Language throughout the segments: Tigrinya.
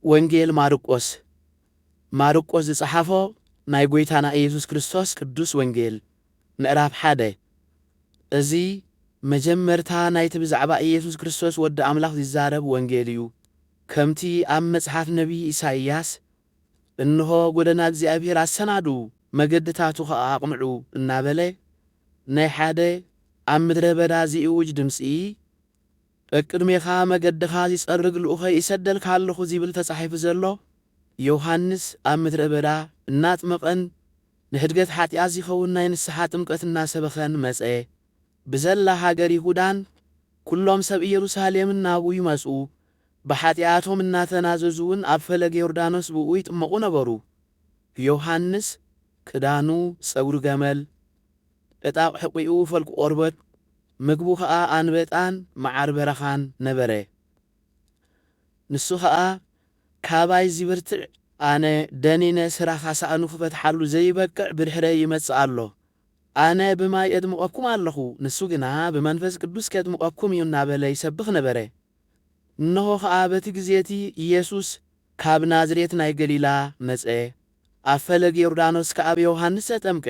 ወንጌል ማርቆስ ዝጸሓፎ ናይ ጐይታና ኢየሱስ ክርስቶስ ቅዱስ ወንጌል ምዕራፍ 1 እዚ መጀመርታ ናይቲ ብዛዕባ ኢየሱስ ክርስቶስ ወዲ ኣምላኽ ዝዛረብ ወንጌል እዩ። ከምቲ ኣብ መጽሓፍ ነቢይ ኢሳይያስ እንሆ ጐደና እግዚኣብሔር ኣሰናድዉ መገድታቱ ኸዓ ኣቕምዑ እናበለ ናይ ሓደ ኣብ ምድረ በዳ ዝእውጅ ድምፂ ቅድሜኻ መገድኻ ዝጸርግ ልኡኸይ ይሰደልካ ኣለኹ ዝብል ተጻሒፉ ዘሎ ዮሐንስ ኣብ ምድረ በዳ እናጥመቐን ንሕድገት ኃጢአት ዝኸውን ናይ ንስሓ ጥምቀት እናሰበኸን መጸ። ብዘላ ሃገር ይሁዳን ኩሎም ሰብ ኢየሩሳሌምን ናብኡ ይመጹ። ብኃጢአቶም እናተናዘዙውን ኣብ ፈለገ ዮርዳኖስ ብኡ ይጥመቑ ነበሩ። ዮሐንስ ክዳኑ ጸጉሪ ገመል ዕጣቕ ሕቝኡ ፈልቂ ቆርበት ምግቡ ኸዓ ኣንበጣን መዓር በረኻን ነበረ። ንሱ ኸዓ ካባይ ዝብርትዕ ኣነ ደኒነ ስራኻ ሳእኑ ክፈትሓሉ ዘይበቅዕ ብድሕረ ይመጽእ ኣሎ። ኣነ ብማይ እድምቐኩም ኣለኹ ንሱ ግና ብመንፈስ ቅዱስ ከድምቐኩም እዩ እናበለ ይሰብኽ ነበረ። እነሆ ኸዓ በቲ ጊዜቲ ኢየሱስ ካብ ናዝሬት ናይ ገሊላ መጸ። ኣብ ፈለገ ዮርዳኖስ ከዓ ብዮሐንስ ተጠምቀ።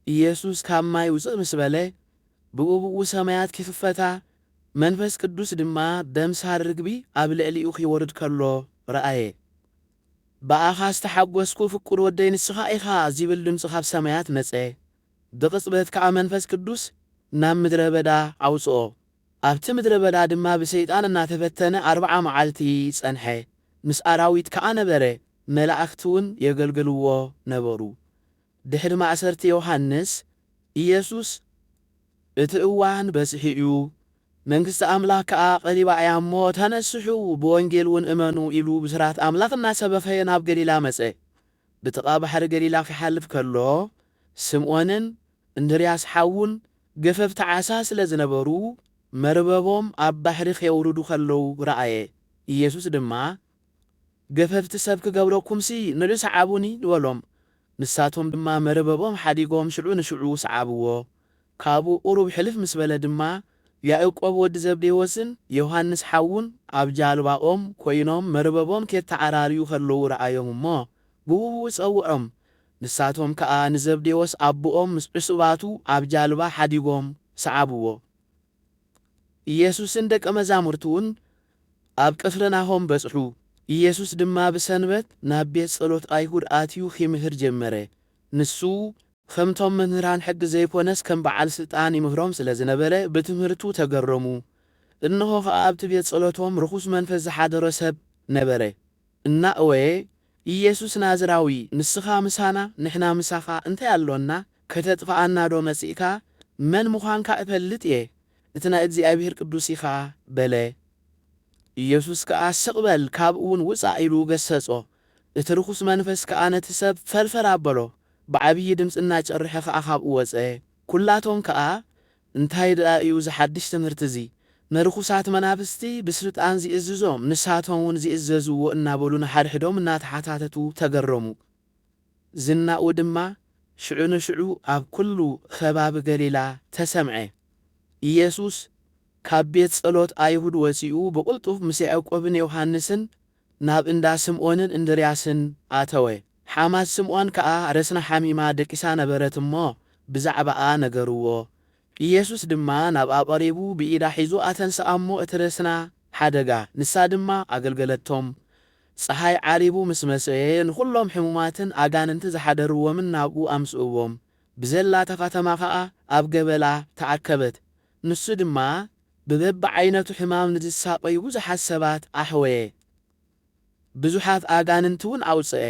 ኢየሱስ ካብ ማይ ውፅእ ምስ በለ ብኡብኡ ሰማያት ክፍፈታ መንፈስ ቅዱስ ድማ ደምሳር ርግቢ ኣብ ልዕሊኡ ኺወርድ ከሎ ረአየ። ብኣኻ ዝተሓጐስኩ ፍቁር ወደይ ንስኻ ኢኻ ዝብል ድምፂ ካብ ሰማያት መጸ። ብቕጽበት ከዓ መንፈስ ቅዱስ ናብ ምድረ በዳ ኣውፅኦ። ኣብቲ ምድረ በዳ ድማ ብሰይጣን እናተፈተነ 40 መዓልቲ ጸንሐ። ምስ ኣራዊት ከዓ ነበረ። መላእኽቲ እውን የገልግልዎ ነበሩ። ድሕሪ ማእሰርቲ ዮሐንስ ኢየሱስ እቲ እዋን በጽሒ እዩ፣ መንግሥቲ ኣምላኽ ከዓ ቐሪባ እያ እሞ ተነስሑ ብወንጌል እውን እመኑ ኢሉ ብስራት ኣምላኽ እናሰበኸ ናብ ገሊላ መጸ። ብጥቓ ባሕሪ ገሊላ ክሓልፍ ከሎ ስምዖንን እንድርያስ ሓውን ገፈፍቲ ዓሳ ስለ ዝነበሩ መርበቦም ኣብ ባሕሪ ኸየውርዱ ከለዉ ረአየ። ኢየሱስ ድማ ገፈፍቲ ሰብ ክገብረኩምሲ ንዑ ሰዓቡኒ በሎም። ንሳቶም ድማ መርበቦም ሓዲጎም ሽዑ ንሽዑ ሰዓብዎ። ካብኡ ቁሩብ ሕልፍ ምስ በለ ድማ ያዕቆብ ወዲ ዘብዴዎስን ዮሐንስ ሓውን ኣብ ጃልባኦም ኮይኖም መርበቦም ከተዓራርዩ ከለዉ ረአዮም እሞ ብውኡ ጸውዖም። ንሳቶም ከዓ ንዘብዴዎስ ኣቦኦም ምስ ዕሱባቱ ኣብ ጃልባ ሓዲጎም ሰዓብዎ። ኢየሱስን ደቀ መዛሙርቱን ኣብ ቅፍርናሆም በጽሑ። ኢየሱስ ድማ ብሰንበት ናብ ቤት ጸሎት ኣይሁድ ኣትዩ ኺምህር ጀመረ። ንሱ ከምቶም መምህራን ሕጊ ዘይኮነስ ከም በዓል ሥልጣን ይምህሮም ስለ ዝነበረ ብትምህርቱ ተገረሙ። እነሆ ኸዓ ኣብቲ ቤት ጸሎቶም ርኹስ መንፈስ ዝሓደሮ ሰብ ነበረ። እናእወየ ኢየሱስ ናዝራዊ ንስኻ ምሳና ንሕና ምሳኻ እንታይ ኣሎና? ከተጥፍኣና ዶ መጺእካ? መን ምዃንካ እፈልጥ እየ፣ እቲ ናይ እግዚኣብሔር ቅዱስ ኢኻ በለ። ኢየሱስ ከዓ ስቕበል ካብኡ እውን ውፃእ ኢሉ ገሰጾ። እቲ ርኹስ መንፈስ ከዓ ነቲ ሰብ ፈልፈል ኣበሎ። ብዓብዪ ድምፂ እናጨርሐ ከዓ ካብኡ ወፀ። ኩላቶም ከዓ እንታይ ደኣ እዩ ዝሓድሽ ትምህርቲ እዙ? ንርኹሳት መናፍስቲ ብስልጣን ዝእዝዞም ንሳቶም እውን ዝእዘዝዎ እናበሉ ንሓድሕዶም እናተሓታተቱ ተገረሙ። ዝናኡ ድማ ሽዑ ንሽዑ ኣብ ኩሉ ከባቢ ገሊላ ተሰምዐ። ኢየሱስ ካብ ቤት ጸሎት ኣይሁድ ወፂኡ ብቕልጡፍ ምስ ያዕቆብን ዮሐንስን ናብ እንዳ ስምዖንን እንድርያስን ኣተወ። ሓማት ስምዖን ከዓ ረስና ሓሚማ ደቂሳ ነበረት እሞ ብዛዕባኣ ነገርዎ። ኢየሱስ ድማ ናብ ኣቐሪቡ ብኢዳ ሒዙ ኣተንስኣ እሞ እቲ ረስና ሓደጋ፣ ንሳ ድማ ኣገልገለቶም። ፀሓይ ዓሪቡ ምስ መጽየ ንኹሎም ሕሙማትን ኣጋንንቲ ዝሓደርዎምን ናብኡ ኣምጽእዎም። ብዘላታ ከተማ ከዓ ኣብ ገበላ ተኣከበት። ንሱ ድማ ብበብ ዓይነቱ ሕማም ንዝሳቐዩ ብዙሓት ሰባት ኣሕወየ። ብዙሓት ኣጋንንቲ እውን ኣውፅአ።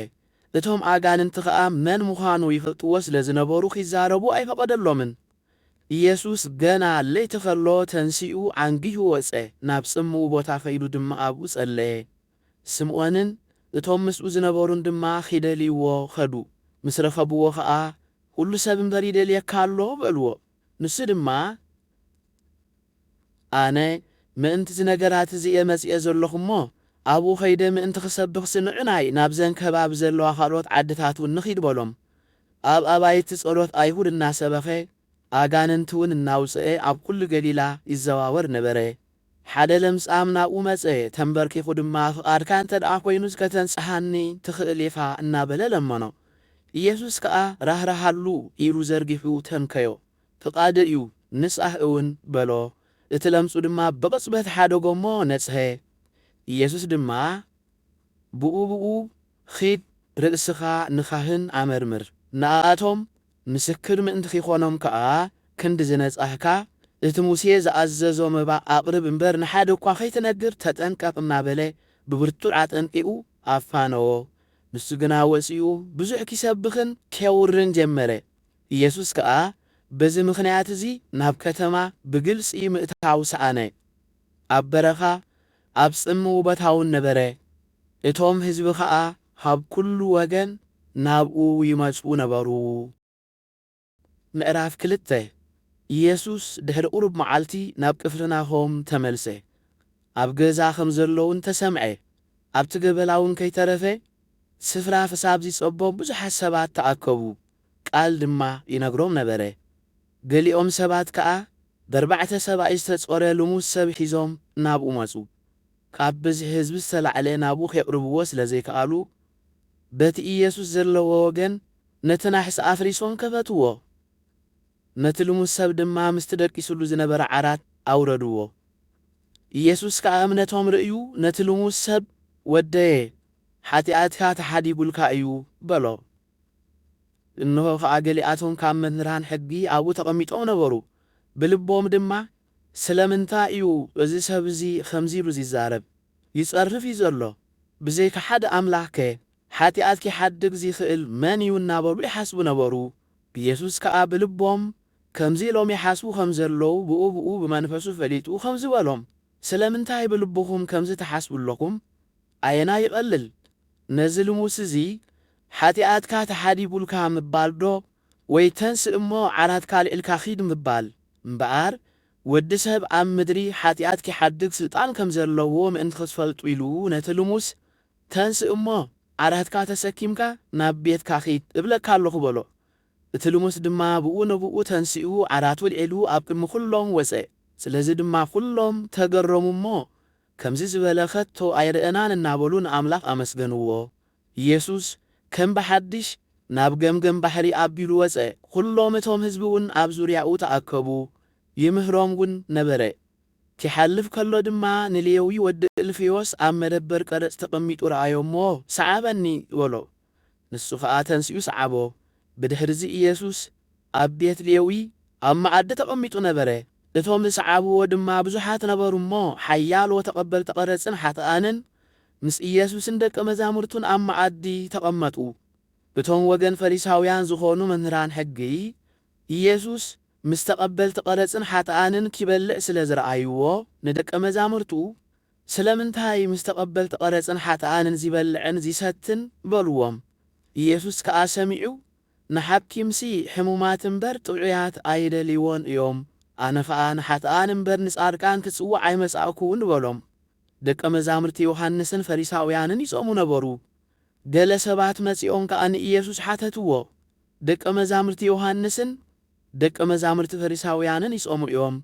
እቶም ኣጋንንቲ ከዓ መን ምዃኑ ይፈልጥዎ ስለ ዝነበሩ ኺዛረቡ ኣይፈቐደሎምን። ኢየሱስ ገና ለይቲ ኸሎ ተንሲኡ ዓንጊሁ ወፀ። ናብ ጽምኡ ቦታ ኸይዱ ድማ ኣብኡ ጸለየ። ስምዖንን እቶም ምስኡ ዝነበሩን ድማ ኺደልይዎ ኸዱ። ምስ ረኸብዎ ከዓ ኩሉ ሰብ እምበር ይደልየካ ኣሎ በልዎ። ንሱ ድማ ኣነ ምእንቲ ዝነገራት እዚየ መጺአ ዘለኹ እሞ ኣብኡ ኸይደ ምእንቲ ክሰብኽ ስንዕናይ ናብ ዘን ከባቢ ዘለዋ ካልኦት ዓድታት እውን ንኺድ በሎም። ኣብ ኣባይቲ ጸሎት ኣይሁድ እናሰበኸ ኣጋንንቲ እውን እናውፅአ ኣብ ኩሉ ገሊላ ይዘዋወር ነበረ። ሓደ ለምጻም ናብኡ መጸ ተንበርኪኹ ድማ ፍቓድካ እንተ ደኣ ኮይኑስ ከተንጽሓኒ ትኽእል ኢኻ እናበለ ለመኖ። ኢየሱስ ከዓ ራህራሃሉ ኢሉ ዘርጊሑ ተንከዮ። ፍቓድ እዩ ንጽሕ እውን በሎ። እቲ ለምጹ ድማ ብቕጽበት ሓደጎ እሞ ነጽሐ። ኢየሱስ ድማ ብኡ ኺድ ርእስኻ ንካህን ኣመርምር፣ ንኣቶም ምስክር ምእንቲ ኺኾኖም ከዓ ክንዲ ዝነጻሕካ እቲ ሙሴ ዝኣዘዞ መባእ ኣቕርብ እምበር ንሓደ እኳ ኸይትነግር ተጠንቀቕ እናበለ ብብርቱዕ ኣጠንቂቑ ኣፋነዎ። ንሱ ግና ወፂኡ ብዙሕ ኪሰብኽን ኬውርን ጀመረ። ኢየሱስ ከዓ በዚ ምኽንያት እዙ ናብ ከተማ ብግልፂ ምእታው ሰኣነ። ኣብ በረኻ ኣብ ጽምው ቦታውን ነበረ። እቶም ሕዝቢ ከዓ ካብ ኩሉ ወገን ናብኡ ይመጹ ነበሩ። ምዕራፍ 2 ኢየሱስ ድሕሪ ቁሩብ መዓልቲ ናብ ቅፍርናሆም ተመልሰ። ኣብ ገዛ ከም ዘለውን ተሰምዐ። ኣብቲ ገበላውን ከይተረፈ ስፍራ ፍሳብ ዝጸቦም ብዙሓት ሰባት ተኣከቡ። ቃል ድማ ይነግሮም ነበረ። ገሊኦም ሰባት ከዓ ብ4 ሰብኣይ ዝተጾረ ልሙስ ሰብ ሒዞም ናብኡ መጹ። ካብ ብዝሒ ሕዝቢ ዝተላዕለ ናብኡ ከቕርብዎ ስለ ዘይከኣሉ በቲ ኢየሱስ ዘለዎ ወገን ነቲ ናሕሲ ኣፍሪሶም ከፈትዎ። ነቲ ልሙስ ሰብ ድማ ምስቲ ደቂሱሉ ዝነበረ ዓራት ኣውረድዎ። ኢየሱስ ከዓ እምነቶም ርእዩ ነቲ ልሙስ ሰብ ወደየ ሓጢኣትካ ተሓዲጉልካ እዩ በሎ። እንሆ ከዓ ገሊኣቶም ካብ መምህራን ሕጊ ኣብኡ ተቐሚጦም ነበሩ። ብልቦም ድማ ስለምንታይ እዩ እዚ ሰብ እዚ ከምዚ ኢሉ ዝዛረብ ይጸርፍ እዩ ዘሎ? ብዘይካ ሓደ ኣምላኽ ከ ሓጢኣት ኪሓድግ ዝኽእል መን እዩ እናበሉ ይሓስቡ ነበሩ። ኢየሱስ ከዓ ብልቦም ከምዚ ኢሎም ይሓስቡ ከም ዘለዉ ብኡ ብመንፈሱ ፈሊጡ ከምዚ በሎም፣ ስለምንታይ ብልብኹም ከምዚ ተሓስቡ ኣለኹም? ኣየና ይቐልል ነዚ ልሙስ እዚ ሓጢኣትካ ተሓዲጉልካ ምባል ዶ ወይ ተንስእ እሞ ዓራትካ ልዕልካ ኺድ ምባል? እምበኣር ወዲ ሰብ ኣብ ምድሪ ሓጢኣት ኪሓድግ ስልጣን ከም ዘለዎ ምእንቲ ክትፈልጡ ኢሉ ነቲ ልሙስ ተንስእ እሞ ዓራትካ ተሰኪምካ ናብ ቤትካ ኺድ እብለካ ኣለኹ በሎ። እቲ ልሙስ ድማ ብኡ ንብኡ ተንሲኡ ዓራቱ ልዒሉ ኣብ ቅድሚ ኩሎም ወፀ። ስለዚ ድማ ኩሎም ተገረሙ እሞ ከምዚ ዝበለ ከቶ ኣይርአናን እናበሉ ንኣምላኽ ኣመስገንዎ። ኢየሱስ ከም ብሓድሽ ናብ ገምገም ባሕሪ ኣቢሉ ወፀ። ኩሎም እቶም ሕዝቢ እውን ኣብ ዙርያኡ ተኣከቡ። ይምህሮም እውን ነበረ። ኪሓልፍ ከሎ ድማ ንሌዊ ወዲ እልፍዮስ ኣብ መደበር ቀረጽ ተቐሚጡ ረኣዮ እሞ ሰዓበኒ በሎ። ንሱ ከዓ ተንስኡ ሰዓቦ። ብድሕሪዚ ኢየሱስ ኣብ ቤት ሌዊ ኣብ መዓዲ ተቐሚጡ ነበረ። እቶም ዝሰዓብዎ ድማ ብዙሓት ነበሩ እሞ ሓያል ወተቐበልቲ ቀረጽን ሓጥኣንን ምስ ኢየሱስን ደቀ መዛሙርቱን ኣብ መዓዲ ተቐመጡ። እቶም ወገን ፈሪሳውያን ዝኾኑ መምህራን ሕጊ ኢየሱስ ምስ ተቐበልቲ ቀረጽን ሓጥኣንን ኪበልዕ ስለ ዝረኣይዎ ንደቀ መዛሙርቱ ስለምንታይ ምስ ተቐበልቲ ቀረጽን ሓጥኣንን ዚበልዕን ዚሰትን በልዎም። ኢየሱስ ከዓ ሰሚዑ ንሓኪምሲ ሕሙማት እምበር ጥዑያት ኣይደልይዎን እዮም፣ ኣነ ከዓ ንሓጥኣን እምበር ንጻድቃን ክጽዋዕ ኣይመጻእኩውን በሎም። ደቀ መዛሙርቲ ዮሐንስን ፈሪሳውያንን ይጾሙ ነበሩ። ገለ ሰባት መጺኦም ከዓ ንኢየሱስ ሓተትዎ። ደቀ መዛሙርቲ ዮሐንስን ደቀ መዛሙርቲ ፈሪሳውያንን ይጾሙ እዮም።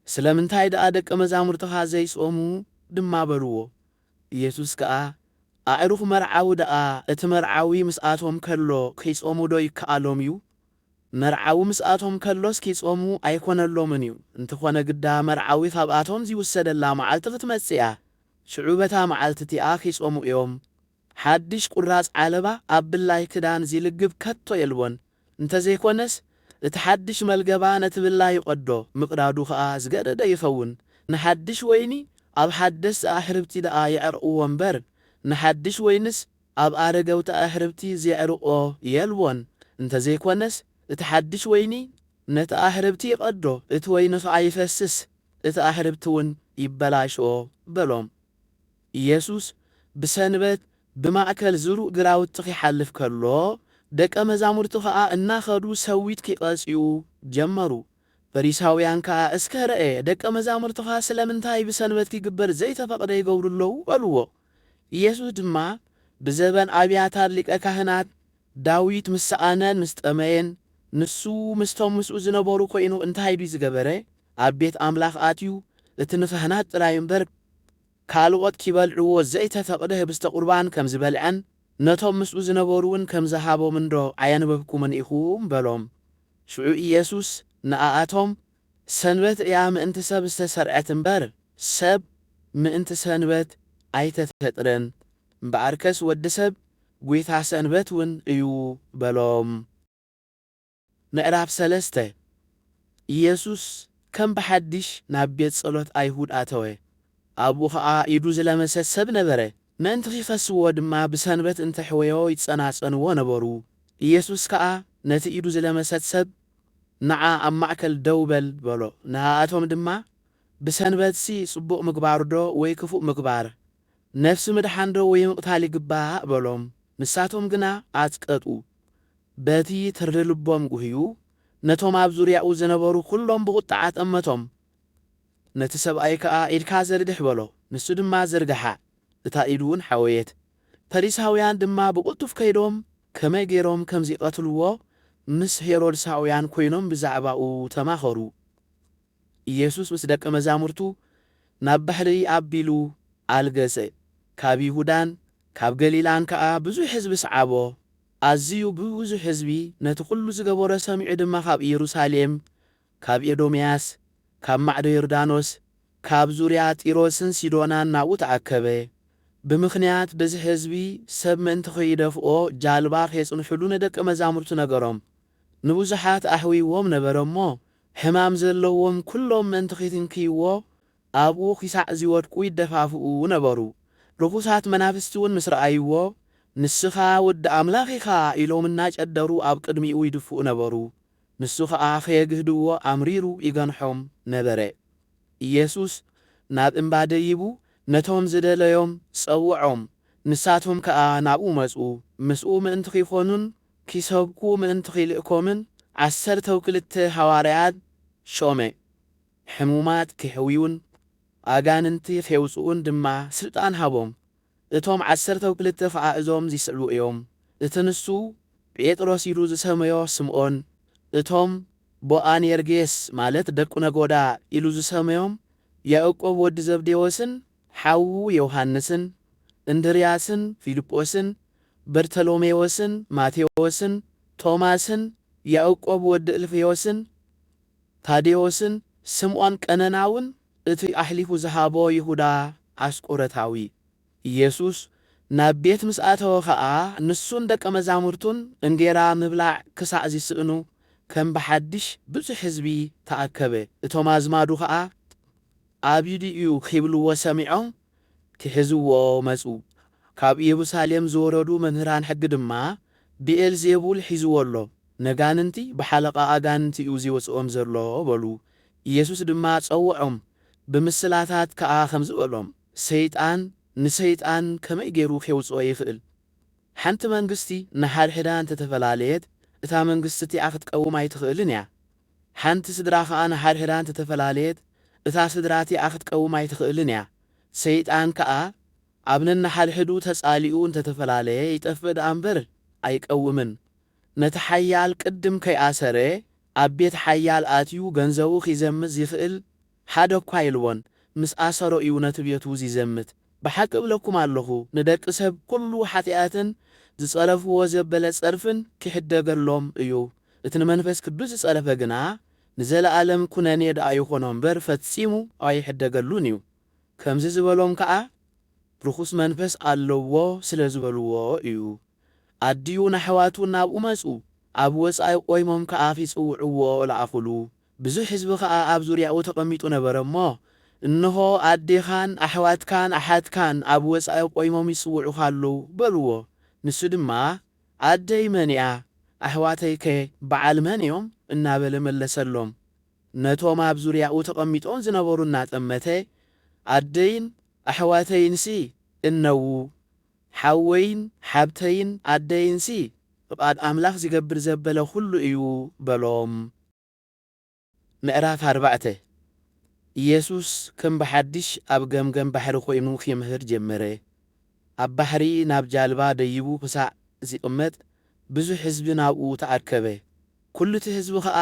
ስለምንታይ ደኣ ደቀ መዛሙርትኻ ዘይጾሙ ድማ በልዎ። ኢየሱስ ከዓ ኣዕሩኽ መርዓዊ ደኣ እቲ መርዓዊ ምስኣቶም ከሎ ኺጾሙ ዶ ይከኣሎም እዩ? መርዓዊ ምስኣቶም ከሎስ ኪጾሙ ኣይኮነሎምን እዩ። እንተኾነ ግዳ መርዓዊ ካብኣቶም ዝውሰደላ መዓልቲ ክትመጽእ እያ። ሽዑ በታ መዓልቲ እቲኣ ኺጾሙ እዮም። ሓድሽ ቁራጽ ዓለባ ኣብ ብላይ ክዳን ዚልግብ ከቶ የልቦን። እንተዘይኮነስ እቲ ሓድሽ መልገባ ነቲ ብላይ ይቐዶ፣ ምቕዳዱ ከዓ ዝገደደ ይኸውን። ንሓድሽ ወይኒ ኣብ ሓደስቲ ኣሕርብቲ ደኣ የዕርቕዎ እምበር ንሓድሽ ወይንስ ኣብ ኣረገውቲ ኣሕርብቲ ዘዕርቆ የልቦን። እንተዘይኮነስ እቲ ሓድሽ ወይኒ ነቲ ኣሕርብቲ ይቐዶ፣ እቲ ወይኒ ከዓ ይፈስስ፣ እቲ ኣሕርብቲ እውን ይበላሽኦ በሎም። ኢየሱስ ብሰንበት ብማእከል ዝሩእ ግራውቲ ኺሓልፍ ከሎ ደቀ መዛሙርቱ ከዓ እናኸዱ ሰዊት ኪቐጽዩ ጀመሩ። ፈሪሳውያን ከዓ እስከ ረአ ደቀ መዛሙርቱኻ ስለምንታይ ብሰንበት ኪግበር ዘይተፈቕደ ይገብሩ ኣለዉ በልዎ። ኢየሱስ ድማ ብዘበን ኣብያታር ሊቀ ካህናት ዳዊት ምስ ሰኣነን ምስ ጠመየን ንሱ ምስቶም ምስኡ ዝነበሩ ኮይኑ እንታይ ዱ ዝገበረ? ኣብ ቤት ኣምላኽ ኣትዩ እትንፈህናት ጥራይ እምበር ካልኦት ኪበልዕዎ ዘይተፈቕደ ህብስተ ቁርባን ከም ዝበልዐን ነቶም ምስኡ ዝነበሩ እውን ከም ዝሃቦም እንዶ ኣየንበብኩምን ኢኹም በሎም። ሽዑ ኢየሱስ ንኣኣቶም ሰንበት እያ ምእንቲ ሰብ ዝተሰርዐት እምበር ሰብ ምእንቲ ሰንበት ኣይተፈጥረን እምበኣርከስ ወዲ ሰብ ጐይታ ሰንበት እውን እዩ በሎም። ምዕራፍ 3 ኢየሱስ ከም ብሓድሽ ናብ ቤት ጸሎት ኣይሁድ ኣተወ። ኣብኡ ኸዓ ኢዱ ዝለመሰት ሰብ ነበረ። ምእንቲ ኺፈስዎ ድማ ብሰንበት እንተሕወዮ ይጸናጸንዎ ነበሩ። ኢየሱስ ከዓ ነቲ ኢዱ ዝለመሰት ሰብ ንዓ ኣብ ማእከል ደው በል በሎ። ንኣቶም ድማ ብሰንበትሲ ጽቡቕ ምግባር ዶ ወይ ክፉእ ምግባር፣ ነፍሲ ምድሓን ዶ ወይ ምቕታል ይግባእ በሎም። ንሳቶም ግና ኣትቀጡ። በቲ ትርዲ ልቦም ጉህዩ ነቶም ኣብ ዙርያኡ ዝነበሩ ኩሎም ብቁጣዕ ኣጠመቶም። ነቲ ሰብኣይ ከዓ ኢድካ ዘርግሕ በሎ። ንሱ ድማ ዘርግሓ፣ እታ ኢዱ እውን ሓወየት። ፈሪሳውያን ድማ ብቕልጡፍ ከይዶም ከመይ ገይሮም ከምዚ ይቐትልዎ ምስ ሄሮድሳውያን ኮይኖም ብዛዕባኡ ተማኸሩ። ኢየሱስ ምስ ደቀ መዛሙርቱ ናብ ባሕሪ ኣቢሉ ኣልገሰ። ካብ ይሁዳን ካብ ገሊላን ከዓ ብዙሕ ህዝቢ ሰዓቦ። ኣዝዩ ብዙሕ ህዝቢ ነቲ ኩሉ ዝገበሮ ሰሚዑ ድማ ካብ ኢየሩሳሌም፣ ካብ ኤዶምያስ፣ ካብ ማዕዶ ዮርዳኖስ፣ ካብ ዙርያ ጢሮስን ሲዶናን ናብኡ ተኣከበ። ብምኽንያት በዚ ህዝቢ ሰብ ምእንቲ ኸይደፍኦ ጃልባ ከየጽንሕሉ ንደቀ መዛሙርቱ ነገሮም። ንብዙሓት ኣሕዊዎም ነበረ እሞ ሕማም ዘለዎም ኩሎም ምእንቲ ኺትንክይዎ ኣብኡ ኺሳዕ ዝወድቁ ይደፋፍኡ ነበሩ። ርኩሳት መናፍስቲ እውን ምስ ረኣይዎ ንስኻ ወዲ ኣምላኽ ኢኻ ኢሎም እናጨደሩ ኣብ ቅድሚኡ ይድፍኡ ነበሩ። ንሱ ከዓ ከየግህድዎ ኣምሪሩ ይገንሖም ነበረ። ኢየሱስ ናብ እምባ ደይቡ ነቶም ዝደለዮም ጸውዖም። ንሳቶም ከዓ ናብኡ መጹ። ምስኡ ምእንቲ ኺኮኑን ኪሰብኩ ምእንቲ ኺልእኮምን 12 ሐዋርያት ሾመ። ሕሙማት ክሕውዩን ኣጋንንቲ ከየውፅኡን ድማ ስልጣን ሃቦም። እቶም 12 ከዓ እዞም ዝስዕቡ እዮም። እቲ ንሱ ጴጥሮስ ኢሉ ዝሰመዮ ስምዖን፣ እቶም ቦአኔርጌስ ማለት ደቁ ነጎዳ ኢሉ ዝሰመዮም ያዕቆብ ወዲ ዘብዴዎስን ሓዉ ዮሐንስን፣ እንድርያስን ፊልጶስን፣ በርተሎሜዎስን ማቴዎስን፣ ቶማስን፣ ያዕቆብ ወዲ እልፍዮስን፣ ታዴዎስን፣ ስምዖን ቀነናውን፣ እቲ ኣሕሊፉ ዝሃቦ ይሁዳ ኣስቆረታዊ። ኢየሱስ ናብ ቤት ምስ ኣተወ ኸዓ ንሱን ደቀ መዛሙርቱን እንጌራ ምብላዕ ክሳዕ ዝስእኑ ከም ብሓድሽ ብዙሕ ህዝቢ ተኣከበ። እቶም ኣዝማዱ ኸዓ ኣብ ይድኡ ኺብልዎ ሰሚዖም ክሕዝዎ መጹ። ካብ ኢየሩሳሌም ዝወረዱ መምህራን ሕጊ ድማ ብኤልዜቡል ሒዝዎ ኣሎ፣ ነጋንንቲ ብሓለቓ ኣጋንንቲ እዩ ዝወፅኦም ዘሎ በሉ። ኢየሱስ ድማ ጸውዖም፣ ብምስላታት ከዓ ከም ዝበሎም ሰይጣን ንሰይጣን ከመይ ገይሩ ከውፅኦ ይኽእል? ሓንቲ መንግስቲ ንሓድሕዳ እንተተፈላለየት እታ መንግስቲ እቲኣ ክትቀውም ኣይትኽእልን እያ። ሓንቲ ስድራ ከዓ ንሓድሕዳ እንተተፈላለየት እታ ስድራ እቲኣ ክትቀውም ኣይትኽእልን እያ። ሰይጣን ከዓ ኣብ ነናሓድሕዱ ተጻሊኡ እንተተፈላለየ ይጠፍእ ደኣ እምበር ኣይቀውምን። ነቲ ሓያል ቅድም ከይኣሰረ ኣብ ቤት ሓያል ኣትዩ ገንዘቡ ኺዘምት ይኽእል ሓደ እኳ ኢልዎን ምስ ኣሰሮ እዩ ነቲ ቤቱ ዝዘምት። ብሓቂ እብለኩም ኣለኹ ንደቂ ሰብ ኩሉ ሓጢኣትን ዝጸረፍዎ ዘበለ ጸርፍን ክሕደገሎም እዩ። እቲ ንመንፈስ ቅዱስ ዝጸረፈ ግና ንዘለኣለም ኩነኔ ደኣ ይኾኖ እምበር ፈጺሙ ኣይሕደገሉን እዩ። ከምዚ ዝበሎም ከዓ ርኩስ መንፈስ ኣለዎ ስለ ዝበልዎ እዩ። ኣድዩ ንኣሕዋቱ ናብኡ መጹ። ኣብ ወጻኢ ቆይሞም ከዓ ይጽውዕዎ ለኣኹሉ። ብዙሕ ህዝቢ ከዓ ኣብ ዙርያኡ ተቐሚጡ ነበረ እሞ እንሆ ኣዴኻን ኣሕዋትካን ኣሓትካን ኣብ ወጻኢ ቆይሞም ይጽውዑኻ ኣለዉ በልዎ። ንሱ ድማ ኣደይ መን እያ ኣሕዋተይ ከ በዓል መን እዮም እናበለ መለሰሎም። ነቶም ኣብ ዙርያኡ ተቐሚጦም ዝነበሩ እናጠመተ ኣደይን ኣሕዋተይንሲ እነዉ ሓወይን ሓብተይን ኣደይንሲ ፍቓድ ኣምላኽ ዝገብር ዘበለ ኩሉ እዩ በሎም። ምዕራፍ 4 ኢየሱስ ከም ብሓድሽ ኣብ ገምገም ባሕሪ ኾይኑ ኺምህር ጀመረ። ኣብ ባሕሪ ናብ ጃልባ ደይቡ ክሳዕ ዝቕመጥ ብዙሕ ህዝቢ ናብኡ ተኣከበ። ኩሉ እቲ ህዝቢ ከዓ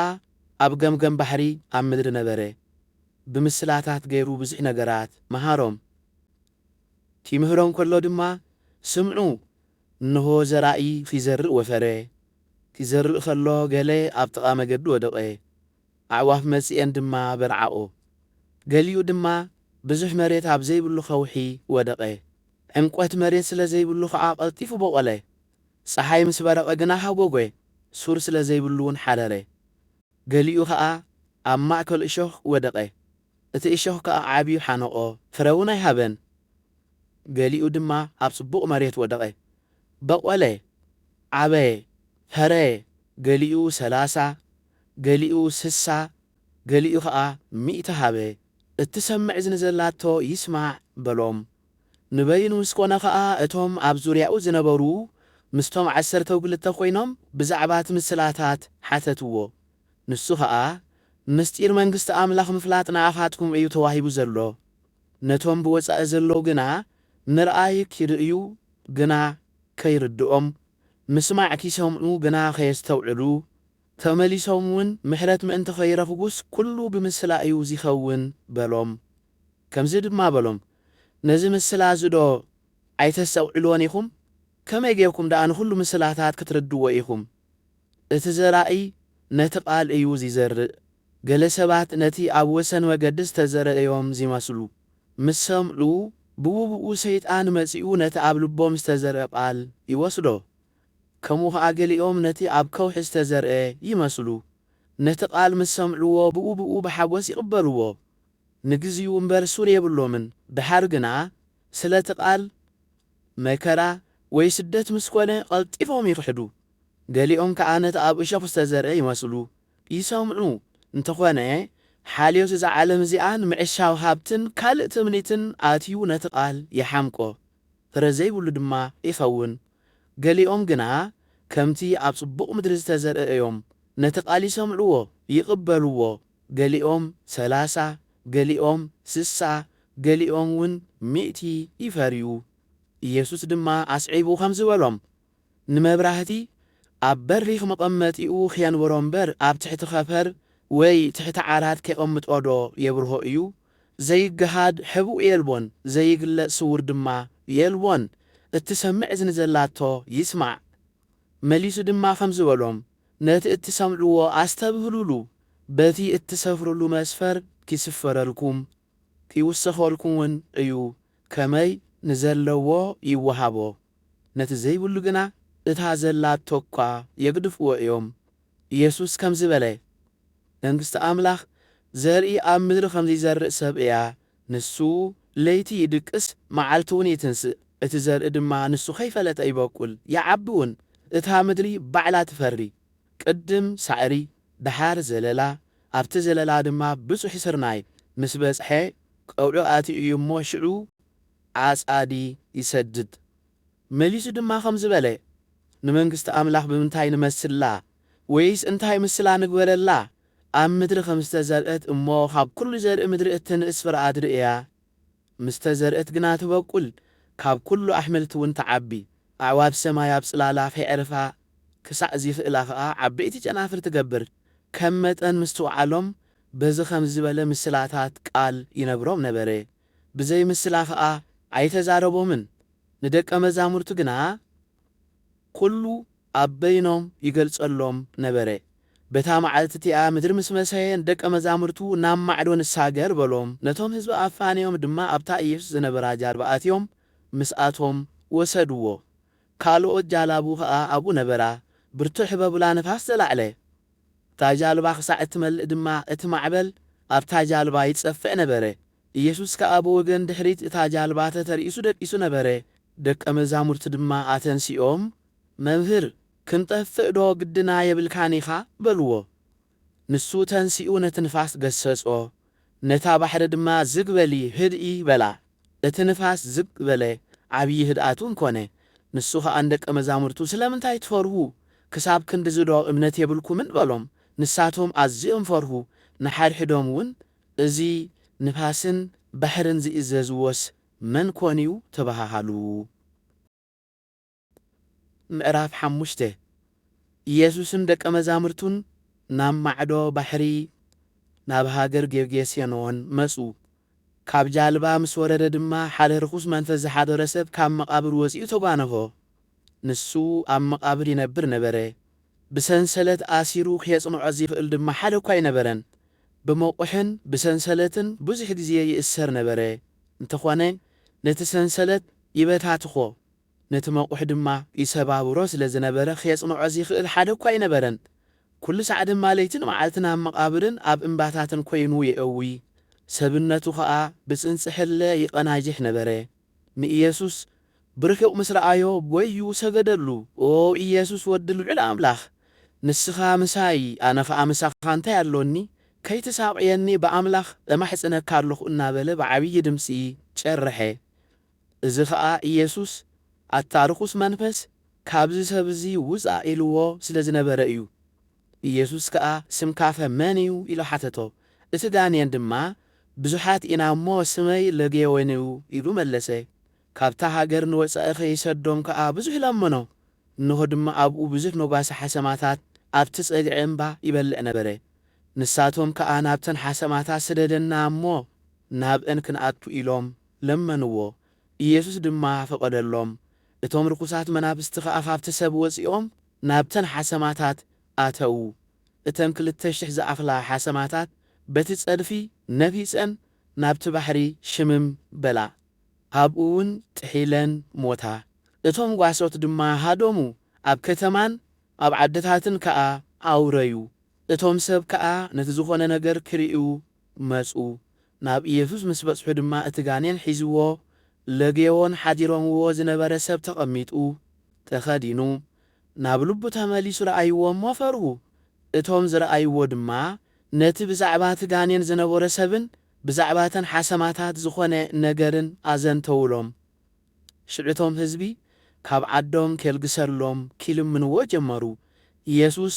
ኣብ ገምገም ባሕሪ ኣብ ምድሪ ነበረ። ብምስላታት ገይሩ ብዙሕ ነገራት መሃሮም ቲምህሮም ከሎ ድማ ስምዑ እንሆ ዘራኢ ፊዘርእ ወፈረ ቲዘርእ ከሎ ገለ ኣብ ጥቓ መገዲ ወደቐ ኣዕዋፍ መጺአን ድማ በልዓኦ ገሊኡ ድማ ብዙሕ መሬት ኣብ ዘይብሉ ኸውሒ ወደቐ ዕምቆት መሬት ስለ ዘይብሉ ከዓ ቐልጢፉ በቖለ ፀሓይ ምስ በረቐ ግና ሃወጎ ሱር ስለ ዘይብሉ እውን ሓረረ ገሊኡ ከዓ ኣብ ማእከል እሾኽ ወደቐ እቲ እሾኽ ከዓ ዓብዩ ሓነቆ ፍረ እውን ኣይሃበን ገሊኡ ድማ ኣብ ጽቡቕ መሬት ወደቐ በቖለ ዓበየ ፈረ ገሊኡ 30 ገሊኡ 60 ገሊኡ ከዓ 100 ሃበ እትሰምዕ እዝኒ ዘላቶ ይስማዕ በሎም ንበይኑ ምስ ኮነ ከዓ እቶም ኣብ ዙርያኡ ዝነበሩ ምስቶም 12 ኮይኖም ብዛዕባ እቲ ምስላታት ሓተትዎ ንሱ ከዓ ምስጢር መንግስቲ ኣምላኽ ምፍላጥ ንኣኻትኩም እዩ ተዋሂቡ ዘሎ ነቶም ብወፃኢ ዘለዉ ግና ምርኣይ ክርእዩ ግና ከይርድኦም ምስማዕ ኪሰምዑ ግና ከየስተውዕሉ ተመሊሶም እውን ምሕረት ምእንቲ ኸይረኽቡስ ኩሉ ብምስላ እዩ ዝኸውን በሎም ከምዚ ድማ በሎም ነዚ ምስላ ዝዶ ኣይተስተውዕልዎን ኢኹም ከመይ ጌርኩም ደኣ ንኹሉ ምስላታት ክትርድዎ ኢኹም እቲ ዘራኢ ነቲ ቓል እዩ ዝዘርእ ገለ ሰባት ነቲ ኣብ ወሰን መገዲ ዝተዘርአዮም ዝመስሉ ምስ ሰምዑ ብውብኡ ሰይጣን መጺኡ ነቲ ኣብ ልቦም ዝተዘርአ ቓል ይወስዶ ከምኡ ከዓ ገሊኦም ነቲ ኣብ ከውሒ ዝተዘርአ ይመስሉ ነቲ ቓል ምስ ሰምዕዎ ብውብኡ ብሓጎስ ይቕበልዎ ንግዚኡ እምበር ሱር የብሎምን ድሓር ግና ስለቲ ቓል መከራ ወይ ስደት ምስ ኮነ ቐልጢፎም ይክሕዱ ገሊኦም ከዓ ነቲ ኣብ እሾኽ ዝተዘርአ ይመስሉ ይሰምዑ እንተኾነ ሓልዮት እዛ ዓለም እዚኣን ምዕሻው ሃብትን ካልእ ትምኒትን ኣትዩ ነቲ ቓል ይሓምቆ ፍረ ዘይብሉ ድማ ይኸውን ገሊኦም ግና ከምቲ ኣብ ጽቡቕ ምድሪ ዝተዘርአ እዮም ነቲ ቓል ይሰምዕዎ ይቕበልዎ ገሊኦም 30 ገሊኦም 60 ገሊኦም እውን 100 ይፈርዩ ኢየሱስ ድማ ኣስዒቡ ከም ዝበሎም ንመብራህቲ ኣብ በሪኽ መቐመጢኡ ኽየንብሮ እምበር ኣብ ትሕቲ ኸፈር ወይ ትሕቲ ዓራት ከይቐምጦ ዶ የብርሆ እዩ ዘይገሃድ ሕቡእ የልቦን ዘይግለጽ ስውር ድማ የልቦን እትሰምዕ እዝኒ ዘላቶ ይስማዕ መሊሱ ድማ ከም ዝበሎም ነቲ እትሰምዕዎ ኣስተብህሉሉ በቲ እትሰፍርሉ መስፈር ኪስፈረልኩም ኪውሰኸልኩም እውን እዩ ከመይ ንዘለዎ ይወሃቦ ነቲ ዘይብሉ ግና እታ ዘላቶ እኳ የግድፍዎ እዮም ኢየሱስ ከም ዝበለ መንግስቲ ኣምላኽ ዘርኢ ኣብ ምድሪ ከም ዘይዘርእ ሰብ እያ ንሱ ለይቲ ይድቅስ መዓልቲ እውን ይትንስእ እቲ ዘርኢ ድማ ንሱ ከይፈለጠ ይበቁል ይዓቢ እውን እታ ምድሪ ባዕላ ትፈሪ ቅድም ሳዕሪ ድሓር ዘለላ ኣብቲ ዘለላ ድማ ብዙሕ ስርናይ ምስ በጽሐ ቀውዖ ኣትዩ እዩ እሞ ሽዑ ዓጻዲ ይሰድድ መሊሱ ድማ ከም ዝበለ ንመንግስቲ ኣምላኽ ብምንታይ ንመስላ ወይስ እንታይ ምስላ ንግበረላ ኣብ ምድሪ ከም ዝተዘርአት እሞ ካብ ኩሉ ዘርኢ ምድሪ እትንእስ ፍረ ኣድሪ እያ ምስ ተዘርአት ግና ትበቁል ካብ ኩሉ ኣሕምልቲ እውን ተዓቢ ኣዕዋፍ ሰማይ ኣብ ጽላላ ከይዕርፋ ክሳዕ ዝኽእላ ከዓ ዓበይቲ ጨናፍር ትገብር ከም መጠን ምስ ትውዓሎም በዚ ከም ዝበለ ምስላታት ቃል ይነግሮም ነበረ ብዘይ ምስላ ከዓ ኣይተዛረቦምን ንደቀ መዛሙርቱ ግና ኩሉ ኣብ በይኖም ይገልጸሎም ነበረ በታ መዓልቲ እቲኣ ምድሪ ምስ መሰየ ደቀ መዛሙርቱ ናብ ማዕዶ ንሳገር በሎም ነቶም ህዝቢ ኣፋንዮም ድማ ኣብታ ኢየሱስ ዝነበራ ጃልባ ኣትዮም ምስኣቶም ወሰድዎ ካልኦት ጃላቡ ከዓ ኣብኡ ነበራ ብርቱዕ በብላ ነፋስ ዘላዕለ እታ ጃልባ ክሳዕ እትመልእ ድማ እቲ ማዕበል ኣብታ ጃልባ ይጸፍዕ ነበረ ኢየሱስ ከዓ ብወገን ድሕሪት እታ ጃልባ ተተሪእሱ ደቂሱ ነበረ ደቀ መዛሙርቱ ድማ ኣተንሲኦም መምህር ክንጠፍእ ዶ ግድና የብልካን ኢኻ በልዎ ንሱ ተንሲኡ ነቲ ንፋስ ገሰጾ ነታ ባሕሪ ድማ ዝግ በሊ ህድኢ በላ እቲ ንፋስ ዝግ በለ ዓብዪ ህድኣቱን ኮነ ንሱ ከዓ ደቀ መዛሙርቱ ስለምንታይ ትፈርሁ ክሳብ ክንዲ ዝዶ እምነት የብልኩምን በሎም ንሳቶም ኣዝዮም ፈርሁ ንሓድሕዶም እውን እዚ ንፋስን ባሕርን ዝእዘዝዎስ መን ኮን እዩ ተባሃሃሉ ምዕራፍ 5 ኢየሱስን ደቀ መዛሙርቱን ናብ ማዕዶ ባሕሪ ናብ ሃገር ጌርጌሴኖን መጹ። ካብ ጃልባ ምስ ወረደ ድማ ሓደ ርኩስ መንፈስ ዝሓደረ ሰብ ካብ መቃብር ወፂኡ ተጓነፎ። ንሱ ኣብ መቃብር ይነብር ነበረ። ብሰንሰለት ኣሲሩ ከየጽንዖ ዝኽእል ድማ ሓደ እኳ ኣይነበረን። ብመቑሕን ብሰንሰለትን ብዙሕ ግዜ ይእሰር ነበረ። እንተኾነ ነቲ ሰንሰለት ይበታትኾ ነቲ መቑሕ ድማ ይሰባብሮ ስለ ዝነበረ ከየጽንዖ ዝኽእል ሓደ እኳ ኣይነበረን። ኩሉ ሰዓት ድማ ለይትን መዓልትን ኣብ መቃብርን ኣብ እምባታትን ኮይኑ የእዊ። ሰብነቱ ኸዓ ብጽንጽሕለ ይቐናጅሕ ነበረ። ንኢየሱስ ብርሑቕ ምስ ረኣዮ ጐዩ ሰገደሉ። ኦ ኢየሱስ ወዲ ልዑል ኣምላኽ ንስኻ ምሳይ ኣነ ኸዓ ምሳኻ እንታይ ኣሎኒ ከይትሳቕየኒ ብኣምላኽ እማሕፅነካ ኣለኹ እናበለ ብዓብዪ ድምፂ ጨርሐ። እዚ ኸዓ ኢየሱስ ኣታ ርኩስ መንፈስ ካብዚ ሰብ እዚ ውፃእ ኢልዎ ስለ ዝነበረ እዩ። ኢየሱስ ከኣ ስምካፈ መን እዩ ኢሎ ሓተቶ። እቲ ጋኔን ድማ ብዙሓት ኢና እሞ ስመይ ለጌዮን እዩ ኢሉ መለሰ። ካብታ ሃገር ንወፃኢ ከይሰዶም ከኣ ብዙሕ ለመኖ። እንሆ ድማ ኣብኡ ብዙሕ መጓሳ ሓሰማታት ኣብቲ ጸግዒ እምባ ይበልዕ ነበረ። ንሳቶም ከኣ ናብተን ሓሰማታት ስደደና እሞ ናብአን ክንኣቱ ኢሎም ለመንዎ። ኢየሱስ ድማ ፈቐደሎም። እቶም ርኩሳት መናፍስቲ ከኣ ካብቲ ሰብ ወፂኦም ናብተን ሓሰማታት ኣተዉ። እተን 2,000 ዝኣኽላ ሓሰማታት በቲ ጸድፊ ነፊፀን ናብቲ ባሕሪ ሽምም በላ። ኣብኡ እውን ጥሒለን ሞታ። እቶም ጓሶት ድማ ሃዶሙ ኣብ ከተማን ኣብ ዓድታትን ከኣ ኣውረዩ። እቶም ሰብ ከኣ ነቲ ዝኾነ ነገር ክርእዩ መጹ። ናብ ኢየሱስ ምስ በጽሑ ድማ እቲ ጋኔን ሒዝዎ ለጌዎን ሓዲሮምዎ ዝነበረ ሰብ ተቐሚጡ ተኸዲኑ ናብ ልቡ ተመሊሱ ረኣይዎ እሞ ፈርሁ። እቶም ዝረኣይዎ ድማ ነቲ ብዛዕባ እቲ ጋኔን ዝነበረ ሰብን ብዛዕባተን ሓሰማታት ዝኾነ ነገርን ኣዘንተውሎም። ሽዑቶም ህዝቢ ካብ ዓዶም ከልግሰሎም ኪልምንዎ ጀመሩ። ኢየሱስ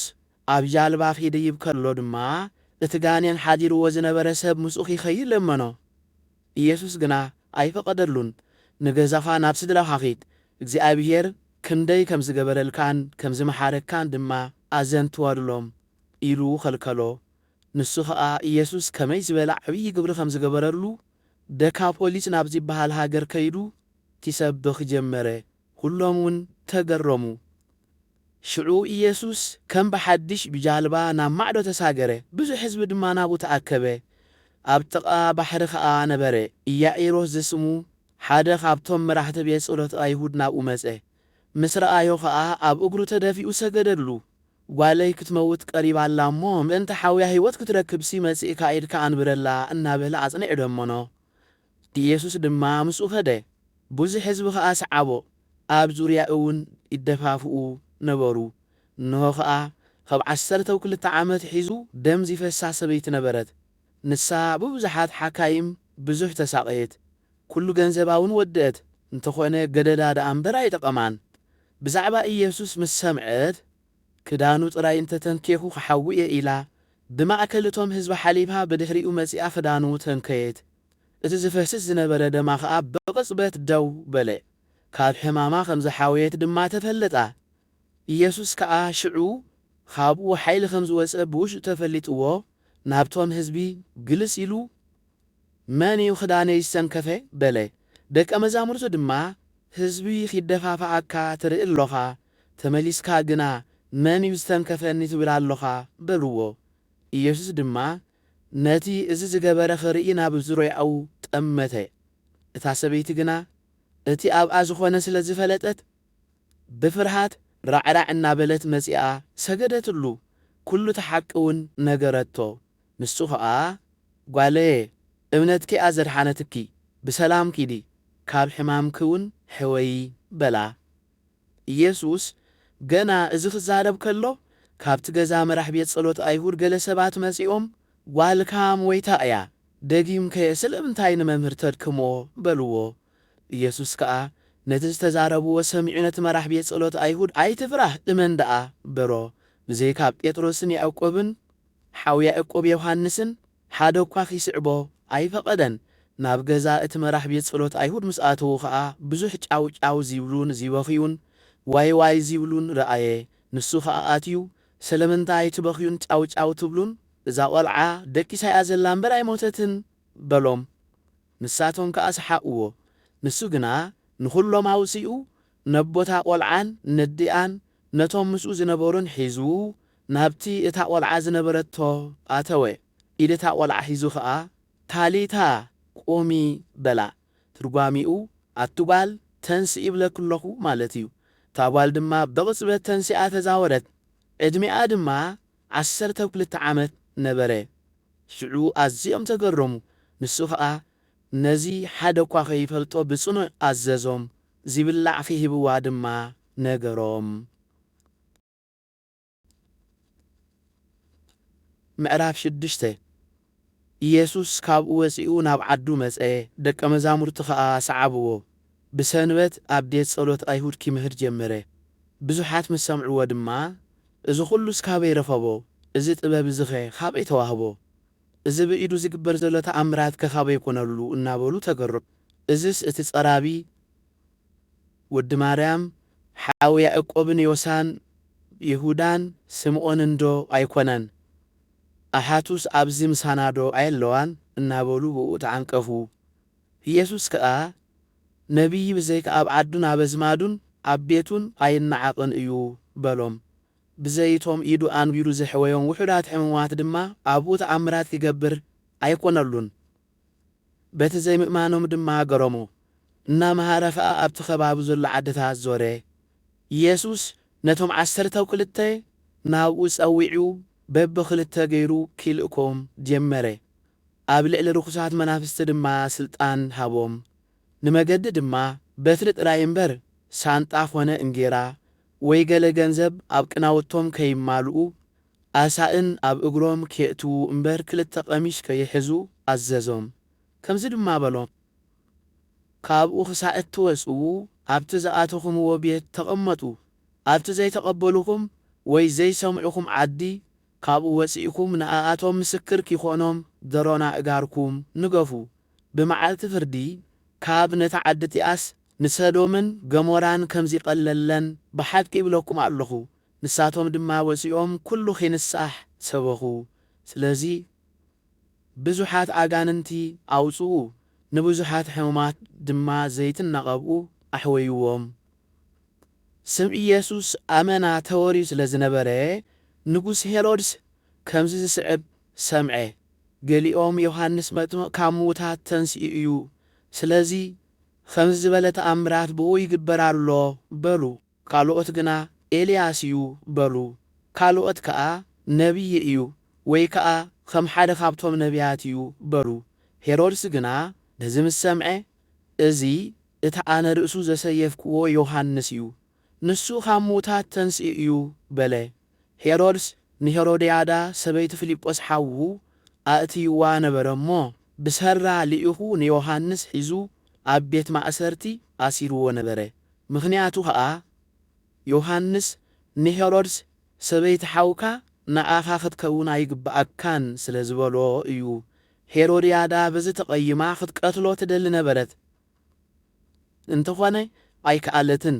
ኣብ ጃልባ ኺድይብ ከሎ ድማ እቲ ጋኔን ሓዲርዎ ዝነበረ ሰብ ምስኡ ኺኸይድ ለመኖ። ኢየሱስ ግና ኣይፈቐደሉን። ንገዛኻ ናብ ስድራኻ ኺድ፣ እግዚኣብሔር ክንደይ ከም ዝገበረልካን ከም ዝመሓረካን ድማ ኣዘንትወሎም ኢሉ ኸልከሎ። ንሱ ኸኣ ኢየሱስ ከመይ ዝበለ ዓብዪ ግብሪ ከም ዝገበረሉ ደካፖሊስ ናብ ዝበሃል ሃገር ከይዱ ትሰብኽ ጀመረ። ኩሎም እውን ተገረሙ። ሽዑ ኢየሱስ ከም ብሓድሽ ብጃልባ ናብ ማዕዶ ተሳገረ። ብዙሕ ህዝቢ ድማ ናብኡ ተኣከበ። ኣብ ጥቓ ባሕሪ ኸኣ ነበረ። ኢያኢሮስ ዝስሙ ሓደ ካብቶም መራሕቲ ቤት ጸሎት ኣይሁድ ናብኡ መጸ። ምስ ረኣዮ ኸኣ ኣብ እግሩ ተደፊኡ ሰገደሉ። ጓለይ ክትመውት ቀሪባላ እሞ ምእንቲ ሓውያ ህይወት ክትረክብሲ መጺእካ ኢድካ አንብረላ እናበለ ኣጽኒዑ ደሞኖ። ኢየሱስ ድማ ምስኡ ኸደ። ብዙሕ ህዝቢ ኸኣ ሰዓቦ። ኣብ ዙርያ እውን ይደፋፍኡ ነበሩ። እንሆ ኸኣ ካብ 12 ዓመት ሒዙ ደም ዝፈሳ ሰበይቲ ነበረት። ንሳ ብብዙሓት ሓካይም ብዙሕ ተሳቐየት። ኩሉ ገንዘባ እውን ወድአት። እንተኾነ ገደዳ ደኣ እምበር ኣይጠቐማን። ብዛዕባ ኢየሱስ ምስ ሰምዐት ክዳኑ ጥራይ እንተተንኬኹ ክሓውእ እየ ኢላ ብማእከል እቶም ህዝቢ ሓሊፋ ብድሕሪኡ መጺኣ ክዳኑ ተንከየት። እቲ ዝፈስስ ዝነበረ ደማ ኸኣ ብቕጽበት ደው በለ። ካብ ሕማማ ከም ዝሓወየት ድማ ተፈለጣ። ኢየሱስ ከኣ ሽዑ ካብኡ ሓይሊ ከም ዝወፀ ብውሽጡ ተፈሊጥዎ ናብቶም ህዝቢ ግልጽ ኢሉ መን እዩ ክዳነይ ዝሰንከፈ በለ። ደቀ መዛሙርቱ ድማ ህዝቢ ኺደፋፍኣካ ትርኢ ኣለኻ፣ ተመሊስካ ግና መን እዩ ዝተንከፈኒ ትብል ኣለኻ በልዎ። ኢየሱስ ድማ ነቲ እዚ ዝገበረ ክርኢ ናብ ዙርያኡ ጠመተ። እታ ሰበይቲ ግና እቲ ኣብኣ ዝኾነ ስለ ዝፈለጠት ብፍርሃት ራዕራዕ እናበለት መጺኣ ሰገደትሉ። ኩሉ ተሓቂ እውን ነገረቶ። ንሱ ኸኣ ጓለየ እምነትኪ ኣዘድሓነትኪ ብሰላም ኪዲ ካብ ሕማምኪ እውን ሕወይ በላ። ኢየሱስ ገና እዚ ክዛረብ ከሎ ካብቲ ገዛ መራሕ ቤት ጸሎት ኣይሁድ ገለ ሰባት መጺኦም ጓልካ ሞይታ እያ፣ ደጊምከ ስለምንታይ ንመምህር ተድክሞ በልዎ። ኢየሱስ ከኣ ነቲ ዝተዛረብዎ ሰሚዑ ነቲ መራሕ ቤት ጸሎት ኣይሁድ ኣይትፍራህ እመን ደኣ በሮ። ብዘይካ ጴጥሮስን ያዕቆብን ሓውያ ያዕቆብ ዮሐንስን ሓደ እኳ ኺስዕቦ ኣይፈቐደን። ናብ ገዛ እቲ መራሕ ቤት ጸሎት ኣይሁድ ምስ ኣተዉ ኸኣ ብዙሕ ጫውጫው ዚብሉን ዚበኽዩን ዋይ ዋይ ዚብሉን ረአየ። ንሱ ኸኣ ኣትዩ ስለምንታይ ትበኽዩን ጫውጫው ትብሉን እዛ ቆልዓ ደቂሳያ ዘላ እምበር ኣይሞተትን በሎም። ንሳቶም ከኣ ሰሓቕዎ። ንሱ ግና ንኹሎም ኣውፂኡ ነቦታ ቆልዓን ነዲኣን ነቶም ምስኡ ዝነበሩን ሒዙ ናብቲ እታ ቆልዓ ዝነበረቶ ኣተወ። ኢድ እታ ቆልዓ ሒዙ ከዓ ታሊታ ቁሚ በላ። ትርጓሚኡ ኣቱጓል ተንስኢ ብለክለኹ ማለት እዩ። እታ ጓል ድማ ብቕፅበት ተንሲኣ ተዛወረት። ዕድሚኣ ድማ 12 ዓመት ነበረ። ሽዑ ኣዝዮም ተገረሙ። ንሱ ከዓ ነዚ ሓደ እኳ ከይፈልጦ ብጽኑዕ ኣዘዞም። ዝብላዕ ከይህብዋ ድማ ነገሮም። ምዕራፍ 6 ኢየሱስ ካብኡ ወፂኡ ናብ ዓዱ መጸ። ደቀ መዛሙርቱ ከዓ ሰዓብዎ። ብሰንበት ኣብ ቤት ጸሎት ኣይሁድ ክምህር ጀመረ። ብዙሓት ምስ ሰምዕዎ ድማ እዚ ኹሉስ ካበይ ረኸቦ? እዚ ጥበብ እዚ ኸ ካበይ ተዋህቦ? እዚ ብኢዱ ዝግበር ዘሎ ተኣምራት ከ ካበይ ኮነሉ እናበሉ ተገረሙ። እዝስ እቲ ጸራቢ ወዲ ማርያም ሓዊ ያዕቆብን ዮሳን ይሁዳን ስምዖንን ዶ ኣይኮነን? ኣሓቱስ ኣብዚ ምሳና ዶ ኣየለዋን? እናበሉ ብኡ ተዓንቀፉ። ኢየሱስ ከዓ ነቢይ ብዘይከ ኣብ ዓዱን ኣብ ኣዝማዱን ኣብ ቤቱን ኣይነዓቕን እዩ በሎም። ብዘይቶም ኢዱ ኣንቢሩ ዘሕወዮም ውሑዳት ሕሙማት ድማ ኣብኡ ተኣምራት ይገብር ኣይኮነሉን። በቲ ዘይምእማኖም ድማ ገረሞ። እናመሃረ ከዓ ኣብቲ ከባቢ ዘሎ ዓድታት ዞረ። ኢየሱስ ነቶም 12 ናብኡ ጸዊዑ በብኽልተ ገይሩ ኪልእኮም ጀመረ። ኣብ ልዕሊ ርኩሳት መናፍስቲ ድማ ስልጣን ሃቦም። ንመገዲ ድማ በትሪ ጥራይ እምበር ሳንጣ ኾነ እንጌራ ወይ ገለ ገንዘብ ኣብ ቅናውቶም ከይማልኡ ኣሳእን ኣብ እግሮም ከእትዉ እምበር 2 ቀሚሽ ከይሕዙ ኣዘዞም። ከምዚ ድማ በሎም፣ ካብኡ ክሳዕ እትወጽኡ ኣብቲ ዝኣተኹምዎ ቤት ተቐመጡ። ኣብቲ ዘይተቐበሉኹም ወይ ዘይሰምዑኹም ዓዲ ካብኡ ወፂእኩም ንኣኣቶም ምስክር ኪኾኖም ደሮና እጋርኩም ንገፉ። ብመዓልቲ ፍርዲ ካብ ነታ ዓዲ እቲኣስ ንሰዶምን ገሞራን ከምዚ ቀለለን ብሓቂ ይብለኩም ኣለኹ። ንሳቶም ድማ ወፂኦም ኩሉ ኺንሳሕ ሰበኹ። ስለዚ ብዙሓት ኣጋንንቲ ኣውፅኡ፣ ንብዙሓት ሕሙማት ድማ ዘይትናቐብኡ ኣሕወይዎም። ስም ኢየሱስ ኣመና ተወርዩ ስለ ዝነበረ ንጉስ ሄሮድስ ከምዚ ዝስዕብ ሰምዐ። ገሊኦም ዮሐንስ መጥምቕ ካብ ምዉታት ተንሥኡ እዩ፣ ስለዚ ከምዚ ዝበለ ተኣምራት ብኡ ይግበር ኣሎ በሉ። ካልኦት ግና ኤልያስ እዩ በሉ። ካልኦት ከዓ ነቢይ እዩ ወይ ከዓ ከም ሓደ ካብቶም ነቢያት እዩ በሉ። ሄሮድስ ግና ነዚ ምስ ሰምዐ እዚ እቲ ኣነ ርእሱ ዘሰየፍክዎ ዮሐንስ እዩ፣ ንሱ ካብ ምዉታት ተንሥኡ እዩ በለ። ሄሮድስ ንሄሮድያዳ ሰበይቲ ፊልጶስ ሓዉ ኣእትይዋ ነበረ እሞ ብሰራ ልኢኹ ንዮሐንስ ሒዙ ኣብ ቤት ማእሰርቲ ኣሲርዎ ነበረ። ምኽንያቱ ከዓ ዮሐንስ ንሄሮድስ ሰበይቲ ሓውካ ንኣኻ ክትከውን ኣይግባኣካን ስለ ዝበሎ እዩ። ሄሮድያዳ በዚ ተቐይማ ክትቀትሎ ትደሊ ነበረት። እንተኾነ ኣይከኣለትን።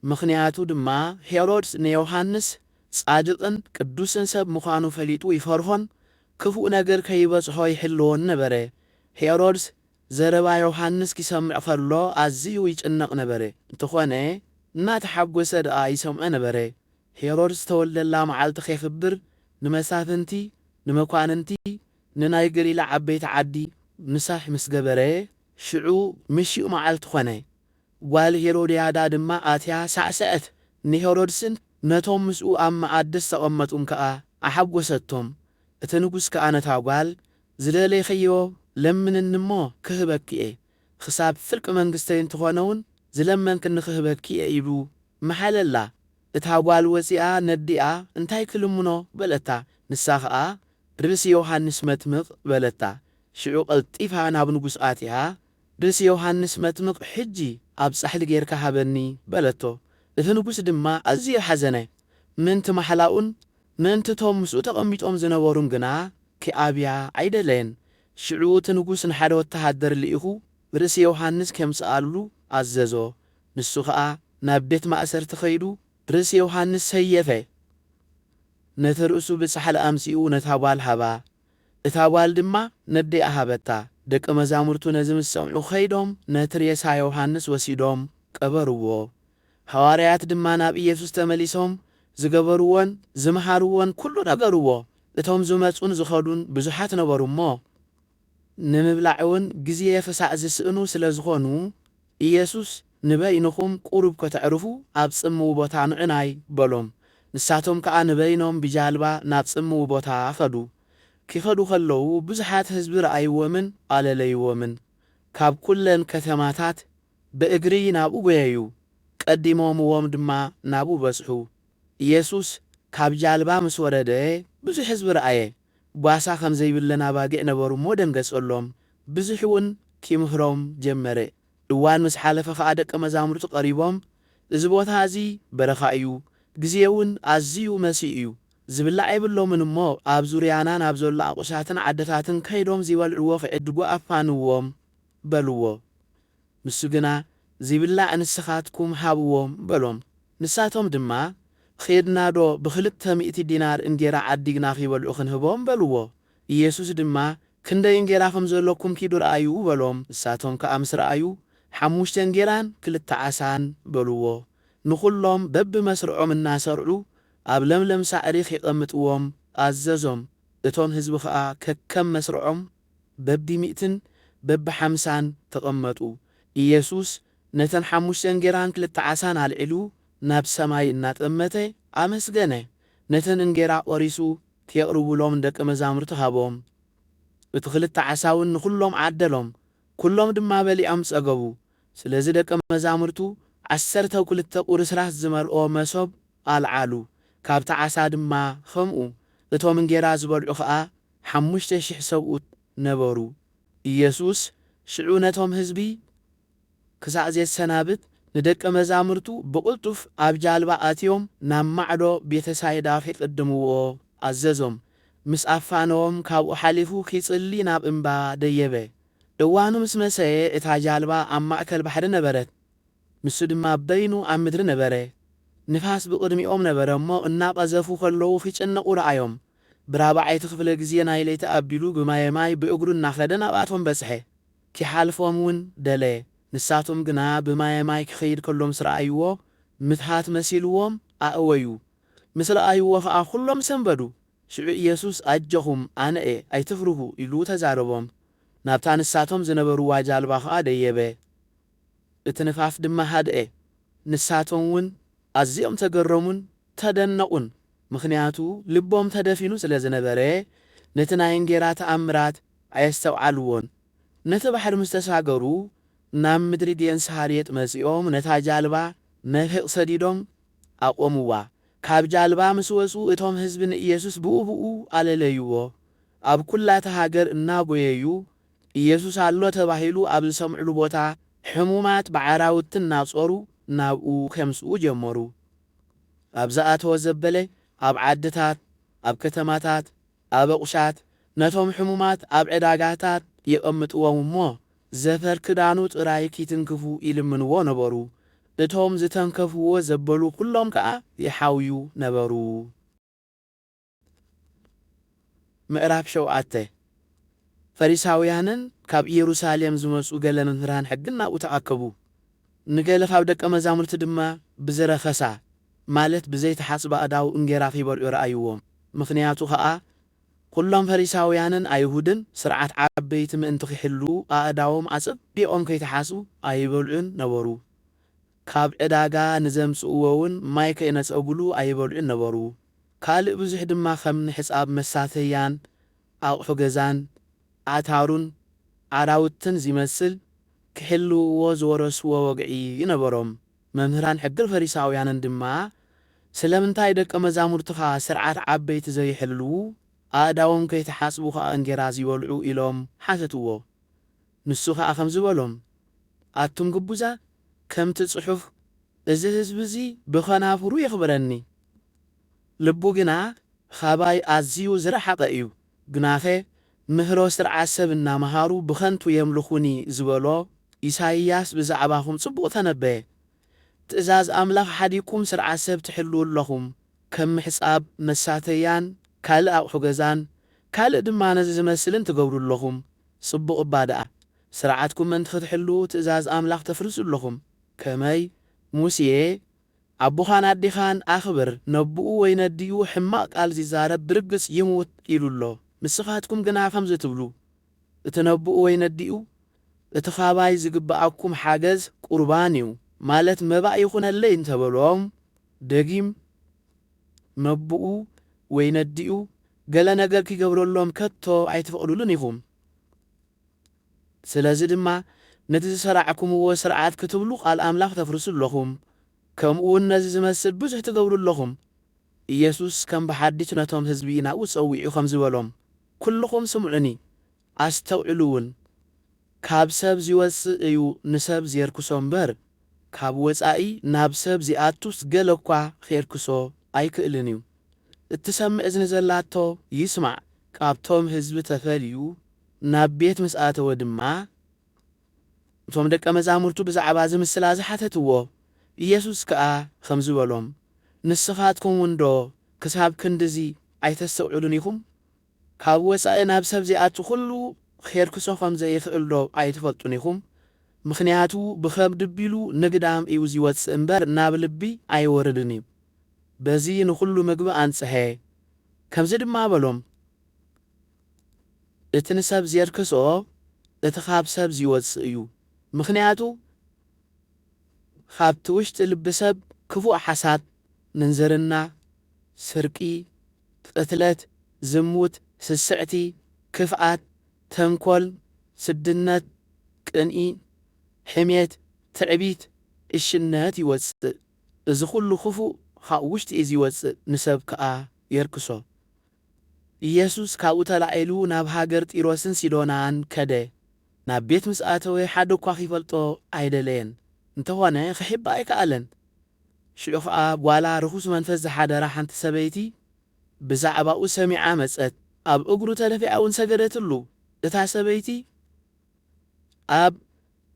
ምኽንያቱ ድማ ሄሮድስ ንዮሐንስ ጻድቕን ቅዱስን ሰብ ምዃኑ ፈሊጡ ይፈርሆን ክፉእ ነገር ከይበጽሖ ይሕልዎን ነበረ። ሄሮድስ ዘረባ ዮሐንስ ኪሰምዕ ከሎ ኣዝዩ ይጭነቕ ነበረ። እንተኾነ እናተሓጐሰ ደኣ ይሰምዖ ነበረ። ሄሮድስ ተወለደላ መዓልቲ ኸይኽብር ንመሳፍንቲ ንመኳንንቲ ንናይ ገሊላ ዓበይቲ ዓዲ ምሳሕ ምስ ገበረ ሽዑ ምሽኡ መዓልቲ ኾነ። ጓል ሄሮድያዳ ድማ ኣትያ ሳዕስዐት። ንሄሮድስን ነቶም ምስኡ ኣብ መኣዲ ዝተቐመጡን ከዓ ኣሓጐሰቶም። እቲ ንጉስ ከዓ ነታ ጓል ዝደለይኸዮ ለምንኒ እሞ ክህበኪ እየ፣ ክሳብ ፍርቂ መንግሥተይ እንትኾነውን ዝለመንክኒ ክህበኪ እየ ኢሉ መሓለላ። እታ ጓል ወፂኣ ነዲኣ እንታይ ክልምኖ በለታ። ንሳ ከዓ ርእሲ ዮሐንስ መጥምቕ በለታ። ሽዑ ቐልጢፋ ናብ ንጉስ ኣትያ ርእሲ ዮሐንስ መጥምቕ ሕጂ ኣብ ጻሕሊ ጌርካ ሃበኒ በለቶ። እቲ ንጉስ ድማ ኣዝዩ ሓዘነ። ምንቲ ማሕላኡን ምንቲ ቶም ምስኡ ተቐሚጦም ዝነበሩን ግና ክኣብያ ኣይደለየን። ሽዑ እቲ ንጉስ ንሓደ ወተሃደር ልኢኹ ርእሲ ዮሐንስ ከምጽኣሉ ኣዘዞ። ንሱ ከዓ ናብ ቤት ማእሰርቲ ኸይዱ ርእሲ ዮሐንስ ሰየፈ። ነቲ ርእሱ ብጻሕሊ ኣምጺኡ ነታ ጓል ሃባ እታጓል ድማ ነዴ ኣሃበታ ደቀ መዛሙርቱ ነዚ ምስ ሰምዑ ኸይዶም ነቲ ሬሳ ዮሃንስ ወሲዶም ቀበርዎ። ሐዋርያት ድማ ናብ ኢየሱስ ተመሊሶም ዝገበርዎን ዝመሃርዎን ኩሉ ነገርዎ። እቶም ዝመጹን ዝኸዱን ብዙሓት ነበሩ እሞ ንምብላዕውን ግዜ ፈሳእ ዝስእኑ ስለ ዝኾኑ ኢየሱስ ንበይንኹም ቁሩብ ከተዕርፉ ኣብ ጽምው ቦታ ንዕናይ በሎም። ንሳቶም ከዓ ንበይኖም ብጃልባ ናብ ጽምው ቦታ ኸዱ። ክኸዱ ኸለዉ ብዙሓት ህዝቢ ረኣይዎምን ኣለለይዎምን። ካብ ኩለን ከተማታት ብእግሪ ናብኡ ጐየዩ። ቀዲሞምዎም ድማ ናብኡ በጽሑ። ኢየሱስ ካብ ጃልባ ምስ ወረደ ብዙሕ ህዝቢ ረኣየ። ጓሳ ከም ዘይብለን ኣባጊዕ ነበሩ እሞ ደንገጸሎም። ብዙሕ እውን ኪምህሮም ጀመረ። እዋን ምስ ሓለፈ ከዓ ደቀ መዛሙርቱ ቀሪቦም እዚ ቦታ እዚ በረኻ እዩ፣ ግዜ እውን ኣዝዩ መሲእ እዩ፣ ዝብላዕ የብሎምን እሞ ኣብ ዙርያና ናብ ዘሎ ኣቑሳትን ዓደታትን ከይዶም ዝበልዕዎ ክዕድጉ ኣፋንዎም በልዎ። ንሱ ግና ዝብላዕ ንስኻትኩም ሃብዎም በሎም። ንሳቶም ድማ ኼድናዶ ብ200 ዲናር እንጌራ ዓዲግና ኺበልዑ ክንህቦም በልዎ። ኢየሱስ ድማ ክንደይ እንጌራ ከም ዘለኩም ኪዱ ረአዩ በሎም። ንሳቶም ከዓ ምስ ረአዩ 5 እንጌራን 2 ዓሳን በልዎ። ንኹሎም በብመስርዖም እናሰርዑ ኣብ ለምለም ሳዕሪ ኺቐምጥዎም ኣዘዞም። እቶም ህዝቢ ከዓ ከከም መስርዖም በቢ100ን በቢ50ን ተቐመጡ። ኢየሱስ ነተን 5 እንጌራን 2 ዓሳን ኣልዒሉ ናብ ሰማይ እናጠመተ ኣመስገነ። ነተን እንጌራ ቆሪሱ ከቕርብሎም ደቀ መዛሙርቱ ሃቦም። እቲ 2 ዓሳውን ንኹሎም ዓደሎም። ኩሎም ድማ በሊዖም ጸገቡ። ስለዚ ደቀ መዛሙርቱ 12 ቁርስራስ ዝመልኦ መሶብ ኣልዓሉ። ካብቲ ዓሳ ድማ ከምኡ። እቶም እንጌራ ዝበልዑ ከዓ 5,000 ሰብኡት ነበሩ። ኢየሱስ ሽዑ ነቶም ህዝቢ ክሳዕ ዘሰናብት ንደቀ መዛሙርቱ ብቕልጡፍ ኣብ ጃልባ ኣትዮም ናብ ማዕዶ ቤተሳይዳ ኺቅድምዎ ኣዘዞም። ምስ ኣፋነዎም ካብኡ ሓሊፉ ኺጽሊ ናብ እምባ ደየበ። እዋኑ ምስ መሰየ እታ ጃልባ ኣብ ማእከል ባሕሪ ነበረት። ንሱ ድማ በይኑ ኣብ ምድሪ ነበረ። ንፋስ ብቕድሚኦም ነበረ እሞ እናቐዘፉ ኸለዉ ኺጭነቑ ረኣዮም። ብራብዓይቲ ክፍለ ግዜ ናይ ለይቲ ኣቢሉ ብማየማይ ብእግሩ እናኸደ ናብኣቶም በጽሐ። ኪሓልፎም እውን ደለየ። ንሳቶም ግና ብማየማይ ክኸይድ ከሎ ምስ ረኣይዎ ምትሃት መሲልዎም ኣእወዩ። ምስ ረኣይዎ ከዓ ኹሎም ሰንበዱ። ሽዑ ኢየሱስ ኣጀኹም ኣነ እየ ኣይትፍርሁ ኢሉ ተዛረቦም። ናብታ ንሳቶም ዝነበሩዋ ጃልባ ከዓ ደየበ። እቲ ንፋስ ድማ ሃድአ። ንሳቶም እውን ኣዝዮም ተገረሙን ተደነቑን። ምኽንያቱ ልቦም ተደፊኑ ስለ ዝነበረ ነቲ ናይ እንጌራ ተኣምራት ኣየስተውዓልዎን። ነቲ ባሕሪ ምስ ተሻገሩ ናብ ምድሪ ዴንሳሃርየጥ መጺኦም ነታ ጃልባ መፍሕቕ ሰዲዶም ኣቆምዋ። ካብ ጃልባ ምስ ወፁ እቶም ህዝቢ ንኢየሱስ ብኡብኡ ኣለለይዎ። ኣብ ኩላተ ሃገር እናጐየዩ ኢየሱስ ኣሎ ተባሂሉ ኣብ ዝሰምዕሉ ቦታ ሕሙማት ብዓራውትን እናጾሩ ናብኡ ኸምስኡ ጀመሩ። ኣብ ዝኣተወ ዘበለ ኣብ ዓድታት፣ ኣብ ከተማታት፣ ኣብ ኣቑሻት ነቶም ሕሙማት ኣብ ዕዳጋታት የቐምጥዎም እሞ ዘፈር ክዳኑ ጥራይ ኪትንክፉ ይልምንዎ ነበሩ። እቶም ዝተንከፍዎ ዘበሉ ኩሎም ከዓ ይሓውዩ ነበሩ። ምዕራፍ 7 ፈሪሳውያንን ካብ ኢየሩሳሌም ዝመጹ ገለ መምህራን ሕግን ናብኡ ተኣከቡ። ንገለ ካብ ደቀ መዛሙርቲ ድማ ብዝረኸሳ ማለት ብዘይተሓስባ ኣዳው እንጌራ ኺበልዑ ረኣይዎም። ምኽንያቱ ከዓ ኩሎም ፈሪሳውያንን ኣይሁድን ስርዓት ዓበይቲ ምእንቲ ኺሕሉ ኣእዳዎም ኣጸቢቖም ከይተሓስቡ ኣይበልዑን ነበሩ። ካብ ዕዳጋ ንዘምጽእዎ እውን ማይ ከይነጸጉሉ ኣይበልዑን ነበሩ። ካልእ ብዙሕ ድማ ከም ንሕፃብ መሳተያን ኣቑሑ ገዛን ኣታሩን ዓራውትን ዝመስል ክሕልውዎ ዝወረስዎ ወግዒ ነበሮም። መምህራን ሕግን ፈሪሳውያንን ድማ ስለምንታይ ደቀ መዛሙርትኻ ስርዓት ዓበይቲ ዘይሕልው ኣእዳዎም ከይተሓስቡ ከዓ እንጌራ ዝበልዑ ኢሎም ሓተትዎ። ንሱ ከዓ ከም ዝበሎም ኣቱም ግቡዛት ከምቲ ጽሑፍ እዚ ህዝቢ እዚ ብኸናፍሩ የኽብረኒ፣ ልቡ ግና ኻባይ ኣዝዩ ዝረሓቐ እዩ። ግናኸ ምህሮ ስርዓት ሰብ እናመሃሩ ብኸንቱ የምልኹኒ ዝበሎ ኢሳይያስ ብዛዕባኹም ጽቡቕ ተነበየ። ትእዛዝ ኣምላኽ ሓዲኩም ስርዓት ሰብ ትሕልው ኣለኹም፣ ከም ምሕፃብ መሳተያን ካልእ ኣቑሑ ገዛን ካልእ ድማ ነዚ ዝመስልን ትገብሩ ኣለኹም። ጽቡቕ እባ ደኣ ስርዓትኩም መን ክትሕሉ ትእዛዝ ኣምላኽ ተፍርሱ ኣለኹም። ከመይ ሙሴ ኣቦኻን ኣዴኻን ኣኽብር ነብኡ ወይ ነዲኡ ሕማቕ ቃል ዚዛረብ ብርግጽ ይሙት ኢሉ ኣሎ። ንስኻትኩም ግና ከምዚ ትብሉ። እቲ ነብኡ ወይ ነዲኡ እቲ ኻባይ ዝግብኣኩም ሓገዝ ቁርባን እዩ ማለት መባእ ይኹነለይ እንተበሎም ደጊም ነብኡ ወይ ነዲኡ ገለ ነገር ክገብረሎም ከቶ ኣይትፈቕዱሉን ኢኹም። ስለዚ ድማ ነቲ ዝሰራዕኩምዎ ስርዓት ክትብሉ ቃል ኣምላኽ ተፍርሱ ኣለኹም። ከምኡውን ነዚ ዝመስል ብዙሕ ትገብሩ ኣለኹም። ኢየሱስ ከም ብሓድሽ ነቶም ህዝቢ ናብኡ ፀዊዑ ከም ዝበሎም ኩልኹም ስምዑኒ ኣስተውዕሉ እውን ካብ ሰብ ዝወፅእ እዩ ንሰብ ዝየርክሶ እምበር ካብ ወፃኢ ናብ ሰብ ዝኣቱስ ገለ እኳ ከየርክሶ ኣይክእልን እዩ። እትሰምዕ እዝኒ ዘላቶ ይስማዕ። ካብቶም ህዝቢ ተፈልዩ ናብ ቤት ምስ ኣተወ ድማ እቶም ደቀ መዛሙርቱ ብዛዕባ እዚ ምስላ ዝሓተትዎ ኢየሱስ ከኣ ከም ዝበሎም ንስኻትኩም እንዶ ክሳብ ክንድዚ ኣይተስተውዕሉን ኢኹም? ካብ ወፃኢ ናብ ሰብ ዝኣቱ ኩሉ ከየርክሶ ከም ዘይኽእል ዶ ኣይትፈልጡን ኢኹም? ምክንያቱ ብከም ድቢሉ ንግዳም እዩ ዝወፅእ እምበር ናብ ልቢ ኣይወርድን እዩ። በዚ ንኩሉ ምግቢ ኣንጽሐ። ከምዚ ድማ በሎም እቲ ንሰብ ዝየርክሶ እቲ ካብ ሰብ ዝወፅእ እዩ። ምክንያቱ ካብቲ ውሽጢ ልቢ ሰብ ክፉእ ሓሳብ፣ ምንዝርና፣ ስርቂ፣ ቅትለት፣ ዝሙት፣ ስስዕቲ፣ ክፍኣት፣ ተንኮል፣ ስድነት፣ ቅንኢ፣ ሕሜት፣ ትዕቢት፣ እሽነት ይወፅእ። እዚ ኩሉ ክፉእ ካብ ውሽጢ እዩ ዝወፅእ ንሰብ ከኣ የርክሶ። ኢየሱስ ካብኡ ተላዒሉ ናብ ሃገር ጢሮስን ሲዶናን ከደ። ናብ ቤት ምስ ኣተወ ሓደ እኳ ክፈልጦ ኣይደለየን። እንተኾነ ክሕባ ኣይከኣለን። ሽዑ ከዓ ዋላ ርኩስ መንፈስ ዝሓደራ ሓንቲ ሰበይቲ ብዛዕባኡ ሰሚዓ መፀት። ኣብ እግሩ ተደፊዓ እውን ሰገደትሉ። እታ ሰበይቲ ኣብ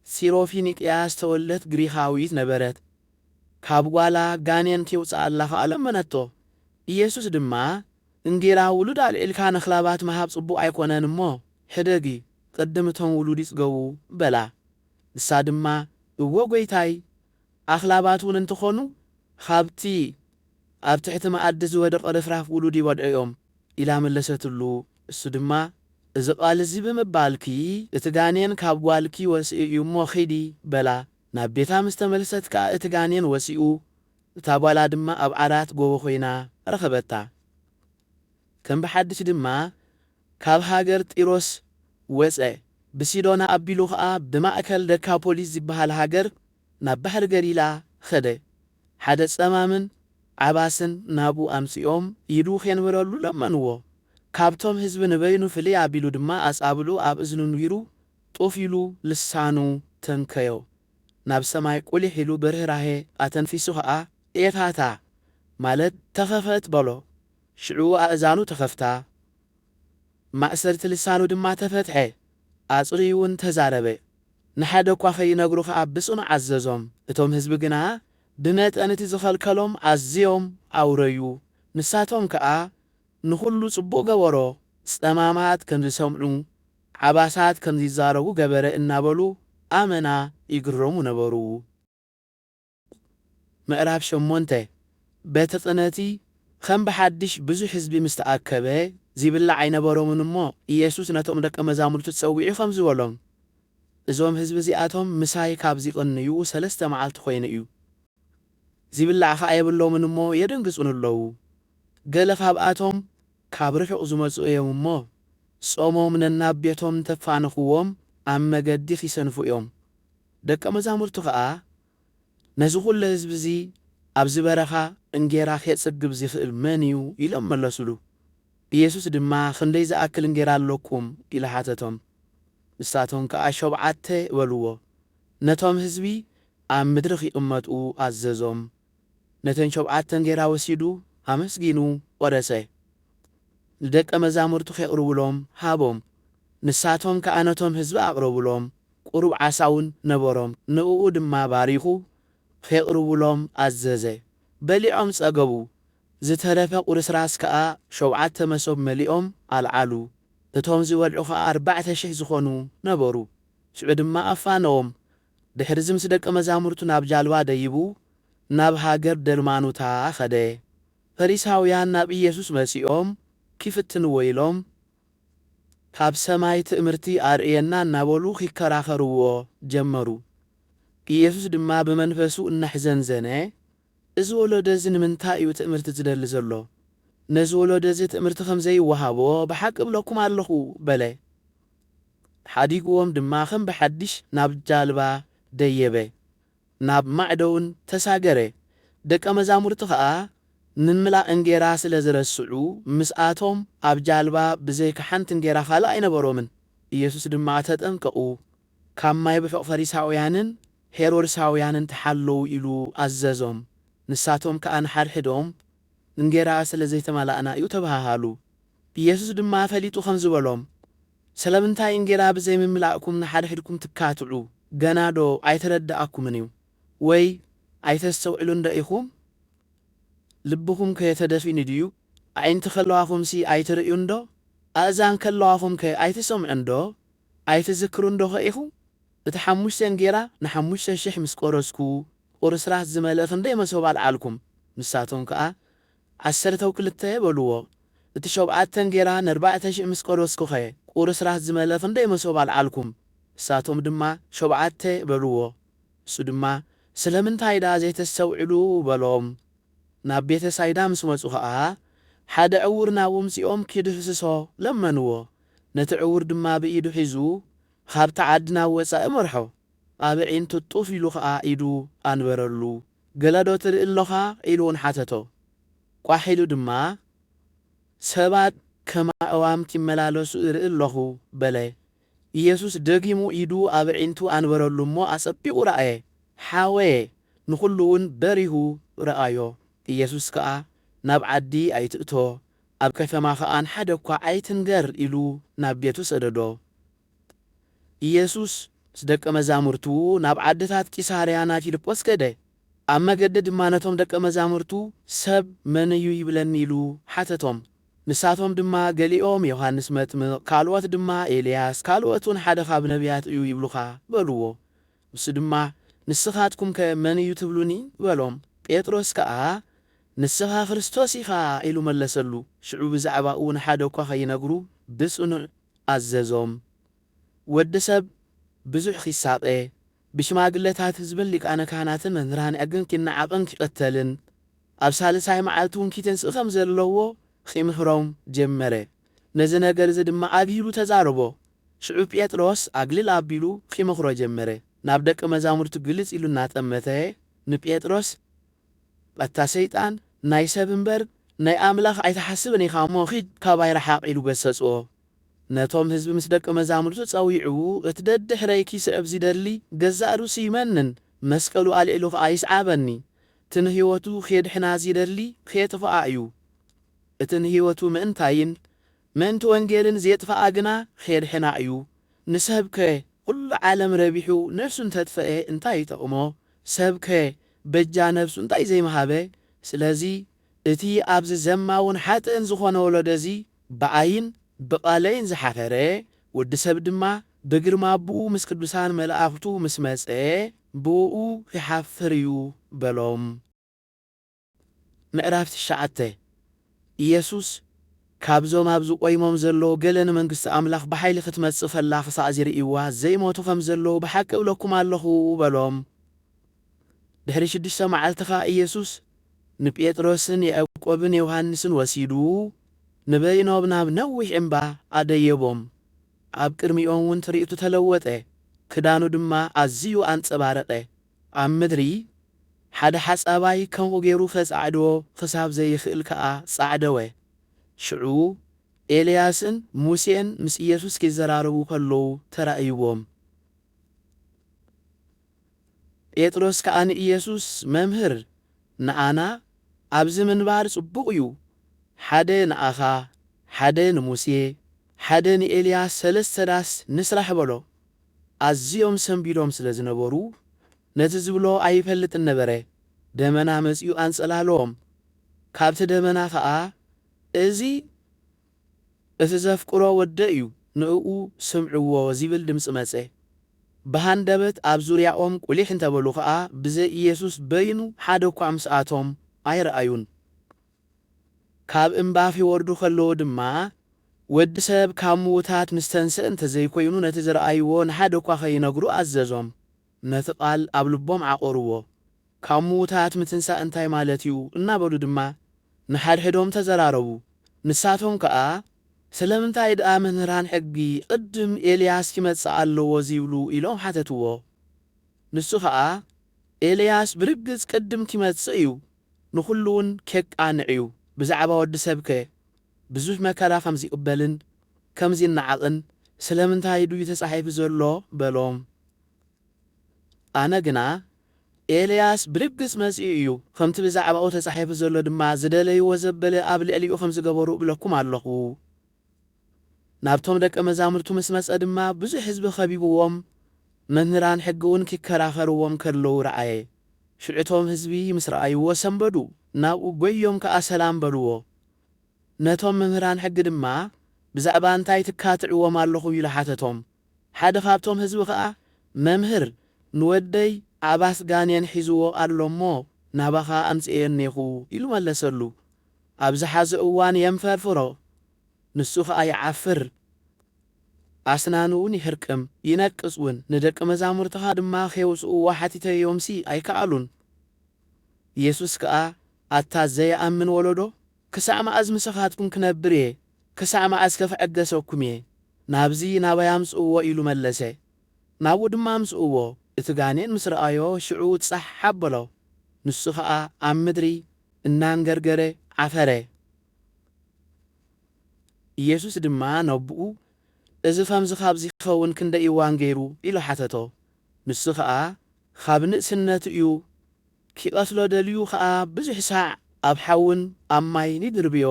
ሲሮፊኒቅያ ዝተወለደት ግሪካዊት ነበረት። ካብ ጓላ ጋኔን ከይውፅኣላ ከዓ ለመነቶ። ኢየሱስ ድማ እንጌራ ውሉድ ኣልዒልካ ንኽላባት መሃብ ጽቡቕ ኣይኮነን እሞ ሕደጊ ቅድም እቶም ውሉድ ይጽገቡ በላ። ንሳ ድማ እወ ጐይታይ ኣኽላባት እውን እንትኾኑ ካብቲ ኣብ ትሕቲ መኣዲ ዝወደቐ ርፍራፍ ውሉድ ይወድዑ እዮም ኢላ መለሰትሉ። እሱ ድማ እዚ ቃል እዚ ብምባልኪ እቲ ጋኔን ካብ ጓልኪ ወፂኡ እዩ እሞ ኺዲ በላ። ናብ ቤታ ምስ ተመለሰት ከዓ እቲ ጋኔን ወፂኡ፣ እታ ጓላ ድማ ኣብ ዓራት ጎቦ ኮይና ረኸበታ። ከም ብሓድሽ ድማ ካብ ሃገር ጢሮስ ወፀ። ብሲዶና ኣቢሉ ከዓ ብማእከል ደካፖሊስ ዝበሃል ሃገር ናብ ባሕሪ ገሊላ ኸደ። ሓደ ጸማምን ዓባስን ናብኡ ኣምፂኦም ኢዱ ኸንብረሉ ለመንዎ። ካብቶም ህዝቢ ንበይኑ ፍልይ ኣቢሉ ድማ ኣጻብሉ ኣብ እዝኑ ንቢሩ ጡፍ ኢሉ ልሳኑ ተንከዮ። ናብ ሰማይ ቁሊሕ ኢሉ ብርህራሄ ኣተንፊሱ ከዓ ኤታታ ማለት ተኸፈት በሎ። ሽዑ ኣእዛኑ ተኸፍታ፣ ማእሰርቲ ልሳኑ ድማ ተፈትሐ፣ ኣጽሪኡ እውን ተዛረበ። ንሓደ እኳ ከይነግሩ ከዓ ብጽኑዕ ኣዘዞም። እቶም ህዝቢ ግና ብመጠን እቲ ዝኸልከሎም ኣዝዮም ኣውረዩ። ንሳቶም ከዓ ንኹሉ ጽቡቕ ገበሮ። ጸማማት ከም ዝሰምዑ፣ ዓባሳት ከም ዝዛረቡ ገበረ እናበሉ ኣመና ይግረሙ ነበሩ። ምዕራፍ 8 ቤተ ጽነቲ ከም ብሓድሽ ብዙሕ ህዝቢ ምስ ተኣከበ ዝብላዕ ኣይነበሮምን እሞ ኢየሱስ ነቶም ደቀ መዛሙርቱ ፀዊዑ ከም ዝበሎም እዞም ህዝቢ እዚኣቶም ምሳይ ካብ ዝቕንዩ 3 መዓልቲ ኮይኑ እዩ። ዝብላዕ ከዓ የብሎምን እሞ የደንግጹን ኣለዉ። ገለ ካብኣቶም ካብ ርሑቕ ዝመጹ እዮም እሞ ጾሞም ነናብ ቤቶም ተፋንኽዎም ኣብ መገዲ ይሰንፉ እዮም። ደቀ መዛሙርቱ ከዓ ነዚ ኩሉ ህዝቢ እዚ ኣብዚ በረኻ እንጌራ ከየጽግብ ዝኽእል መን እዩ ኢሎም መለሱሉ። ኢየሱስ ድማ ክንደይ ዝኣክል እንጌራ ኣለኩም ኢሉ ሓተቶም። ንሳቶም ከዓ 7 በልዎ። ነቶም ህዝቢ ኣብ ምድሪ ይቕመጡ ኣዘዞም። ነተን 7 እንጌራ ወሲዱ ኣመስጊኑ ቆረሰ። ንደቀ መዛሙርቱ ከቕርብሎም ሃቦም። ንሳቶም ከዓ ነቶም ህዝቢ ኣቕረብሎም። ቁሩብ ዓሳውን ነበሮም። ንዕኡ ድማ ባሪኹ ከቕርብሎም ኣዘዘ። በሊዖም ጸገቡ። ዝተረፈ ቁርስራስ ከዓ 7 መሶብ መሊኦም ኣልዓሉ። እቶም ዝበልዑ ከዓ 4,000 ዝኾኑ ነበሩ። ሽዑ ድማ ኣፋነዎም። ድሕሪ እዚ ምስ ደቀ መዛሙርቱ ናብ ጃልባ ደይቡ ናብ ሃገር ደልማኑታ ኸደ። ፈሪሳውያን ናብ ኢየሱስ መጺኦም ክፍትንዎ ኢሎም ካብ ሰማይ ትእምርቲ ኣርእየና እናበሉ ክከራኸርዎ ጀመሩ። ኢየሱስ ድማ ብመንፈሱ እናሕዘንዘነ እዚ ወለዶ እዚ ንምንታይ እዩ ትእምርቲ ዝደሊ ዘሎ? ነዚ ወለዶ እዚ ትእምርቲ ከም ዘይወሃቦ ብሓቂ እብለኩም ኣለኹ በለ። ሓዲግዎም ድማ ከም ብሓድሽ ናብ ጃልባ ደየበ፣ ናብ ማዕዶውን ተሳገረ። ደቀ መዛሙርቲ ከዓ ምምላእ እንጌራ ስለ ዝረስዑ ምስኣቶም ኣብ ጃልባ ብዘይካ ሓንቲ እንጌራ ካልእ ኣይነበሮምን። ኢየሱስ ድማ ተጠንቀቑ፣ ካብ ማይ ብሑቕ ፈሪሳውያንን ሄሮድሳውያንን ተሓለዉ ኢሉ ኣዘዞም። ንሳቶም ከዓ ንሓድሕዶም እንጌራ ስለ ዘይተመላእና እዩ ተባሃሉ። ኢየሱስ ድማ ፈሊጡ ከም ዝበሎም ስለምንታይ እንጌራ ብዘይ ምምላእኩም ንሓድሕድኩም ትካትዑ? ገና ዶ ኣይተረዳእኩምን እዩ? ወይ ኣይተስተውዕሉ እንዶ ኢኹም? ልብኹም ከየተደፊኑ ድዩ? ዓይንቲ ከለዋኹምሲ ኣይትርእዩ እንዶ? ኣእዛን ከለዋኹም ከ ኣይትሰምዑ እንዶ? ኣይትዝክሩ እንዶ ኸ ኢኹም? እቲ 5 እንጌራ ን5,000 ምስ ቆረስኩ ቁርስራስ ዝመልአ ክንደይ መሶብ ኣልዓልኩም? ንሳቶም ከዓ 12 በልዎ። እቲ 7 እንጌራ ን4,000 ምስ ቆረስኩ ኸ ቁርስራስ ዝመልአ ክንደይ መሶብ ኣልዓልኩም? ንሳቶም ድማ 7 በልዎ። እሱ ድማ ስለምንታይ ዳ ዘይተስተውዕሉ በሎም። ናብ ቤተ ሳይዳ ምስ መጹ ከዓ ሓደ ዕውር ናብኦም መጺኦም ክድህስሶ ለመንዎ። ነቲ ዕውር ድማ ብኢዱ ሒዙ ካብቲ ዓዲ ናብ ወጻኢ መርሖ። ኣብ ዒንቱ ጡፍ ኢሉ ከዓ ኢዱ ኣንበረሉ። ገለ ዶ ትርኢ ኣለኻ ኢሉ እውን ሓተቶ። ቋሕ ኢሉ ድማ ሰባት ከም ኣእዋምቲ ይመላለሱ ይርኢ ኣለኹ በለ። ኢየሱስ ደጊሙ ኢዱ ኣብ ዒንቱ ኣንበረሉ እሞ ኣጸቢቑ ረኣየ፣ ሓወየ፣ ንኹሉ እውን በሪሁ ረኣዮ። ኢየሱስ ከዓ ናብ ዓዲ ኣይትእቶ፣ ኣብ ከተማ ከዓ ንሓደ እኳ ኣይትንገር ኢሉ ናብ ቤቱ ሰደዶ። ኢየሱስ ምስ ደቀ መዛሙርቱ ናብ ዓድታት ቂሳርያ ፊልጶስ ከደ። ኣብ መገዲ ድማ ነቶም ደቀ መዛሙርቱ ሰብ መን እዩ ይብለኒ ኢሉ ሓተቶም። ንሳቶም ድማ ገሊኦም ዮሐንስ መጥምቕ፣ ካልኦት ድማ ኤልያስ፣ ካልኦት እውን ሓደ ካብ ነቢያት እዩ ይብሉኻ በልዎ። ንሱ ድማ ንስኻትኩም ከ መን እዩ ትብሉኒ በሎም። ጴጥሮስ ከዓ ንስኻ ክርስቶስ ኢኻ ኢሉ መለሰሉ። ሽዑ ብዛዕባኡ ንሓደ እኳ ከይነግሩ ብጽኑዕ ኣዘዞም። ወዲ ሰብ ብዙሕ ኺሳቐ ብሽማግለታት ህዝብን ሊቃነ ካህናትን መምህራን ግን ክነዓቕን ክቐተልን ኣብ ሳልሳይ መዓልቲ እውን ኪተንስእ ከም ዘለዎ ኺምኽሮም ጀመረ። ነዚ ነገር እዚ ድማ ኣግሂሉ ተዛረቦ። ሽዑ ጴጥሮስ ኣግሊል ኣቢሉ ኺምኽሮ ጀመረ። ናብ ደቀ መዛሙርቱ ግልጽ ኢሉ እናጠመተ ንጴጥሮስ በታ ሰይጣን ናይ ሰብ እምበር ናይ ኣምላኽ ኣይተሓስብን ኢኻ እሞ ኺድ ካባይ ረሓቕ ኢሉ ገሰጾ። ነቶም ህዝቢ ምስ ደቀ መዛሙርቱ ጸዊዑ እቲ ደድሕረይ ኪስዕብ ዝደሊ ገዛእ ርእሱ ይመንን፣ መስቀሉ ኣልዒሉ ከዓ ይስዓበኒ። እቲ ንህይወቱ ኸድሕና ዝደሊ ከየጥፍኣ እዩ። እቲ ንህይወቱ ምእንታይን ምእንቲ ወንጌልን ዘየጥፍኣ ግና ኸድሕና እዩ። ንሰብ ከ ኩሉ ዓለም ረቢሑ ነፍሱ እንተጥፍአ እንታይ ይጠቕሞ? ሰብ ከ በጃ ነፍሱ እንታይ ዘይመሃበ? ስለዚ እቲ ኣብዚ ዘማውን ሓጥእን ዝኾነ ወለዶ እዚ ብዓይን ብቓለይን ዝሓፈረ ወዲ ሰብ ድማ ብግርማ ኣቡኡ ምስ ቅዱሳን መላእኽቱ ምስ መጸ ብኡ ይሓፍር እዩ በሎም። ምዕራፍ 9 ኢየሱስ ካብዞም ኣብዚ ቆይሞም ዘለዉ ገለ ንመንግሥቲ ኣምላኽ ብሓይሊ ክትመጽእ ፈላ ክሳዕ ዝርእይዋ ዘይሞቱ ከም ዘለዉ ብሓቂ እብለኩም ኣለኹ በሎም። ድሕሪ 6 መዓልቲ ኸ ኢየሱስ ንጴጥሮስን ያዕቆብን ዮሐንስን ወሲዱ ንበይኖም ናብ ነዊሕ እምባ ኣደየቦም። ኣብ ቅድሚኦም እውን ትርኢቱ ተለወጠ፣ ክዳኑ ድማ ኣዝዩ ኣንጸባረቐ። ኣብ ምድሪ ሓደ ሓጸባይ ከምኡ ገይሩ ፈጻዕድዎ ክሳብ ዘይኽእል ከዓ ጻዕደወ። ሽዑ ኤልያስን ሙሴን ምስ ኢየሱስ ኪዘራረቡ ከለዉ ተራእይዎም። ጴጥሮስ ከዓ ንኢየሱስ መምህር ንኣና ኣብዚ ምንባር ጽቡቕ እዩ፣ ሓደ ንኣኻ፣ ሓደ ንሙሴ፣ ሓደ ንኤልያስ 3 ዳስ ንስራሕ በሎ። ኣዝዮም ሰንቢዶም ስለ ዝነበሩ ነቲ ዝብሎ ኣይፈልጥን ነበረ። ደመና መጺኡ ኣንጸላለዎም። ካብቲ ደመና ከዓ እዚ ዘፍቅሮ ወደ እዩ ንዕኡ ስምዕዎ ዝብል ድምፂ መፀ። ብሃንደበት ኣብ ዙርያኦም ቁሊሕ እንተበሉ ከዓ ብዘይ ኢየሱስ በይኑ ሓደ እኳ ምስኣቶም ኣይረኣዩን። ካብ እምባፍ ይወርዱ ከለዉ ድማ ወዲ ሰብ ካብ ምዉታት ምስ ተንስእ እንተዘይኮይኑ ነቲ ዝረኣይዎ ንሓደ እኳ ከይነግሩ ኣዘዞም። ነቲ ቃል ኣብ ልቦም ዓቆርዎ። ካብ ምዉታት ምትንሳእ እንታይ ማለት እዩ እናበሉ ድማ ንሓድሕዶም ተዘራረቡ። ንሳቶም ከዓ ስለምንታይ ደኣ መምህራን ሕጊ ቅድም ኤልያስ ክመጽእ ኣለዎ ዝብሉ ኢሎም ሓተትዎ። ንሱ ከዓ ኤልያስ ብርግጽ ቅድም ክመጽእ እዩ፣ ንኹሉ እውን ከቃንዕ እዩ። ብዛዕባ ወዲ ሰብ ከ ብዙሕ መከራ ከም ዝቕበልን ከም ዝነዓቕን ስለምንታይ ድዩ ተጻሒፉ ዘሎ በሎም። ኣነ ግና ኤልያስ ብርግጽ መጺኡ እዩ፣ ከምቲ ብዛዕባኡ ተጻሒፉ ዘሎ ድማ ዝደለይዎ ዘበለ ኣብ ልዕሊኡ ከም ዝገበሩ እብለኩም ኣለኹ። ናብቶም ደቀ መዛሙርቱ ምስ መጸ ድማ ብዙሕ ህዝቢ ኸቢብዎም መምህራን ሕጊ እውን ክከራኸርዎም ከለዉ ረኣየ። ሽዑቶም ህዝቢ ምስ ረኣይዎ ሰንበዱ፣ ናብኡ ጐዮም ከዓ ሰላም በልዎ። ነቶም መምህራን ሕጊ ድማ ብዛዕባ እንታይ ትካትዕዎም ኣለኹ ኢሉ ሓተቶም። ሓደ ካብቶም ህዝቢ ከዓ መምህር ንወደይ ዓባስ ጋኔን ሒዝዎ ኣሎ እሞ ናባኻ ኣምጽአየኒኹ ኢሉ መለሰሉ። ኣብ ዝሓዘ እዋን የንፈርፍሮ፣ ንሱ ከዓ ይዓፍር፣ ኣስናኑ እውን ይሕርቅም ይነቅጽ እውን። ንደቀ መዛሙርትኻ ድማ ከየውፅእዎ ሓቲተዮምሲ ኣይከኣሉን። ኢየሱስ ከዓ ኣታ ዘይኣምን ወለዶ ክሳዕ መዓዝ ምሳኻትኩም ክነብር እየ? ክሳዕ መዓዝ ከፍዕገሰኩም እየ? ናብዚ ናበይ ኣምጽእዎ ኢሉ መለሰ። ናብኡ ድማ ኣምጽእዎ። እቲ ጋኔን ምስ ረኣዮ ሽዑ ጻሕ ኣበሎ። ንሱ ከዓ ኣብ ምድሪ እናንገርገረ ዓፈረ። ኢየሱስ ድማ ነብኡ እዚ ከምዚ ካብዚ ክኸውን ክንደይ እዋን ገይሩ ኢሉ ሓተቶ። ንሱ ከዓ ካብ ንእስነቱ እዩ። ክቐትሎ ደልዩ ከዓ ብዙሕ ሳዕ ኣብ ሓውን ኣብ ማይን ይድርብዮ።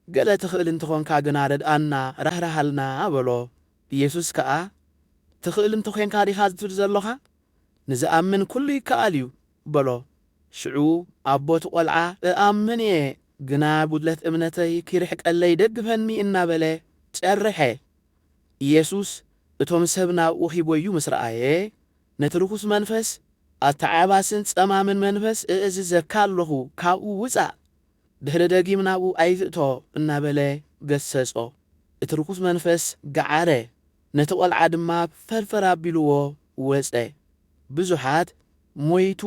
ገለ ትኽእል እንተኾንካ ግና ረድኣና ራህራሃልና በሎ። ኢየሱስ ከዓ ትኽእል እንተኮንካ ዲኻ ዝትብል ዘለኻ? ንዝኣምን ኩሉ ይከኣል እዩ በሎ። ሽዑ ኣቦት ቆልዓ እኣምን እየ ግና ጉድለት እምነተይ ክርሕቀለይ ደግፈኒ እናበለ ጨርሐ። ኢየሱስ እቶም ሰብ ናብኡ ኺበዩ ምስ ረኣየ ነቲ ርኩስ መንፈስ ኣተዓባስን ጸማምን መንፈስ እእዝዘካ ኣለኹ ካብኡ ውፃእ፣ ድሕሪ ደጊም ናብኡ ኣይትእቶ እናበለ ገሰጾ። እቲ ርኩስ መንፈስ ገዓረ፣ ነቲ ቆልዓ ድማ ፈርፈር ኣቢልዎ ወፀ። ብዙሓት ሞይቱ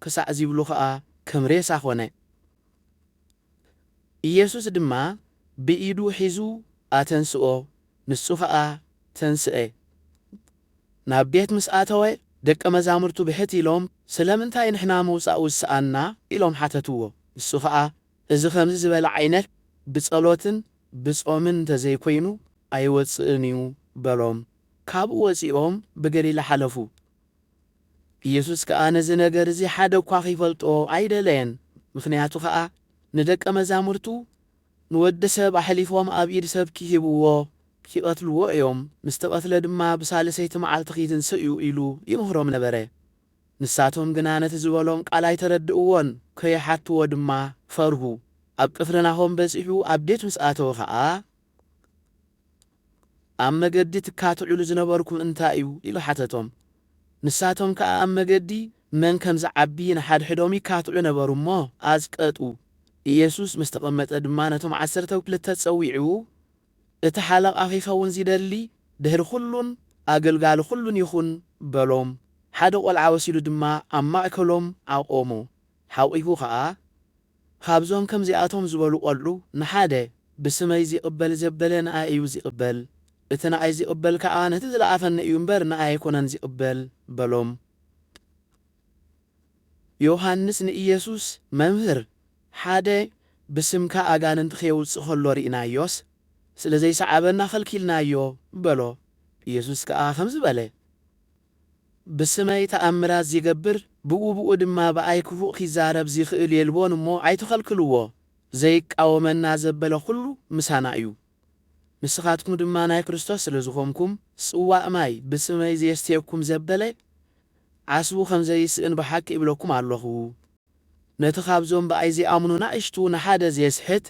ክሳዕ ዝብሉ ከዓ ከም ሬሳ ኾነ። ኢየሱስ ድማ ብኢዱ ሒዙ ኣተንስኦ፣ ንሱ ከዓ ተንስአ። ናብ ቤት ምስ ኣተወ ደቀ መዛሙርቱ ብሕት ኢሎም ስለምንታይ ንሕና ምውፃእ ውስኣና ኢሎም ሓተትዎ። ንሱ ከዓ እዚ ከምዚ ዝበለ ዓይነት ብጸሎትን ብጾምን እንተዘይኮይኑ ኣይወፅእን እዩ በሎም። ካብኡ ወፂኦም ብገሊላ ሓለፉ። ኢየሱስ ከዓ ነዚ ነገር እዚ ሓደ እኳ ኸይፈልጦ ኣይደለየን። ምኽንያቱ ከዓ ንደቀ መዛሙርቱ ንወዲ ሰብ ኣሕሊፎም ኣብ ኢድ ሰብ ክሂብዎ ክቐትልዎ እዮም። ምስ ተቐትለ ድማ ብሳልሰይቲ መዓልቲ ኺትንስእ እዩ ኢሉ ይምኽሮም ነበረ። ንሳቶም ግና ነቲ ዝበሎም ቃል ኣይተረድእዎን፣ ከየሓትዎ ድማ ፈርሁ። ኣብ ቅፍርናሆም በፂሑ ኣብ ቤት ምስ ኣተወ ከዓ ኣብ መገዲ ትካትዕሉ ዝነበርኩም እንታይ እዩ ኢሉ ሓተቶም። ንሳቶም ከዓ ኣብ መገዲ መን ከም ዝዓቢ ንሓድሕዶም ይካትዑ ነበሩ እሞ ኣዝቀጡ። ኢየሱስ ምስ ተቐመጠ ድማ ነቶም 12 ጸዊዑ እቲ ሓለቓ ኺኸውን ዝደሊ ድሕሪ ኩሉን ኣገልጋሊ ኩሉን ይኹን በሎም። ሓደ ቆልዓ ወሲዱ ድማ ኣብ ማእከሎም ኣቆሞ። ሓቂፉ ከዓ ካብዞም ከምዚኣቶም ዝበሉ ቆልዑ ንሓደ ብስመይ ዝቕበል ዘበለ ንኣይ እዩ ዝቕበል፣ እቲ ንኣይ ዝቕበል ከዓ ነቲ ዝለኣፈኒ እዩ እምበር ንኣይ ኣይኮነን ዝቕበል በሎም። ዮሃንስ ንኢየሱስ መምህር ሓደ ብስምካ ኣጋንንቲ ከየውፅእ ከሎ ርኢናዮስ ስለ ዘይሰዓበና ኸልኪልናዮ በሎ። ኢየሱስ ከዓ ከምዚ በለ፣ ብስመይ ተኣምራት ዝገብር ብኡ ድማ ብኣይ ክፉእ ኺዛረብ ዝኽእል የልቦን እሞ ኣይትኸልክልዎ። ዘይቃወመና ዘበለ ኩሉ ምሳና እዩ። ንስኻትኩም ድማ ናይ ክርስቶስ ስለ ዝኾንኩም ጽዋዕ ማይ ብስመይ ዘየስተየኩም ዘበለ ዓስቡ ከም ዘይስእን ብሓቂ ይብለኩም ኣለኹ። نتخابزون بأيزي آمنونا اشتو نحاد زيسحت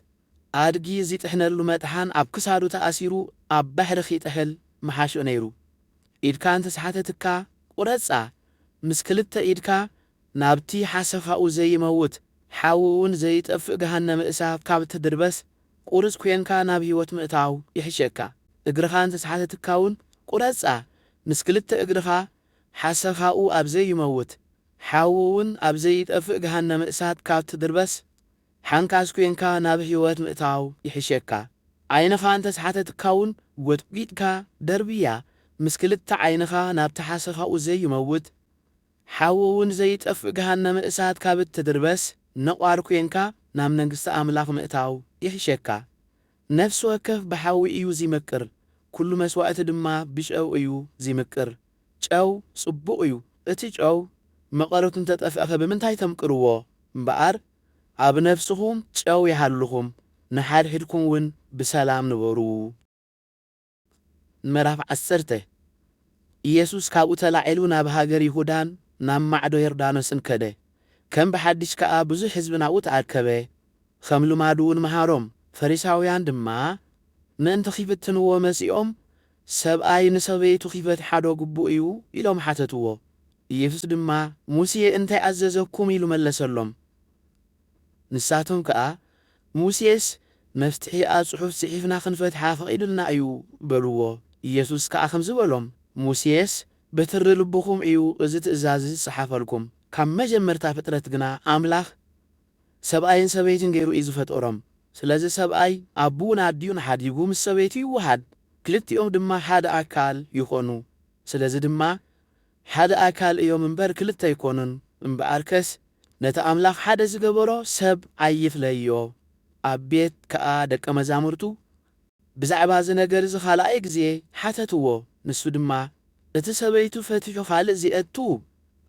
آدقي زيت احنا اللومتحان اب كسادو تأسيرو اب بحرخي تحل محاشو نيرو إيدكا تسحاتتكا ورسا مسكلتا إيدكا نابتي حاسفاو زي موت حاوون زي تأفق جهنم إساف كابت تدربس قرص كوينكا ناب هيوت مقتاو يحشيكا إقرخان تسحاتتكاون قرصا مسكلتا إقرخا حاسفاو أبزي يموت حاوون أبزي تأفق جهنم إساف كابت تدربس حانكاس كوينكا ناب هيوت مقتاو يحشيكا عينخان تسحاتتكاون وتبيتكا دربيا مسكلتا عينخا ناب تحاسفاو زي يموت حاوون زي تأفق جهنم إساف كابت تدربس نقواركو ينكا نام ننقص أملاك مئتاو يحشيكا نفس وكف بحاوي إيو زي مكر كل مسوأة دما بيش أو إيو زي مكر أو صبو إيو اتج أو مقارو تنتتأفق بمنتهي تمكروه مبقار عب نفسهم أو يحلهم نحار حدكم ون بسلام نبرو مراف عسرته إيسوس كابو تلاعلو نابهاجر يهودان نام معدو يردانوس انكده كم بحدش كأ بزو حزبنا وتعكبه خملو مادون مهارم فريساويان دما من تخيفت تنوو مسيوم سبأي نسبي تخيفت حادو قبو إيو إلوم حاتتوو يفس دما موسي انتي عززوكم إلو ملسلوم نساتهم كأ موسيس مفتحي أصحف سحيفنا خنفتحا فقيدلنا إيو بلوو يسوس كأ خمزولوم موسيس بتر لبخم إيو إزت إزازي صحافلكم كم مجمرتا فترة جنا أملاخ سبأين سبيتين غيرو إزو فتورم سلازي سبأي أبونا ديون حد يقوم السبيتي وحد كلت يوم دما حد أكال يخونو سلازي دما حد أكال يوم منبر كلتا يكونن منباركس نتا أملاخ حد زقبرو سب عيف ليو أبيت كأ دك مزامرتو بزعب هذا نجرز خالق زي حتى تو نسو دما نتسبيتو فتحو خالق زي أتو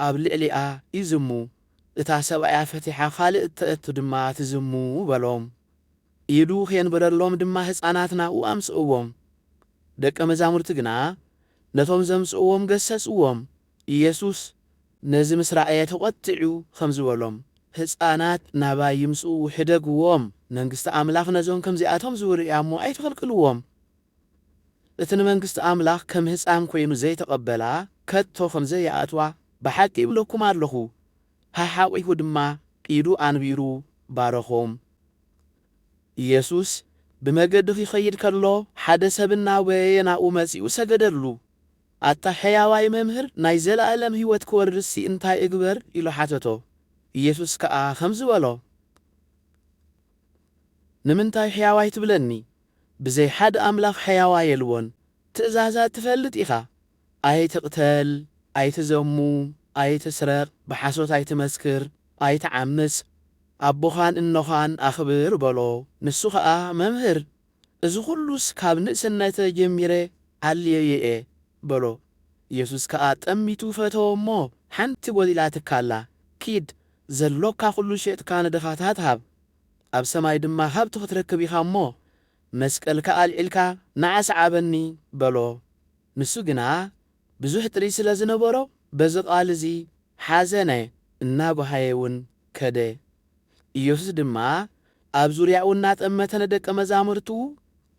أبلع لئا يزمو እታሰብ አያፈቲሓ ካልእ እትእቱ ድማ ትዝሙ በሎም ኢሉ ኸንበረሎም ድማ ህፃናትና ወአምጽእዎም ደቀ መዛሙርት ግና ነቶም ዘምጽእዎም ገሰጽዎም ኢየሱስ ነዚ ምስራኤ ተቆጥዑ ከምዝበሎም ህፃናት ናባይ ይምጽኡ ሕደግዎም መንግስቲ አምላኽ ነዞም ከምዚኣቶም ዝውርያሞ ኣይትኸልክልዎም እቲ መንግስቲ አምላኽ ከም ህፃን ኮይኑ ዘይተቀበላ ከቶ ከምዘይኣትዋ በሓቂ ይብለኩም ኣለኹ ሃሓዊሁ ድማ ኢዱ አንቢሩ ባረኾም ኢየሱስ ብመገድኺ ይኸይድ ከሎ ሓደ ሰብና ወየናኡ መጺኡ ሰገደሉ ኣታ ሕያዋይ መምህር ናይ ዘለኣለም ህይወት ክወርሲ እንታይ እግበር ኢሉ ሓተቶ ኢየሱስ ከኣ ከምዚ በሎ ንምንታይ ሕያዋይ ትብለኒ ብዘይ ሓደ ኣምላኽ ሕያዋይ የልዎን ትእዛዛት ትፈልጥ ኢኻ ኣይትቕተል ኣይትዘሙ ኣይትስረቕ ብሓሶት ኣይትመስክር ኣይትዓምፅ ኣቦኻን እኖኻን ኣኽብር በሎ ንሱ ኸኣ መምህር እዚ ኩሉስ ካብ ንእስነተ ጀሚረ ዓልየየ በሎ ኢየሱስ ከኣ ጠሚቱ ፈተዎ እሞ ሓንቲ ጐዲላ ትካላ ኪድ ዘሎካ ኩሉ ሸጥካ ንድኻታት ሃብ ኣብ ሰማይ ድማ ሃብቲ ክትረክብ ኢኻ እሞ መስቀልካ ኣልዒልካ ንዓስ ዓበኒ በሎ ንሱ ግና ብዙሕ ጥሪ ስለ ዝነበሮ በዚ ቃል እዚ ሓዘነ እናጓሃየውን ከደ ኢየሱስ ድማ ኣብ ዙርያኡ እናጠመተ ንደቀ መዛሙርቱ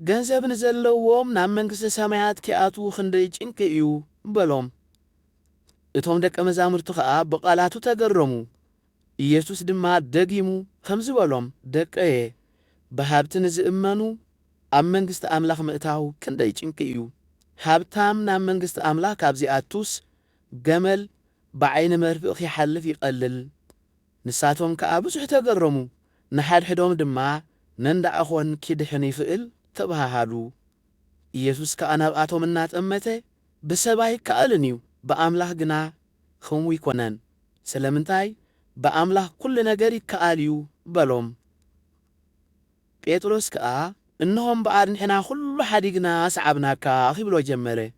ገንዘብ ንዘለዎም ናብ መንግስቲ ሰማያት ክኣትዉ ክንደይ ጭንቂ እዩ በሎም እቶም ደቀ መዛሙርቱ ከዓ ብቃላቱ ተገረሙ ኢየሱስ ድማ ደጊሙ ከምዚ በሎም ደቀየ ብሃብቲ ንዝእመኑ ኣብ መንግስቲ ኣምላኽ ምእታው ክንደይ ጭንቂ እዩ ሃብታም ናብ መንግስቲ ኣምላኽ ካብዚኣቱስ ገመል بعين مرفق يحلف يقلل نساتهم كأبوس احتقرموا نحد حدهم دماء نندع أخوان كيدحني فئل تبها هادو يسوس كأنا بقاتهم النات أمته بسباي كألنيو بأملاح قنا خموي كونان سلامنتاي بأملاح كل نجاري كأليو بلوم بيتروس كأ إنهم بعارن حنا كل حديقنا سعبنا كأخي بلو جمره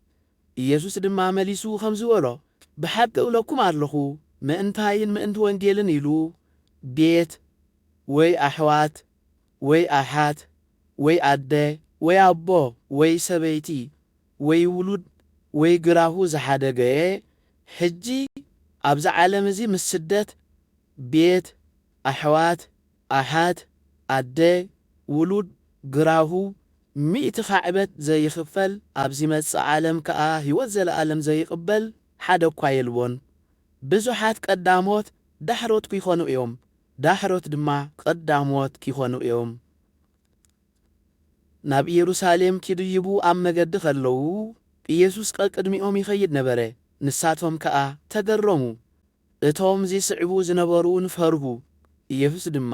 يسوس دماء مليسو خمزولو بحب أقولكم أرلخو ما أنت وانجيلن يلو بيت وي أحوات وي أحات وي أدى وي أبو وي سبيتي وي ولود وي قراهو زحادقه حجي أبزع عالم زي مسدت بيت ኣሕዋት ኣሓት ኣደ ውሉድ ግራሁ ሚእቲ ኻዕበት ዘይኽፈል ኣብዚ መጽእ ዓለም ከኣ ሕይወት ዘለዓለም ዘይቕበል ሓደ እኳ የልቦን ብዙሓት ቀዳሞት ዳሕሮት ክኾኑ እዮም ዳሕሮት ድማ ቀዳሞት ክኾኑ እዮም ናብ ኢየሩሳሌም ክድይቡ ኣብ መገዲ ኸለዉ ኢየሱስ ቅድሚኦም ይኸይድ ነበረ ንሳቶም ከኣ ተገረሙ እቶም ዝስዕቡ ዝነበሩን ፈርሁ ኢየሱስ ድማ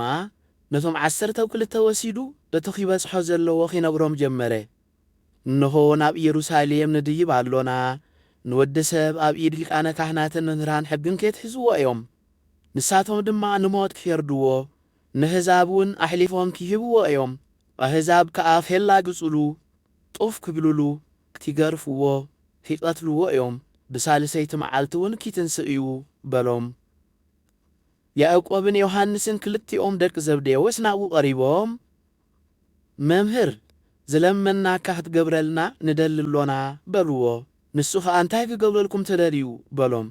ነቶም 12 ወሲዱ እቲ ኺበጽሖ ዘለዎ ኺነግሮም ጀመረ እንሆ ናብ ኢየሩሳሌም ንድይብ ኣሎና ንወዲ ሰብ ኣብ ኢድ ሊቃነ ካህናትን መምህራን ሕግን ከትሕዝዎ እዮም ንሳቶም ድማ ንሞት ክፈርድዎ ንሕዛብ እውን ኣሕሊፎም ክህብዎ እዮም ኣሕዛብ ከኣ ከላግጹሉ ጡፍ ክብልሉ ክቲገርፍዎ ኺቐትልዎ እዮም ብሳልሰይቲ መዓልቲ እውን ኪትንስእ በሎም ያዕቆብን ዮሐንስን ክልቲኦም ደቂ ዘብዴዎስ ናብኡ ቀሪቦም መምህር ዝለመናካ ክትገብረልና ንደልሎና በልዎ ንሱ ኸኣ እንታይ ክገብረልኩም ትደልዩ በሎም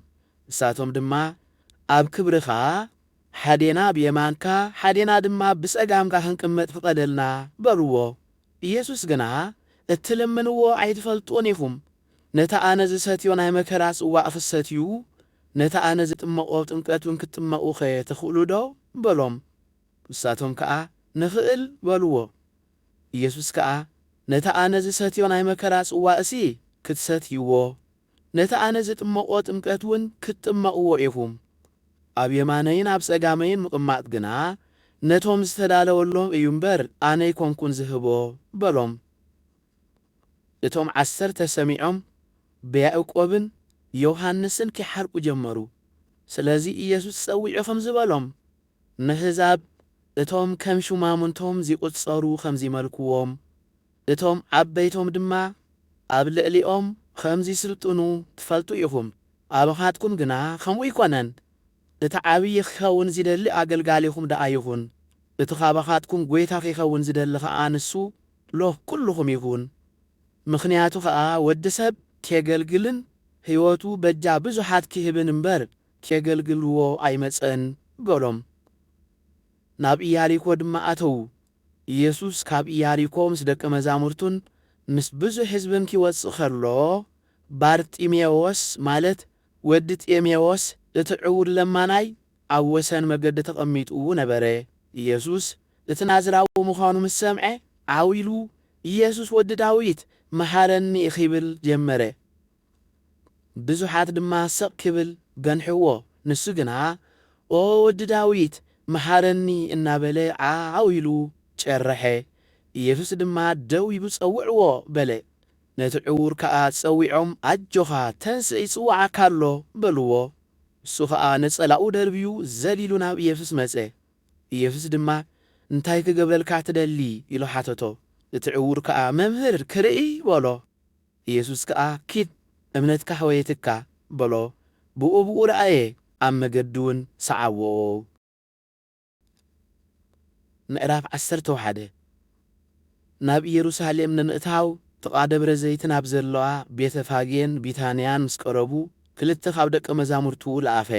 ንሳቶም ድማ ኣብ ክብርኻ ሓዴና ብየማንካ ሓዴና ድማ ብጸጋምካ ክንቅመጥ ፍቐደልና በልዎ ኢየሱስ ግና እትለምንዎ ኣይትፈልጥዎን ኢኹም ነታ ኣነ ዝሰትዮ ናይ መከራ ጽዋዕ ክሰትዩ ነታ ኣነ ዝጥመቆ ጥምቀቱን ክትጥመቑ ኸ ትኽእሉ ዶ በሎም ንሳቶም ከኣ ንኽእል በልዎ ኢየሱስ ከኣ ነታ ኣነ ዝሰትዮ ናይ መከራ ጽዋዕ እሲ ክትሰትይዎ ነታ ኣነ ዝጥመቆ ጥምቀት እውን ክትጥመቕዎ ኢኹም ኣብ የማነይን ኣብ ጸጋመይን ምቕማጥ ግና ነቶም ዝተዳለወሎም እዩ እምበር ኣነ ይኮንኩን ዝህቦ በሎም እቶም 10 ሰሚዖም ብያዕቆብን ዮሐንስን ክሓርቁ ጀመሩ ስለዚ ኢየሱስ ጸዊዑ ኸም ዝበሎም ንሕዛብ እቶም ከም ሹማምንቶም ዝቁጸሩ ከም ዝመልክዎም እቶም ዓበይቶም ድማ ኣብ ልዕሊኦም ከም ዝስልጥኑ ትፈልጡ ኢኹም ኣባኻትኩም ግና ከምኡ ይኮነን እቲ ዓብዪ ክኸውን ዝደሊ ኣገልጋሊኹም ደኣ ይኹን እቲ ኻባኻትኩም ጐይታ ኺኸውን ዝደሊ ኸኣ ንሱ ሎህ ኩልኹም ይኹን ምኽንያቱ ኸኣ ወዲ ሰብ ከገልግልን ሕይወቱ በጃ ብዙሓት ክህብን እምበር ከገልግልዎ ኣይመጸን በሎም ናብ ኢያሪኮ ድማ ኣተዉ ኢየሱስ ካብ ኢያሪኮ ምስ ደቀ መዛሙርቱን ምስ ብዙሕ ሕዝብን ክወጽእ ኸሎ ባርጢሜዎስ ማለት ወዲ ጤሜዎስ እቲ ዕውር ለማናይ ኣብ ወሰን መገዲ ተቐሚጡ ነበረ ኢየሱስ እቲ ናዝራዊ ምዃኑ ምስ ሰምዐ ዓዊሉ ኢየሱስ ወዲ ዳዊት መሓረኒ ኺብል ጀመረ ብዙሓት ድማ ስቕ ክብል ገንሕዎ ንሱ ግና ኦ ወዲ ዳዊት መሓረኒ እናበለ ዓዊሉ ጨረሐ ኢየሱስ ድማ ደው ኢሉ ጸውዕዎ በለ ነቲ ዕውር ከኣ ጸዊዖም ኣጆኻ ተንስእ ይጽዋዓካ ኣሎ በልዎ እሱ ኸኣ ነጸላኡ ደርብዩ ዘሊሉ ናብ ኢየሱስ መጸ ኢየሱስ ድማ እንታይ ክገብረልካ ትደሊ ኢሉ ሓተቶ እቲ ዕውር ከኣ መምህር ክርኢ በሎ ኢየሱስ ከኣ ኪድ እምነትካ ሕወየትካ በሎ ብኡ ረአየ ኣብ መገዲ እውን ሰዓዎ ምዕራፍ 11 ናብ ኢየሩሳሌም ንምእታው ጥቓ ደብረ ዘይት ናብ ዘለዋ ቤተ ፋጌን ቢታንያን ምስ ቀረቡ ክልተ ካብ ደቀ መዛሙርቱ ለኣፈ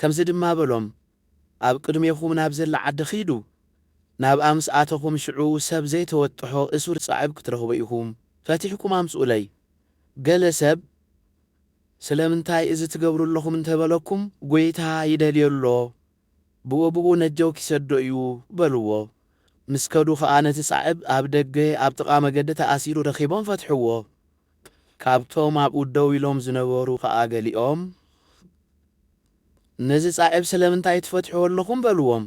ከምዚ ድማ በሎም ኣብ ቅድሜኹም ናብ ዘላ ዓዲ ኺዱ ናብ ኣምስኣተኹም ሽዑ ሰብ ዘይተወጥሖ እሱር ጻዕብ ክትረኽቡ ኢኹም ፈቲሕኩም ኣምጽኡለይ ገለ ሰብ ስለምንታይ እዚ ትገብሩ ኣለኹም እንተበለኩም ጐይታ ይደልየሎ ብኡ ነጀው ክሰዶ እዩ በልዎ ምስ ከዱ ኸኣ ነቲ ጻዕብ ኣብ ደገ ኣብ ጥቓ መገዲ ተኣሲሩ ረኺቦም ፈትሕዎ ካብቶም ኣብኡ ደው ኢሎም ዝነበሩ ኸኣ ገሊኦም ነዚ ጻዕብ ስለምንታይ ትፈትሕዎ ኣለኹም በልዎም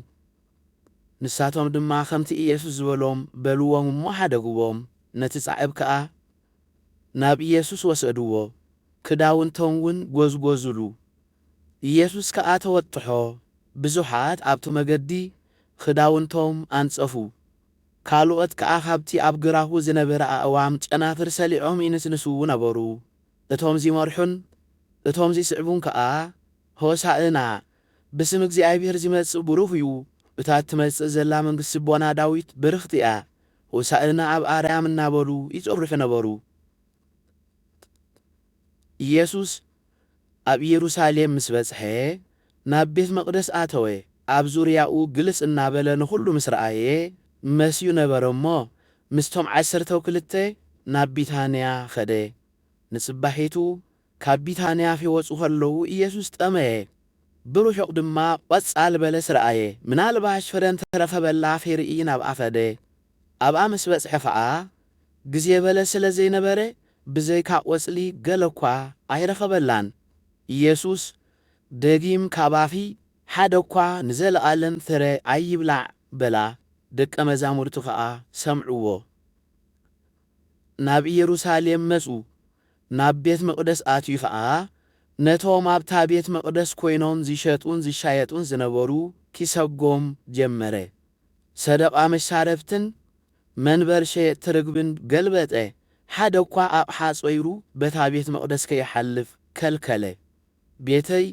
ንሳቶም ድማ ከምቲ ኢየሱስ ዝበሎም በልዎም እሞ ሓደግዎም ነቲ ጻዕብ ከኣ ናብ ኢየሱስ ወሰድዎ ክዳውንቶም እውን ጐዝጐዝሉ ኢየሱስ ከኣ ተወጥሖ ብዙሓት ኣብቲ መገዲ ክዳውንቶም ኣንጸፉ ካልኦት ከኣ ካብቲ ኣብ ግራሁ ዝነበረ ኣእዋም ጨናፍር ሰሊዖም ይንስንሱ ነበሩ እቶም ዝመርሑን እቶም ዝስዕቡን ከኣ ሆሳእና ብስም እግዚኣብሔር ዝመጽእ ብሩኽ እዩ እታ ትመጽእ ዘላ መንግሥቲ ቦና ዳዊት ብርኽቲ እያ ሆሳእና ኣብ ኣርያም እናበሉ ይጸርሑ ነበሩ ኢየሱስ ኣብ ኢየሩሳሌም ምስ በጽሐ ናብ ቤት መቕደስ ኣተወ ኣብ ዙርያኡ ግልጽ እናበለ ንኹሉ ምስ ረኣየ መስዩ ነበረ እሞ ምስቶም 12 ናብ ቢታንያ ኸደ። ንጽባሒቱ ካብ ቢታንያ ፊወፁ ከለዉ ኢየሱስ ጠመየ። ብርሑቕ ድማ ቆጻል በለስ ረኣየ። ምናልባሽ ፍረ እንተረኸበላ ፈይርኢ ናብኣ ኸደ። ኣብኣ ምስ በጽሐ ኸዓ ግዜ በለስ ስለ ዘይነበረ ብዘይካ ቆጽሊ ገለ እኳ ኣይረኸበላን። ኢየሱስ ደጊም ካባፊ ሓደ እኳ ንዘለቓለን ፍረ ኣይብላዕ በላ። ደቀ መዛሙርቱ ኸዓ ሰምዕዎ። ናብ ኢየሩሳሌም መጹ። ናብ ቤት መቕደስ ኣትዩ ኸዓ ነቶም ኣብታ ቤት መቕደስ ኮይኖም ዝሸጡን ዝሻየጡን ዝነበሩ ኪሰጎም ጀመረ። ሰደቓ መሻረፍትን መንበር ሸየጥቲ ርግብን ገልበጠ። ሓደ እኳ ኣቕሓ ጾይሩ በታ ቤት መቕደስ ከይሓልፍ ከልከለ። ቤተይ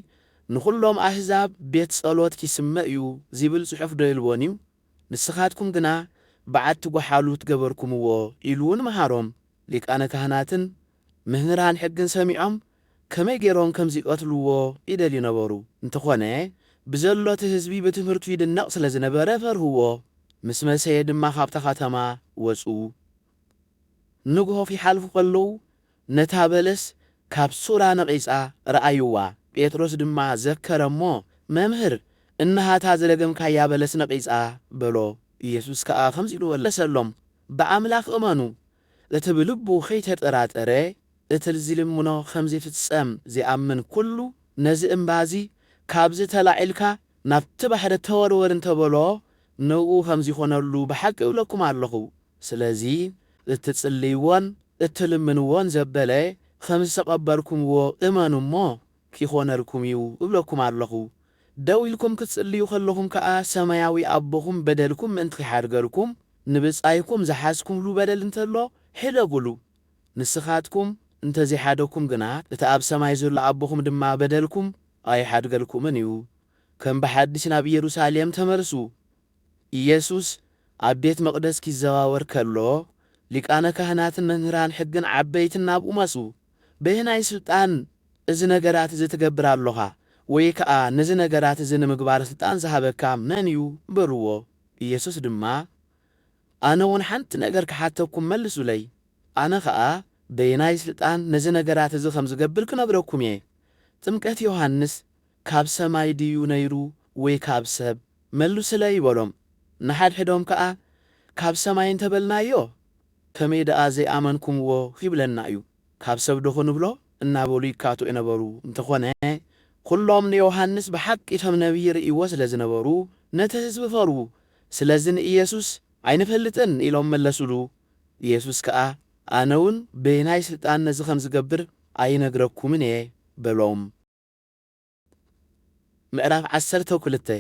ንኹሎም ኣሕዛብ ቤት ጸሎት ኪስመዕ እዩ ዚብል ጽሑፍ ዶ ኢልዎን እዩ? ንስኻትኩም ግና በዓቲ ጓሓሉ ትገበርኩምዎ ኢሉ እውን መሃሮም። ሊቃነ ካህናትን ምህራን ሕግን ሰሚዖም ከመይ ገይሮም ከምዚ ይቐትልዎ ይደልዩ ነበሩ። እንተኾነ ብዘሎቲ ህዝቢ ብትምህርቱ ይድነቕ ስለ ዝነበረ ፈርህዎ። ምስ መሰየ ድማ ካብታ ከተማ ወፁ። ንግሆፍ ይሓልፉ ከለዉ ነታ በለስ ካብ ሱራ ነቒጻ ረኣይዋ። ጴጥሮስ ድማ ዘከረ እሞ መምህር እነሃታ ዘለገምካያ በለስ ነቒጻ በሎ። ኢየሱስ ከዓ ከምዚ ኢሉ መለሰሎም፣ ብኣምላኽ እመኑ። እቲ ብልቡ ከይተጠራጠረ እቲ ዝልምኖ ከምዚ ፍጸም ዝኣምን ኩሉ ነዚ እምባዚ ካብዚ ተላዒልካ ናብቲ ባሕሪ ተወርወር እንተበሎ ንኡ ከምዚ ይኾነሉ ብሓቂ እብለኩም ኣለኹ። ስለዚ እትጽልይዎን እትልምንዎን ዘበለ ከምዚ ተቐበልኩምዎ እመኑ እሞ ክኾነልኩም እዩ እብለኩም ኣለኹ። ደው ኢልኩም ክትጽልዩ ከለኹም ከዓ ሰማያዊ ኣቦኹም በደልኩም ምእንቲ ኺሓድገልኩም ንብጻይኩም ዝሓዝኩምሉ በደል እንተሎ ሕደጉሉ። ንስኻትኩም እንተዘይሓደኩም ግና እቲ ኣብ ሰማይ ዘሎ ኣቦኹም ድማ በደልኩም ኣይሓድገልኩምን እዩ። ከም ብሓድሽ ናብ ኢየሩሳሌም ተመልሱ። ኢየሱስ ኣብ ቤት መቕደስ ኪዘዋወር ከሎ ሊቃነ ካህናትን መምህራን ሕግን ዓበይትን ናብኡ መጹ። በየናይ ስልጣን እዚ ነገራት እዚ ትገብር ኣለኻ? ወይ ከዓ ነዚ ነገራት እዚ ንምግባር ስልጣን ዝሃበካ መን እዩ በልዎ። ኢየሱስ ድማ ኣነ እውን ሓንቲ ነገር ክሓተኩም መልሱለይ። ኣነ ከዓ በየናይ ስልጣን ነዚ ነገራት እዚ ከም ዝገብር ክነግረኩም እየ። ጥምቀት ዮሃንስ ካብ ሰማይ ድዩ ነይሩ ወይ ካብ ሰብ? መልሱለይ ይበሎም። ንሓድሕዶም ከዓ ካብ ሰማይ እንተበልናዮ ከመይ ደኣ ዘይኣመንኩምዎ ይብለና እዩ። ካብ ሰብ ዶ ንብሎ እናበሉ ይካቱ የነበሩ። እንተኾነ ኩሎም ንዮሃንስ ብሓቂ እቶም ነቢይ ርእይዎ ስለ ዝነበሩ ነቲ ህዝቢ ፈርዉ። ስለዚ ንኢየሱስ ኣይንፈልጥን ኢሎም መለሱሉ። ኢየሱስ ከዓ ኣነ እውን በየናይ ስልጣን ነዚ ከም ዝገብር ኣይነግረኩምን እየ በሎም። ምዕራፍ 12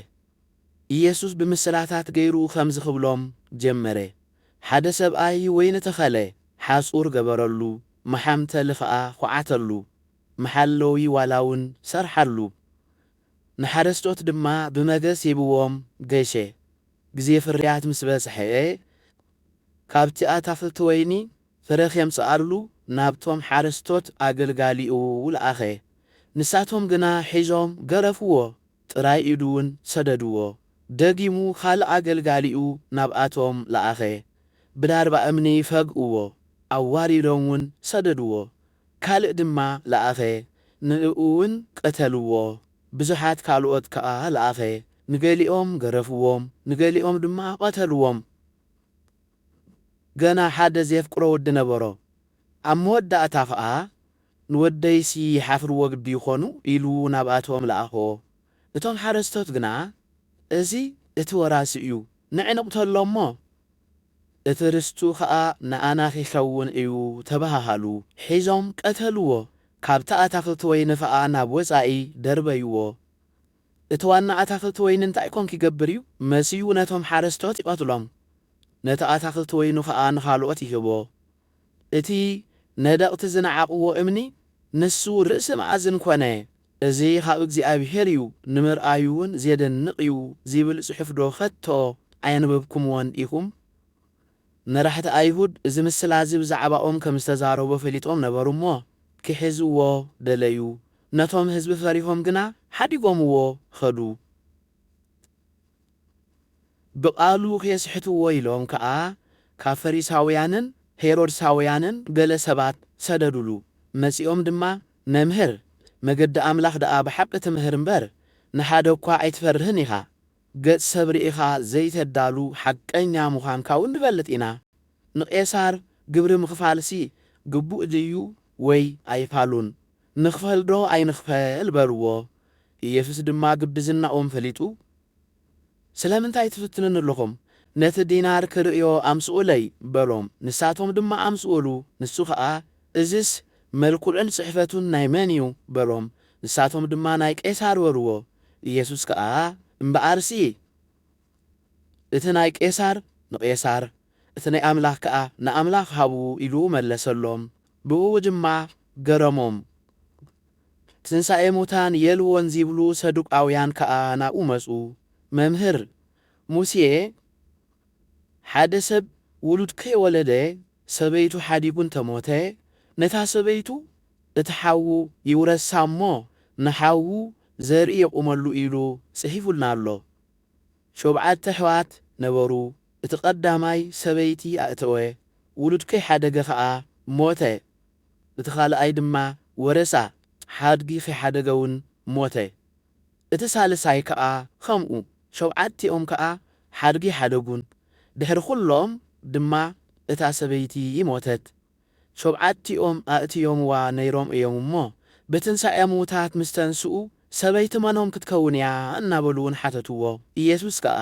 ኢየሱስ ብምስላታት ገይሩ ከም ዝኽብሎም ጀመረ። ሓደ ሰብኣይ ወይኒ ተኸለ፣ ሓጹር ገበረሉ፣ መሓምተሊ ከዓ ኹዓተሉ፣ መሓለዊ ዋላ እውን ሰርሓሉ። ንሓረስቶት ድማ ብመገስ ይብዎም ገሸ። ግዜ ፍርያት ምስ በጽሐ ካብቲ ኣታኽልቲ ወይኒ ፍረ ኸምጽኣሉ ናብቶም ሓረስቶት ኣገልጋሊኡ ለኣኸ። ንሳቶም ግና ሒዞም ገረፍዎ፣ ጥራይ ኢዱ እውን ሰደድዎ። ደጊሙ ካልእ ኣገልጋሊኡ ናብኣቶም ለኣኸ። ብዳርባ እምኒ ፈግእዎ፣ ኣዋሪዶም እውን ሰደድዎ። ካልእ ድማ ለኣኸ፣ ንኡ እውን ቀተልዎ። ብዙሓት ካልኦት ከዓ ለኣኸ። ንገሊኦም ገረፍዎም፣ ንገሊኦም ድማ ቀተልዎም። ገና ሓደ ዘፍቅሮ ወዲ ነበሮ። ኣብ መወዳእታ ከዓ ንወደይሲ ይሓፍርዎ ግዲ ይኾኑ ኢሉ ናብኣቶም ለኣኾ። እቶም ሓረስቶት ግና እዚ እቲ ወራሲ እዩ ንዕንቕተሎ እሞ እቲ ርስቱ ከዓ ንኣና ኺኸውን እዩ ተባሃሃሉ። ሒዞም ቀተልዎ፣ ካብቲ ኣታኽልቲ ወይኒ ከዓ ናብ ወፃኢ ደርበይዎ። እቲ ዋና ኣታኽልቲ ወይኒ እንታይ ኮን ክገብር እዩ? መሲዩ ነቶም ሓረስቶት ይቐትሎም፣ ነቲ ኣታኽልቲ ወይኑ ከዓ ንኻልኦት ይህቦ። እቲ ነደቕቲ ዝነዓቕዎ እምኒ ንሱ ርእሲ መኣዝን ኮነ። እዚ ካብ እግዚኣብሔር እዩ ንምርኣዩ እውን ዘደንቕ እዩ ዚብል ጽሑፍ ዶ ኸቶ ኣየንበብኩምዎን ኢኹም? መራሕቲ ኣይሁድ እዚ ምስላ እዚ ብዛዕባኦም ከም ዝተዛረቦ ፈሊጦም ነበሩ እሞ ክሕዝዎ ደለዩ። ነቶም ህዝቢ ፈሪሆም ግና ሓዲጎምዎ ኸዱ። بقالو ከየስሕትዎ ኢሎም ከዓ ካብ ፈሪሳውያንን ሄሮድሳውያንን ገለ ሰባት ሰደዱሉ። መጺኦም ድማ መምህር መገዲ ኣምላኽ ደኣ ብሓቂ ትምህር እምበር ንሓደ እኳ ኣይትፈርህን ኢኻ። ገጽ ሰብ ርኢኻ ዘይተዳሉ ሓቀኛ ምዃንካ እውን ንፈልጥ ኢና። ንቄሳር ግብሪ ምኽፋልሲ ግቡእ ድዩ ወይ ኣይፋሉን? ንኽፈል ዶ ኣይንኽፈል በልዎ። ኢየሱስ ድማ ግብዝናኦም ፈሊጡ ስለምንታይ ትፍትኑን ኣለኹም? ነቲ ዲናር ክርእዮ ኣምስኡለይ በሎም። ንሳቶም ድማ ኣምስኡሉ። ንሱ ከዓ እዝስ መልኩዕን ጽሕፈቱን ናይ መን እዩ በሎም። ንሳቶም ድማ ናይ ቄሳር በልዎ። ኢየሱስ ከዓ እምበኣርሲ እቲ ናይ ቄሳር ንቄሳር እቲ ናይ ኣምላኽ ከዓ ንኣምላኽ ሃቡ ኢሉ መለሰሎም። ብኡ ድማ ገረሞም። ትንሣኤ ሙታን የልዎን ዚብሉ ሰዱቃውያን ከዓ ናብኡ መጹ። መምህር ሙሴ ሓደ ሰብ ውሉድ ከይወለደ ሰበይቱ ሓዲጉ እንተሞተ ነታ ሰበይቱ እቲ ሓዉ ይውረሳ እሞ ንሓዉ ዘርኢ የቁመሉ ኢሉ ጽሒፉልና ኣሎ። 7 ኣሕዋት ነበሩ። እቲ ቀዳማይ ሰበይቲ ኣእተወ፣ ውሉድ ከይሓደገ ከዓ ሞተ። እቲ ካልኣይ ድማ ወረሳ፣ ሓድጊ ከይሓደገውን ሞተ። እቲ ሳልሳይ ከዓ ከምኡ፣ 7ቲኦም ከዓ ሓድጊ ሓደጉን። ድሕሪ ኩሎም ድማ እታ ሰበይቲ ሞተት። 7ቲኦም ኣእትዮምዋ ነይሮም እዮም እሞ ብትንሣኤ ሙታት ምስ ተንስኡ ሰበይቲ መኖም ክትከውን እያ እናበሉውን ሓተትዎ። ኢየሱስ ከዓ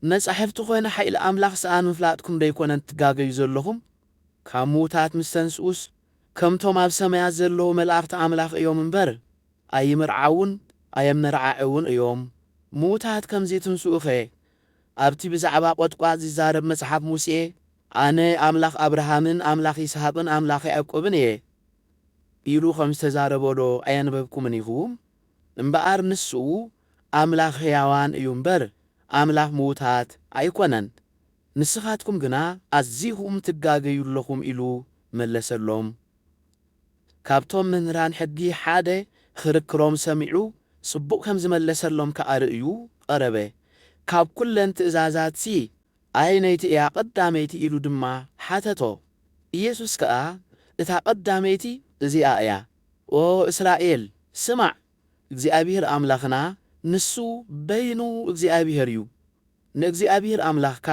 መጻሕፍቲ ኾይነ ሓይሊ ኣምላኽ ሰኣን ምፍላጥኩም ደይኮነን ትጋገዩ ዘለኹም? ካብ ሙታት ምስ ተንስኡስ ከምቶም ኣብ ሰማያት ዘለዉ መላእኽቲ ኣምላኽ እዮም እምበር ኣይምርዓውን ኣየመርዓዑውን እዮም። ሙታት ከምዚ ትንስኡ ኸ ኣብቲ ብዛዕባ ቖጥቋጥ ዝዛረብ መጽሓፍ ሙሴ ኣነ ኣምላኽ ኣብርሃምን ኣምላኽ ይስሐቅን ኣምላኽ ያዕቆብን እየ ኢሉ ከም ዝተዛረበሎ ኣየንበብኩምን ኢኹም? እምበኣር ንሱ ኣምላኽ ሕያዋን እዩ እምበር ኣምላኽ ሙታት ኣይኮነን። ንስኻትኩም ግና ኣዚኹም ትጋገዩ ኣለኹም ኢሉ መለሰሎም። ካብቶም መምህራን ሕጊ ሓደ ክርክሮም ሰሚዑ ጽቡቕ ከም ዝመለሰሎም ከዓ ርእዩ ቀረበ። ካብ ኩለን ትእዛዛትሲ ኣየነይቲ እያ ቀዳመይቲ ኢሉ ድማ ሓተቶ። ኢየሱስ ከዓ እታ ቀዳመይቲ እዚኣ እያ፣ ኦ እስራኤል ስማዕ፣ እግዚኣብሔር ኣምላኽና ንሱ በይኑ እግዚኣብሔር እዩ። ንእግዚኣብሔር ኣምላኽካ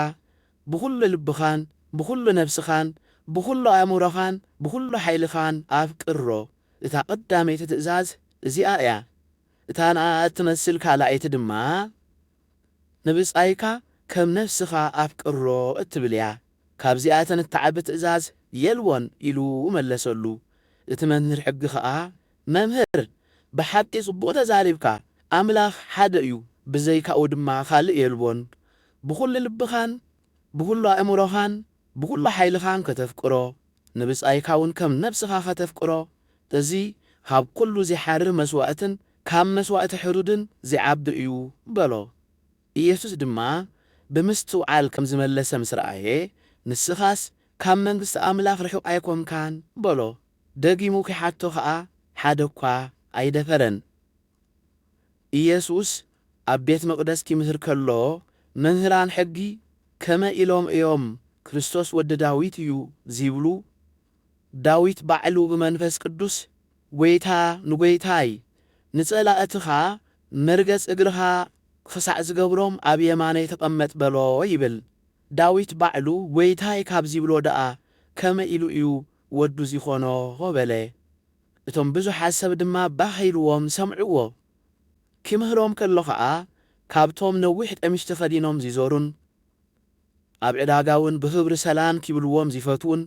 ብኹሉ ልብኻን ብኹሉ ነፍስኻን ብኹሉ ኣእምሮኻን ብኹሉ ሓይልኻን ኣፍቅሮ። እታ ቀዳመይቲ ትእዛዝ እዚኣ እያ። እታ ንኣ እትመስል ካልኣይቲ ድማ ንብጻይካ ከም ነፍስኻ ኣፍቅሮ እትብል እያ። ካብዚኣተን እትዓቢ ትእዛዝ የልዎን ኢሉ መለሰሉ። እቲ መምህር ሕጊ ከዓ መምህር ብሓቂ ጽቡቕ ተዛሪብካ፣ ኣምላኽ ሓደ እዩ፣ ብዘይካኡ ድማ ካልእ የልዎን። ብኹሉ ልብኻን ብኹሉ ኣእምሮኻን ብኹሉ ሓይልኻን ከተፍቅሮ፣ ንብጻይካ እውን ከም ነፍስኻ ከተፍቅሮ። እዚ ካብ ኩሉ ዝሓርር መስዋዕትን ካብ መስዋዕቲ ሕሩድን ዝዓቢ እዩ በሎ። ኢየሱስ ድማ ብምስትውዓል ከም ዝመለሰ ምስ ረአየ ንስኻስ ካብ መንግሥቲ ኣምላኽ ርሑቕ ኣይኮንካን በሎ። ደጊሙ ክሓቶ ከዓ ሓደ እኳ ኣይደፈረን። ኢየሱስ ኣብ ቤት መቕደስ ክምህር ከሎ መምህራን ሕጊ ከመይ ኢሎም እዮም ክርስቶስ ወዲ ዳዊት እዩ ዚብሉ? ዳዊት ባዕሉ ብመንፈስ ቅዱስ ጐይታ ንጐይታይ ንጸላእትኻ መርገጽ እግርኻ ክሳዕ ዝገብሮም ኣብ የማነይ ተቐመጥ በሎ ይብል። ዳዊት ባዕሉ ጐይታይ ካብ ዚብሎ ደኣ ከመይ ኢሉ እዩ ወዱ ዚኾኖ በለ። እቶም ብዙሓት ሰብ ድማ ባኺልዎም ሰምዕዎ። ክምህሮም ከሎ ከዓ ካብቶም ነዊሕ ቀሚሽ ተኸዲኖም ዚዞሩን ኣብ ዕዳጋውን ብኽብሪ ሰላም ኪብልዎም ዚፈትውን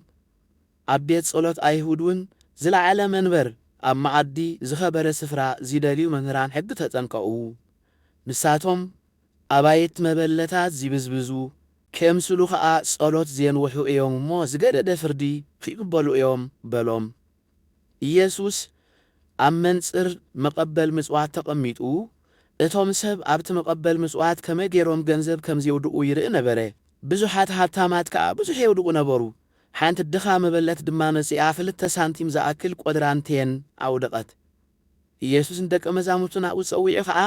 ኣብ ቤት ጸሎት ኣይሁድውን ዝለዓለ መንበር ኣብ መዓዲ ዝኸበረ ስፍራ ዚደልዩ መምህራን ሕጊ ተጸንቀቑ። ንሳቶም ኣባይት መበለታት ዚብዝብዙ ከየምስሉ ከዓ ጸሎት ዜንውሑ እዮም እሞ ዝገደደ ፍርዲ ክይቅበሉ እዮም በሎም። ኢየሱስ ኣብ መንጽር መቐበል ምጽዋት ተቐሚጡ እቶም ሰብ ኣብቲ መቐበል ምጽዋት ከመይ ገይሮም ገንዘብ ከም ዘውድቑ ይርኢ ነበረ። ብዙሓት ሃብታማት ከዓ ብዙሕ የውድቑ ነበሩ። ሓንቲ ድኻ መበለት ድማ መጺኣ 2 ሳንቲም ዝኣክል ቈድራንቴን ኣውደቐት። ኢየሱስ ንደቀ መዛሙርቱ ናብኡ ጸዊዑ ከዓ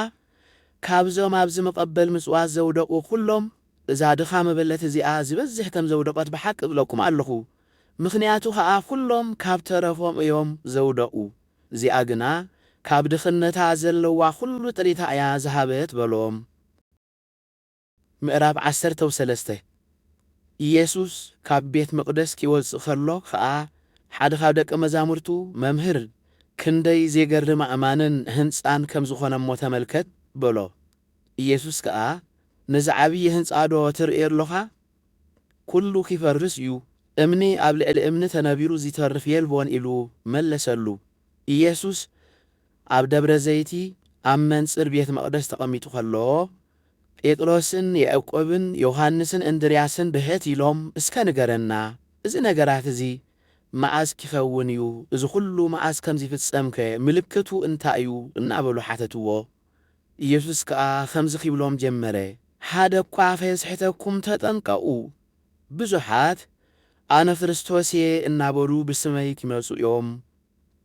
ካብዞም ኣብዚ መቐበል ምጽዋት ዘውደቑ ኩሎም እዛ ድኻመ በለት እዚኣ ዝበዝሕ ከም ዘውደቐት ብሓቂ እብለኩም ኣለኹ። ምኽንያቱ ኸዓ ኩሎም ካብ ተረፎም እዮም ዘውደቑ። እዚኣ ግና ካብ ድኽነታ ዘለዋ ኩሉ ጥሪታ እያ ዝሃበት በሎም። ምዕራፍ 13 ኢየሱስ ካብ ቤት መቕደስ ክወፅእ ከሎ ኸዓ ሓደ ካብ ደቀ መዛሙርቱ መምህር ክንደይ ዘይገርም ኣእማንን ህንፃን ከም ዝኾነ እሞ ተመልከት በሎ። ኢየሱስ ከኣ ነዚ ዓብዪ ህንፃ ዶ ትርኢ ኣለኻ? ኩሉ ኪፈርስ እዩ። እምኒ ኣብ ልዕሊ እምኒ ተነቢሩ ዝተርፍ የልቦን ኢሉ መለሰሉ። ኢየሱስ ኣብ ደብረ ዘይቲ ኣብ መንጽር ቤት መቕደስ ተቐሚጡ ከሎ ጴጥሮስን ያዕቆብን ዮሐንስን እንድርያስን ብሕት ኢሎም እስከ ንገረና እዚ ነገራት እዚ መዓዝ ክኸውን እዩ? እዚ ኩሉ መዓዝ ከም ዝፍጸምከ ምልክቱ እንታይ እዩ እናበሉ ሓተትዎ። ኢየሱስ ከኣ ከምዚ ኺብሎም ጀመረ፣ ሓደ እኳ ከየስሕተኩም ተጠንቀቑ። ብዙሓት ኣነ ክርስቶስ እየ እናበሉ ብስመይ ክመጹ እዮም፣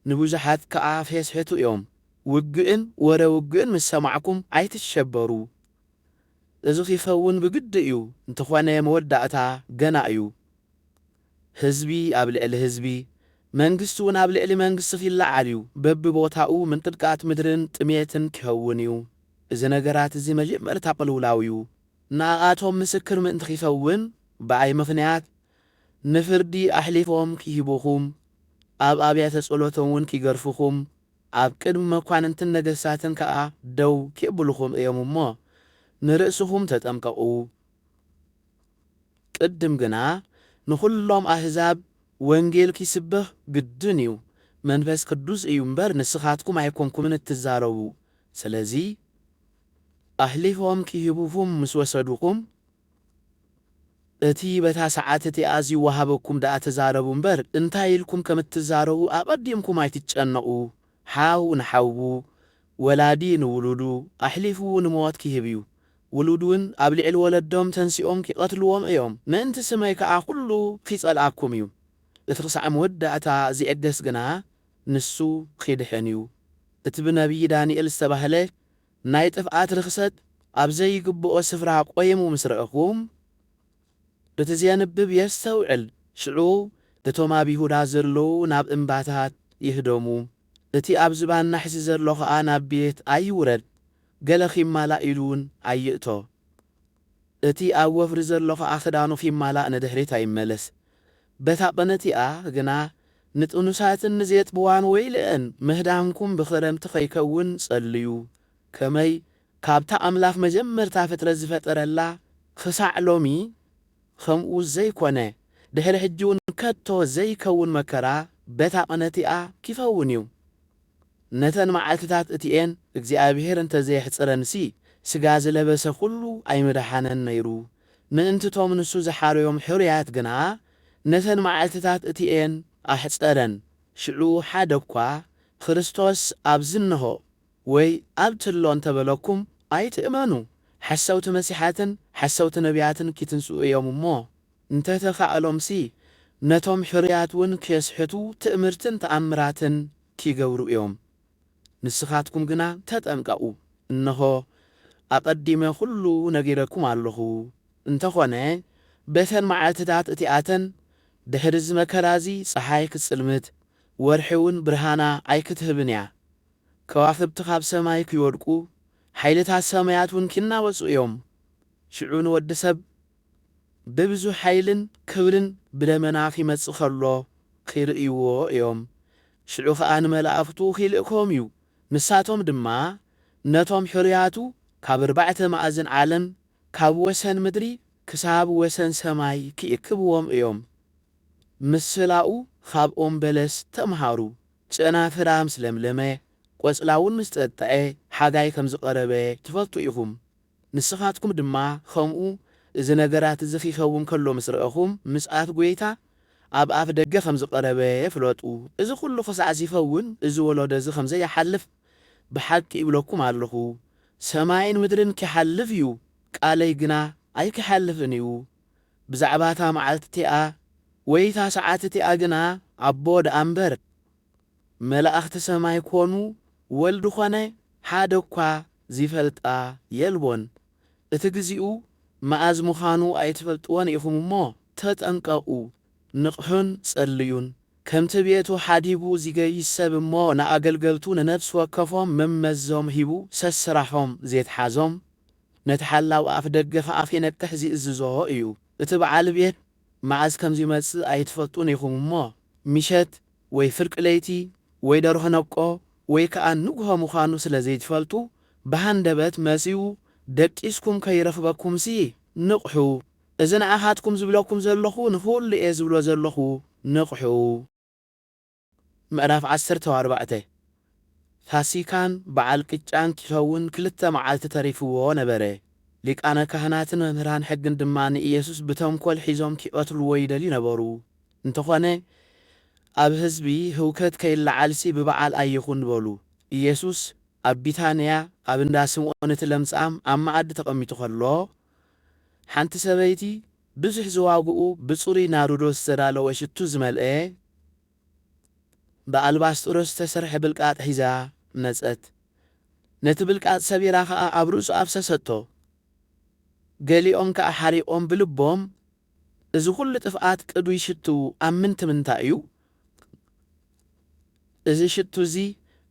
ንብዙሓት ከኣ ከየስሕቱ እዮም። ውግእን ወረ ውግእን ምስ ሰማዕኩም ኣይትሸበሩ። እዚ ኺኸውን ብግዲ እዩ፣ እንተኾነ መወዳእታ ገና እዩ። ህዝቢ ኣብ ልዕሊ ህዝቢ፣ መንግስቲ እውን ኣብ ልዕሊ መንግስቲ ኺለዓል እዩ። በቢቦታኡ ምንቅጥቃጥ ምድርን ጥሜትን ክኸውን እዩ። እዚ ነገራት እዚ መጀመርታ ቅልውላው እዩ። ንኣቶም ምስክር ምእንቲ ኺኸውን ብኣይ ምኽንያት ንፍርዲ ኣሕሊፎም ክሂቡኹም፣ ኣብ ኣብያተ ጸሎቶም እውን ኪገርፉኹም፣ ኣብ ቅድሚ መኳንንትን ነገሥታትን ከኣ ደው ኪብልኹም እዮም እሞ ንርእስኹም ተጠንቀቑ። ቅድም ግና ንኹሎም ኣሕዛብ ወንጌል ኪስበኽ ግድን እዩ። መንፈስ ቅዱስ እዩ እምበር ንስኻትኩም ኣይኮንኩምን እትዛረቡ። ስለዚ ኣሕሊፎም ኪሂቡኹም ምስ ወሰዱኹም እቲ በታ ሰዓት እቲኣ ዝወሃበኩም ደኣ ተዛረቡ እምበር እንታይ ኢልኩም ከም እትዛረቡ ኣቐዲምኩም ኣይትጨነቑ። ሓው ንሓዉ፣ ወላዲ ንውሉዱ ኣሕሊፉ ንሞት ኪህብ እዩ። ውሉድ እውን ኣብ ልዕሊ ወለዶም ተንሲኦም ኪቐትልዎም እዮም። ምእንቲ ስመይ ከኣ ኩሉ ኪጸልኣኩም እዩ። እቲ ክሳዕ መወዳእታ ዝዕገስ ግና ንሱ ኺድሕን እዩ። እቲ ብነቢይ ዳንኤል ዝተባህለ ናይ ጥፍኣት ርኽሰት ኣብ ዘይግብኦ ስፍራ ቆይሙ ምስ ረአኹም እቲ ዘንብብ የስተውዕል። ሽዑ እቶም ኣብ ይሁዳ ዘለዉ ናብ እምባታት ይህደሙ። እቲ ኣብ ዝባን ናሕሲ ዘሎ ኸዓ ናብ ቤት ኣይውረድ፣ ገለ ኺማላእ ኢሉ እውን ኣይእቶ። እቲ ኣብ ወፍሪ ዘሎ ኸዓ ኽዳኑ ኺማላእ ንድሕሪት ኣይመለስ። በታ ቐነቲኣ ግና ንጥኑሳትን ንዘጥብዋን ወይልአን ምህዳምኩም ብኽረምቲ ኸይከውን ጸልዩ። ከመይ ካብታ ኣምላኽ መጀመርታ ፍጥረት ዝፈጠረላ ክሳዕ ሎሚ ከምኡ ዘይኮነ ድሕሪ ሕጂ እውን ከቶ ዘይከውን መከራ በታ ቐነቲኣ ኪኸውን እዩ። ነተን መዓልትታት እቲኤን እግዚኣብሔር እንተዘየሕፅረንሲ ስጋ ዝለበሰ ኩሉ ኣይምድሓነን ነይሩ። ምእንትቶም ንሱ ዝሓረዮም ሕሩያት ግና ነተን መዓልትታት እቲኤን ኣሕፀረን። ሽዑ ሓደ እኳ ክርስቶስ ኣብ ዝንሆ ወይ ኣብ ትሎ እንተበለኩም ኣይትእመኑ። ሓሰውቲ መሲሓትን ሓሰውቲ ነቢያትን ኪትንስኡ እዮም እሞ እንተተኻእሎምሲ ነቶም ሕሩያት እውን ክየስሕቱ ትእምርትን ተኣምራትን ኪገብሩ እዮም። ንስኻትኩም ግና ተጠንቀቑ። እነሆ ኣቐዲመ ኩሉ ነጊረኩም ኣለኹ። እንተኾነ በተን መዓልትታት እቲኣተን ድሕሪ እዚ መከራዚ ፀሓይ ክጽልምት ወርሒ እውን ብርሃና ኣይክትህብን እያ። ከዋኽብቲ ካብ ሰማይ ክይወድቁ ሓይልታት ሰማያት እውን ኪናወፁ እዮም። ሽዑ ንወዲ ሰብ ብብዙሕ ሓይልን ክብርን ብደመና ኺመጽእ ኸሎ ኺርእይዎ እዮም። ሽዑ ኸዓ ንመላእኽቱ ኺልእኮም እዩ። ንሳቶም ድማ ነቶም ሕሩያቱ ካብ 4 ማዕዘን ዓለም ካብ ወሰን ምድሪ ክሳብ ወሰን ሰማይ ኪእክብዎም እዮም። ምስላኡ ካብ ኦም በለስ ተምሃሩ። ጨናፍራ ምስ ለምለመ ቈጽላውን ምስ ጠጠዐ ሓጋይ ከም ዝቐረበ ትፈልጡ ኢኹም። ንስኻትኩም ድማ ከምኡ እዚ ነገራት እዚ ኺኸውን ከሎ ምስ ረአኹም ምጽኣት ጐይታ ኣብ ኣፍ ደገ ከም ዝቐረበ ፍለጡ። እዚ ኩሉ ክሳዕ ዝኸውን እዚ ወለዶ እዚ ከም ዘየሓልፍ ብሓቂ ይብለኩም ኣለኹ። ሰማይን ምድርን ክሓልፍ እዩ፣ ቃለይ ግና ኣይክሓልፍን እዩ። ብዛዕባታ መዓልቲ እቲኣ ወይታ ሰዓት እቲኣ ግና ኣቦ ደኣ እምበር መላእኽቲ ሰማይ ኮኑ ወልዲ ኾነ ሓደ እኳ ዝፈልጣ የልቦን። እቲ ግዚኡ መዓዝ ምዃኑ ኣይትፈልጥዎን ኢኹም እሞ ተጠንቀቁ። ንቕሑን ጸልዩን። ከምቲ ቤቱ ሓዲቡ ዚገይስ ሰብ እሞ ንኣገልገልቱ ንነፍሲ ወከፎም መመዞም ሂቡ ሰስራሖም ዘይትሓዞም ነቲ ሓላው ኣፍ ደገ ከኣፍ የነቅሕ ዝእዝዞ እዩ። እቲ በዓል ቤት መዓዝ ከም ዚመጽእ ኣይትፈልጡን ኢኹም እሞ ሚሸት ወይ ፍርቂ ለይቲ ወይ ደርሆ ነቆ ወይ ከዓ ንግሆ ምዃኑ ስለ ዘይትፈልጡ ብሃንደበት መጺኡ ደቂስኩም ከይረኽበኩምሲ ንቕሑ። እዚ ንኣኻትኩም ዝብለኩም ዘለኹ ንኹሉ እየ ዝብሎ ዘለኹ ንቕሑ። ምዕራፍ 14 ፋሲካን በዓል ቅጫን ክኸውን 2 መዓልቲ ተሪፍዎ ነበረ። ሊቃነ ካህናትን መምህራን ሕግን ድማ ንኢየሱስ ብተንኰል ሒዞም ክቐትልዎ ይደልዩ ነበሩ። እንተኾነ ኣብ ህዝቢ ህውከት ከይለዓልሲ ብበዓል ኣይኹን በሉ። ኢየሱስ ኣብ ቢታንያ ኣብ እንዳ ስምዖን እቲ ለምጻም ኣብ መኣዲ ተቐሚጡ ከሎ ሓንቲ ሰበይቲ ብዙሕ ዝዋግኡ ብጽሩይ ናርዶስ ዝተዳለወ ሽቱ ዝመልአ ብኣልባስጥሮስ ዝተሰርሐ ብልቃጥ ሒዛ መጸት። ነቲ ብልቃጥ ሰቢራ ከዓ ኣብ ርእሱ ኣፍሰሰቶ። ገሊኦም ከዓ ሓሪቖም ብልቦም እዚ ኩሉ ጥፍኣት ቅዱይ ሽቱ ኣብ ምንታይ እዩ? እዚ ሽቱ እዚ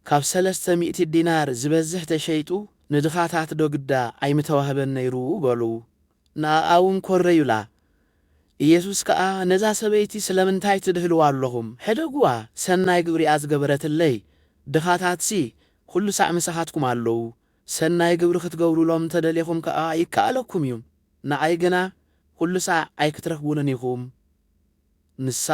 ካብ 300 ዲናር ዝበዝሕ ተሸይጡ ንድኻታት ዶግዳ ኣይምተዋህበን ነይሩ በሉ። ንኣውን ኮረዩላ። ኢየሱስ ከዓ ነዛ ሰበይቲ ስለምንታይ ትድህልዋ ኣለኹም? ሕደግዋ፣ ሰናይ ግብሪ እያ ዝገበረትለይ። ድኻታትሲ ኩሉ ሳዕ ምሳኻትኩም ኣለዉ። ሰናይ ግብሪ ክትገብሩሎም እንተደልየኹም ከዓ ይከኣለኩም እዩ። ንዓይ ግና ኩሉ ሳዕ ኣይክትረኽቡንን ኢኹም። ንሳ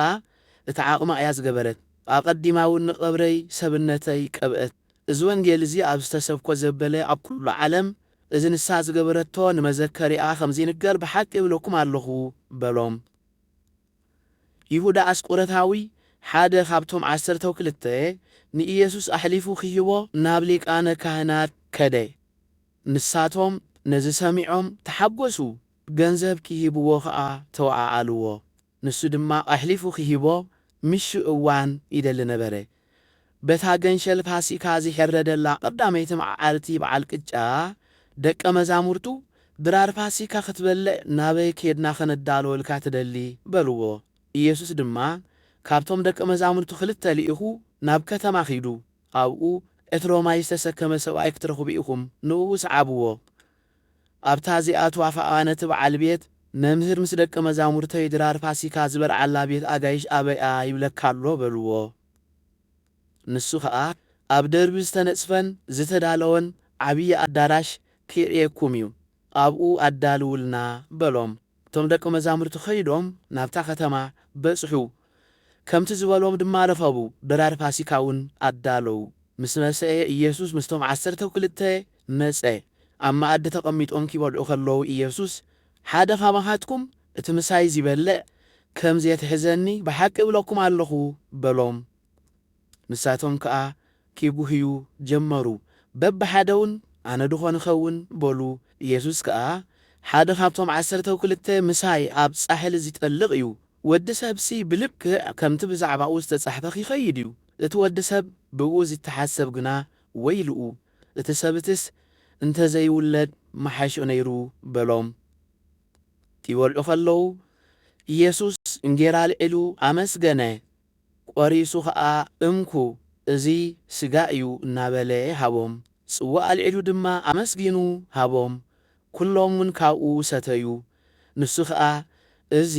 እቲ ዓቕማ እያ ዝገበረት። ኣቐዲማ እውን ንቐብረይ ሰብነተይ ቀብአት። እዚ ወንጌል እዚ ኣብ ዝተሰብኮ ዘበለ ኣብ ኩሉ ዓለም እዚ ንሳ ዝገበረቶ ንመዘከሪኣ ከምዘይንገር ብሓቂ ይብለኩም ኣለኹ በሎም። ይሁዳ ኣስቆረታዊ ሓደ ካብቶም 12 ንኢየሱስ ኣሕሊፉ ክሂቦ ናብ ሊቃነ ካህናት ከደ። ንሳቶም ነዚ ሰሚዖም ተሓጐሱ። ገንዘብ ክሂብዎ ከዓ ተወዓዓልዎ። ንሱ ድማ ኣሕሊፉ ክሂቦ ምሽኡ እዋን ይደሊ ነበረ። በታ ገንሸል ፋሲካ ዝሕረደላ ቀዳመይቲ መዓልቲ በዓል ቅጫ ደቀ መዛሙርቱ ድራር ፋሲካ ክትበልዕ ናበይ ከድና ኸነዳልወልካ ትደሊ በልዎ። ኢየሱስ ድማ ካብቶም ደቀ መዛሙርቱ 2 ልኢኹ ናብ ከተማ ኺዱ ኣብኡ ኤትሮማይ ዝተሰከመ ሰብኣይ ክትረኽቡ ኢኹም ንኡ ሰዓብዎ። ኣብታ ዚኣቱ ኣፍኣ ነቲ በዓል ቤት መምህር ምስ ደቀ መዛሙርተይ ድራር ፋሲካ ዝበልዓላ ቤት ኣጋይሽ ኣበይኣ ይብለካ ኣሎ በልዎ። ንሱ ከዓ ኣብ ደርቢ ዝተነጽፈን ዝተዳለወን ዓብዪ ኣዳራሽ ክርእየኩም እዩ፣ ኣብኡ ኣዳልውልና በሎም። እቶም ደቀ መዛሙርቱ ኸይዶም ናብታ ከተማ በጽሑ። ከምቲ ዝበሎም ድማ ረኸቡ። ድራር ፋሲካ እውን ኣዳለዉ። ምስ መጽአ ኢየሱስ ምስቶም 12 መጸ። ኣብ መኣዲ ተቐሚጦም ክበልዑ ከለዉ ኢየሱስ ሓደ ካባኻትኩም እቲ ምሳይ ዝበልዕ ከም ዘትሕዘኒ ብሓቂ እብለኩም ኣለኹ በሎም። ንሳቶም ከዓ ኪጉህዩ ጀመሩ። በብሓደውን ኣነ ድኾን ኸውን በሉ። ኢየሱስ ከዓ ሓደ ካብቶም 12 ምሳይ ኣብ ጻሕሊ ዝጠልቕ እዩ። ወዲ ሰብሲ ብልክዕ ከምቲ ብዛዕባኡ ዝተጻሕፈ ይኸይድ እዩ። እቲ ወዲ ሰብ ብኡ ዝተሓሰብ ግና ወይልኡ፣ እቲ ሰብትስ እንተዘይውለድ መሓሾ ነይሩ በሎም። ይበልዑ ከለዉ ኢየሱስ እንጌራ ልዒሉ ኣመስገነ። ቆሪሱ ከዓ እምኩ እዚ ስጋ እዩ እናበለ ሃቦም። ጽዋእ ኣልዒሉ ድማ ኣመስጊኑ ሃቦም። ኩሎም እውን ካብኡ ሰተዩ። ንሱ ከዓ እዚ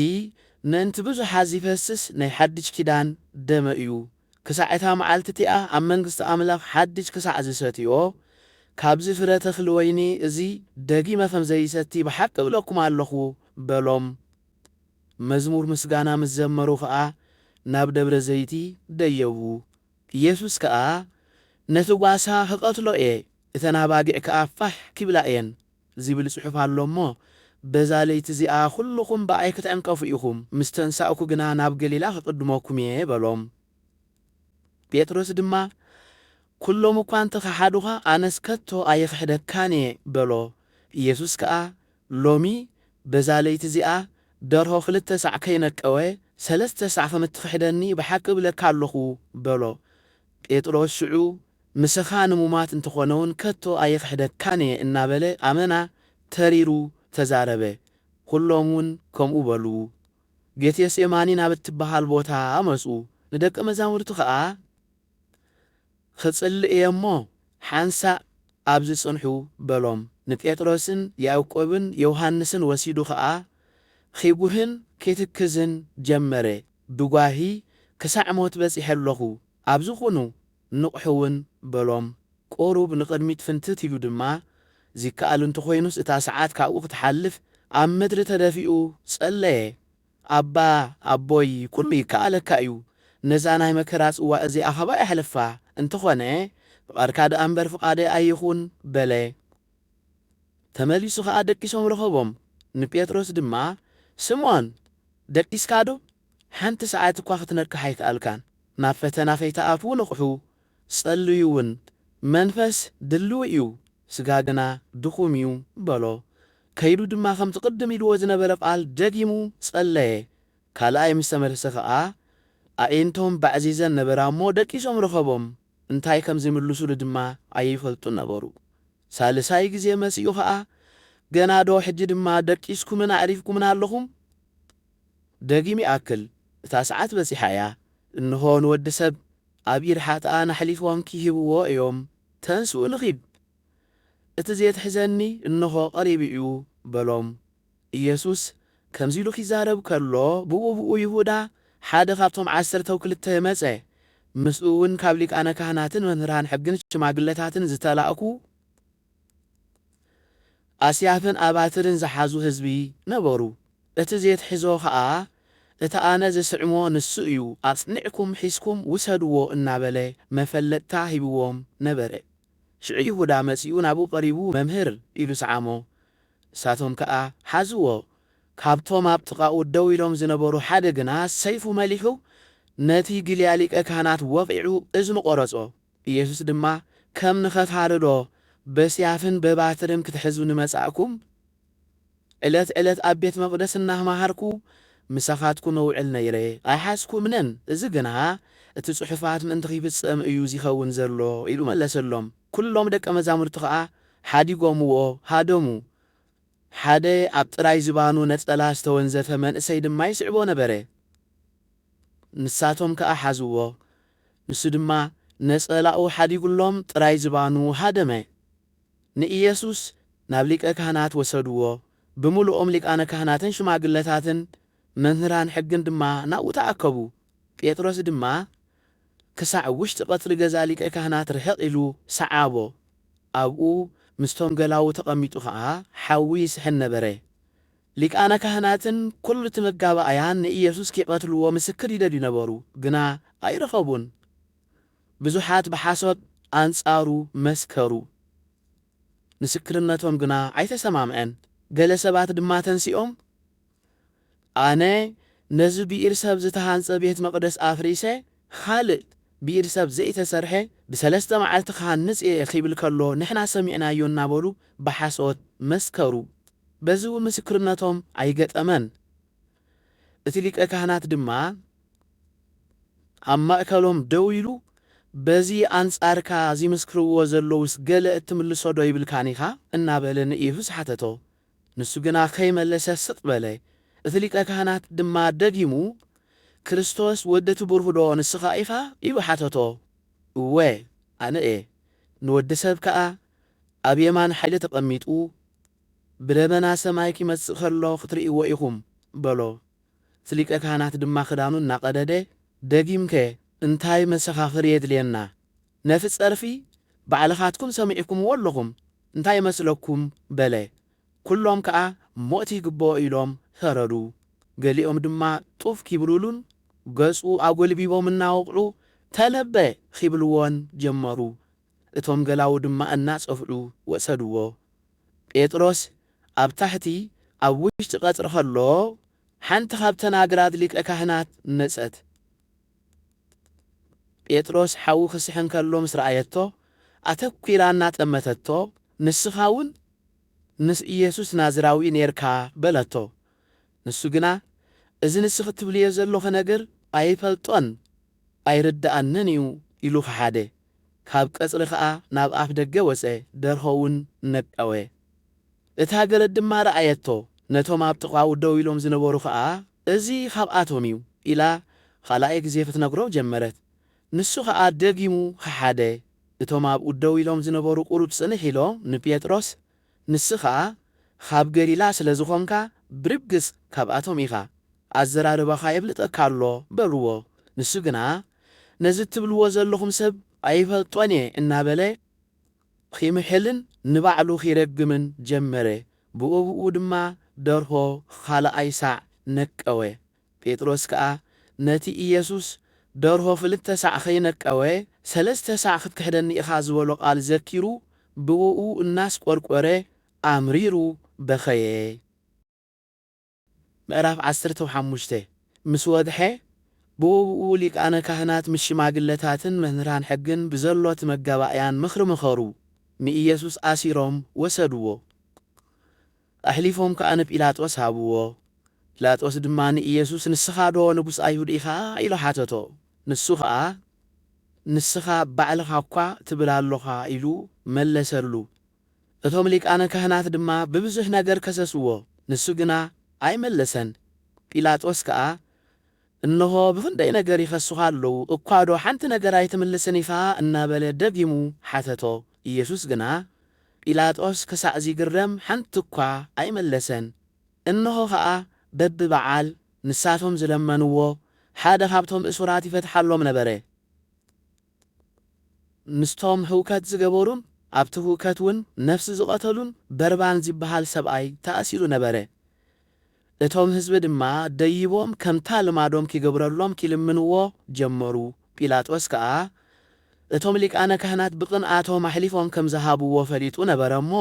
ነንቲ ብዙሓት ዝፈስስ ናይ ሓድሽ ኪዳን ደመ እዩ። ክሳዕ እታ መዓልቲ እቲኣ ኣብ መንግስቲ ኣምላኽ ሓድሽ ክሳዕ ዝሰትዮ ካብዚ ፍረ ተኽሊ ወይኒ እዚ ደጊመ ከም ዘይሰቲ ብሓቂ እብለኩም ኣለኹ በሎም። መዝሙር ምስጋና ምስ ዘመሩ ከዓ ናብ ደብረ ዘይቲ ደየቡ። ኢየሱስ ከዓ ነቲ ጓሳ ክቐትሎ እየ፣ እተን ኣባጊዕ ከዓ ፋሕ ክብላ እየን ዝብል ጽሑፍ ኣሎ እሞ በዛ ለይቲ እዚኣ ኩልኹም ብኣይ ክትዕንቀፉ ኢኹም፣ ምስ ተንሳእኩ ግና ናብ ገሊላ ክቕድመኩም እየ በሎም። ጴጥሮስ ድማ ኩሎም እኳ እንተኸሓዱኻ ኣነስ ከቶ ኣይክሕደካን እየ በሎ። ኢየሱስ ከዓ ሎሚ በዛ ለይቲ እዚኣ ደርሆ 2 ሳዕ ከይነቀወ 3 ሳዕ ከም እትክሕደኒ ብሓቂ እብለካ ኣለኹ በሎ። ጴጥሮስ ሽዑ ምስኻ ንሙማት እንተኾነውን ከቶ ኣይክሕደካን እየ እናበለ ኣመና ተሪሩ ተዛረበ። ኩሎምን ከምኡ በሉ ጌቴሴማኒ ናብ እትበሃል ቦታ መፁ ንደቀ መዛሙርቱ ከዓ ክጽልእ እሞ ሓንሳእ ኣብዚ ጽንሑ በሎም ንጴጥሮስን ያዕቆብን ዮሐንስን ወሲዱ ከዓ ኺቡህን ኬትክዝን ጀመረ ብጓሂ ክሳዕ ሞት በጺሐ ኣለኹ ኣብዚ ኹኑ ንቑሕውን በሎም ቁሩብ ንቕድሚት ፍንትት ኢሉ ድማ ዚከኣል እንተኾይኑስ እታ ሰዓት ካብኡ ክትሓልፍ ኣብ ምድሪ ተደፊኡ ጸለየ ኣባ ኣቦይ ኩሉ ይከኣለካ እዩ ነዛ ናይ መከራ ጽዋዕ እዚኣ ኸባ የሕልፋ እንተኾነ ፍቓድካ ደኣ እምበር ፍቓደይ ኣይኹን በለ ተመሊሱ ከዓ ደቂሶም ረኸቦም ንጴጥሮስ ድማ ስምዖን ደቂስካ ዶ ሓንቲ ሰዓት እኳ ክትነድካ ኣይከኣልካን ናብ ፈተና ከይተኣትዉ ንቑሑ ጸልዩ እውን መንፈስ ድልው እዩ ስጋ ግና ድኹም እዩ በሎ ከይዱ ድማ ከምቲ ቅድም ኢልዎ ዝነበረ ቃል ደጊሙ ጸለየ ካልኣይ ምስ ተመለሰ ከዓ ኣዒንቶም ባዕዚዘን ነበራ እሞ ደቂሶም ረኸቦም እንታይ ከም ዝምልሱሉ ድማ ኣይፈልጡን ነበሩ ሳልሳይ ግዜ መሲኡ ከዓ ገና ዶ ሕጂ ድማ ደቂስኩምን ኣዕሪፍኩምን ኣለኹም ደጊሙ ይኣክል እታ ሰዓት በፂሓ እያ እንሆ ንወዲ ሰብ ኣብ ኢድ ሓጥኣን ኣሕሊፎም ክሂብዎ እዮም ተንስኡ ንኺድ እቲ ዘትሕዘኒ እንሆ ቀሪብ እዩ በሎም ኢየሱስ ከምዚ ኢሉ ኺዛረብ ከሎ ብኡብኡ ይሁዳ ሓደ ካብቶም 12 መጸ ምስኡ እውን ካብ ሊቃነ ካህናትን መምህራን ሕግን ሽማግለታትን ዝተላእኩ ኣስያፍን ኣባትርን ዝሓዙ ህዝቢ ነበሩ እቲ ዘትሕዞ ከዓ እቲ ኣነ ዘስዕሞ ንሱ እዩ ኣጽኒዕኩም ሒስኩም ውሰድዎ እናበለ መፈለጥታ ሂብዎም ነበረ ሽዑ ይሁዳ መጺኡ ናብኡ ቀሪቡ መምህር ኢሉ ሰዓሞ እሳቶም ከዓ ሓዝዎ ካብቶም ኣብ ጥቓኡ ደው ኢሎም ዝነበሩ ሓደ ግና ሰይፉ መሊሑ ነቲ ግልያ ሊቀ ካህናት ወቂዑ እዝኑ ቆረጾ ኢየሱስ ድማ ከም ንኸታርዶ በስያፍን በባትርን ክትሕዙ ንመጻእኩም ዕለት ዕለት ኣብ ቤት መቕደስ እናማሃርኩ ምሳኻትኩ ነውዕል ነይረ ኣይሓስኩምንን እዚ ግና እቲ ጽሑፋት ምእንቲ ኺፍጸም እዩ ዚኸውን ዘሎ ኢሉ መለሰሎም ኩሎም ደቀ መዛሙርቱ ከዓ ሓዲጎምዎ ሃደሙ ሓደ ኣብ ጥራይ ዝባኑ ነጸላ ዝተወንዘፈ መንእሰይ ድማ ይስዕቦ ነበረ ንሳቶም ከዓ ሓዝዎ ንሱ ድማ ነጸላኡ ሓዲጉሎም ጥራይ ዝባኑ ሃደመ ንኢየሱስ ናብ ሊቀ ካህናት ወሰድዎ ብምሉኦም ሊቃነ ካህናትን ሽማግለታትን መምህራን ሕግን ድማ ናብኡ ተኣከቡ ጴጥሮስ ድማ ክሳዕ ውሽጢ ቀትሪ ገዛ ሊቀ ካህናት ርሕቕ ኢሉ ሰዓቦ ኣብኡ ምስቶም ገላው ተቐሚጡ ከዓ ሓዊ ይስሕን ነበረ ሊቃነ ካህናትን ኩሉ ትመጋባእያን ንኢየሱስ ኪቐትልዎ ምስክር ይደልዩ ነበሩ ግና ኣይረኸቡን ብዙሓት ብሓሶት ኣንጻሩ መስከሩ ምስክርነቶም ግና ኣይተሰማምዐን ገለ ሰባት ድማ ተንሲኦም ኣነ ነዚ ብኢድ ሰብ ዝተሃንጸ ቤት መቕደስ ኣፍሪሰ ካልእ ብኢድ ሰብ ዘይተሰርሐ ብሰለስተ መዓልቲ ክሃንጽ እየ ኺብል ከሎ ንሕና ሰሚዕናዮ እናበሉ ብሓሶት መስከሩ በዚ ምስክርነቶም ኣይገጠመን እቲ ሊቀ ካህናት ድማ ኣብ ማእከሎም ደው ኢሉ በዚ ኣንጻርካ ዝምስክርዎ ዘለውስ ገለ እትምልሶ ዶ ይብልካኒ ኢኻ እናበለ ንኢየሱስ ሓተቶ ንሱ ግና ከይመለሰ ስጥ በለ እቲ ሊቀ ካህናት ድማ ደጊሙ ክርስቶስ ወዲ ትቡርሁ ዶ ንስኻ ኢኻ ኢሉ ሓተቶ እወ ኣነ እየ ንወዲ ሰብ ከዓ ኣብ የማን ሓይሊ ተቐሚጡ ብደመና ሰማይ ኪመጽእ ከሎ ክትርእይዎ ኢኹም በሎ እቲ ሊቀ ካህናት ድማ ክዳኑ እናቐደደ ደጊምከ እንታይ መሰኻኽር የድልየና ነቲ ጸርፊ ባዕልኻትኩም ሰሚዕኩምዎ ኣለኹም እንታይ መስለኩም በለ ኩሎም ከዓ ሞት ይግብኦ ኢሎም ተረዱ ገሊኦም ድማ ጡፍ ኪብሉሉን ገጹ ኣጐልቢቦም እናወቕዑ ተነበ ኺብልዎን ጀመሩ እቶም ገላው ድማ እናጸፍዑ ወሰድዎ ጴጥሮስ ኣብ ታሕቲ ኣብ ውሽጢ ቀጽሪ ኸሎ ሓንቲ ካብተን ኣግራድ ሊቀ ካህናት ነጸት ጴጥሮስ ሓዊ ክስሕን ከሎ ምስ ረኣየቶ ኣተኲራ እናጠመተቶ ንስኻ እውን ምስ ኢየሱስ ናዝራዊ ነርካ በለቶ ንሱ ግና እዚ ንስኽ ትብልዮ ዘለኹ ነገር ኣይፈልጦን ኣይርዳእንን እዩ ኢሉ ክሓደ ካብ ቀጽሪ ከዓ ናብ ኣፍ ደገ ወፀ ደርሆ እውን ነቀወ እታ ገረድ ድማ ረኣየቶ ነቶም ኣብ ጥቓኡ ደው ኢሎም ዝነበሩ ከዓ እዚ ካብኣቶም እዩ ኢላ ካልኣይ ግዜ ክትነግሮ ጀመረት። ንሱ ከዓ ደጊሙ ክሓደ እቶም ኣብኡ ደው ኢሎም ዝነበሩ ቁሩብ ጽንሕ ኢሎም ንጴጥሮስ ንስኻ ካብ ገሊላ ስለ ዝኾንካ ብርግጽ ካብኣቶም ኢኻ ኣዘራርባኻ የብልጠካ ኣሎ በልዎ። ንሱ ግና ነዚ ትብልዎ ዘለኹም ሰብ ኣይፈልጦን እየ እናበለ ኺምሕልን ንባዕሉ ኺረግምን ጀመረ። ብእብኡ ድማ ደርሆ ካልኣይ ሳዕ ነቀወ። ጴጥሮስ ከዓ ነቲ ኢየሱስ ደርሆ 2 ሳዕ ኸይነቀወ 3 ሳዕ ክትክሕደኒ ኢኻ ዝበሎ ቃል ዘኪሩ ብእኡ እናስቈርቈረ ኣምሪሩ በኸየ። ምዕራፍ 15 ምስ ወድሐ ብእኡ ሊቃነ ካህናት ምስ ሽማግለታትን መምህራን ሕግን ብዘሎት መጋባእያን ምኽሪ ምኸሩ። ንኢየሱስ ኣሲሮም ወሰድዎ። ኣሕሊፎም ከዓ ንጲላጦስ ሃብዎ። ጲላጦስ ድማ ንኢየሱስ ንስኻ ዶ ንጉስ ኣይሁድ ኢኻ ኢሉ ሓተቶ። ንሱ ከዓ ንስኻ ባዕልኻ እኳ ትብል ኣለኻ ኢሉ መለሰሉ። እቶም ሊቃነ ካህናት ድማ ብብዙሕ ነገር ከሰስዎ፣ ንሱ ግና ኣይመለሰን። ጲላጦስ ከዓ እነሆ ብኽንደይ ነገር ይኸሱኻ ኣለዉ፣ እኳ ዶ ሓንቲ ነገር ኣይትምልስን ኢኻ እናበለ ደጊሙ ሓተቶ። ኢየሱስ ግና ጲላጦስ ክሳዕ ዚግረም ሓንቲ እኳ ኣይመለሰን። እነሆ ከዓ በብበዓል ንሳቶም ዝለመንዎ ሓደ ካብቶም እሱራት ይፈትሓሎም ነበረ። ንስቶም ህውከት ዝገበሩን ኣብቲ ህውከት እውን ነፍሲ ዝቐተሉን በርባን ዝበሃል ሰብኣይ ተኣሲሩ ነበረ። እቶም ህዝቢ ድማ ደይቦም ከምታ ልማዶም ኪገብረሎም ኪልምንዎ ጀመሩ። ጲላጦስ ከዓ እቶም ሊቃነ ካህናት ብቕንዓቶም ኣሕሊፎም ከም ዝሃብዎ ፈሊጡ ነበረ እሞ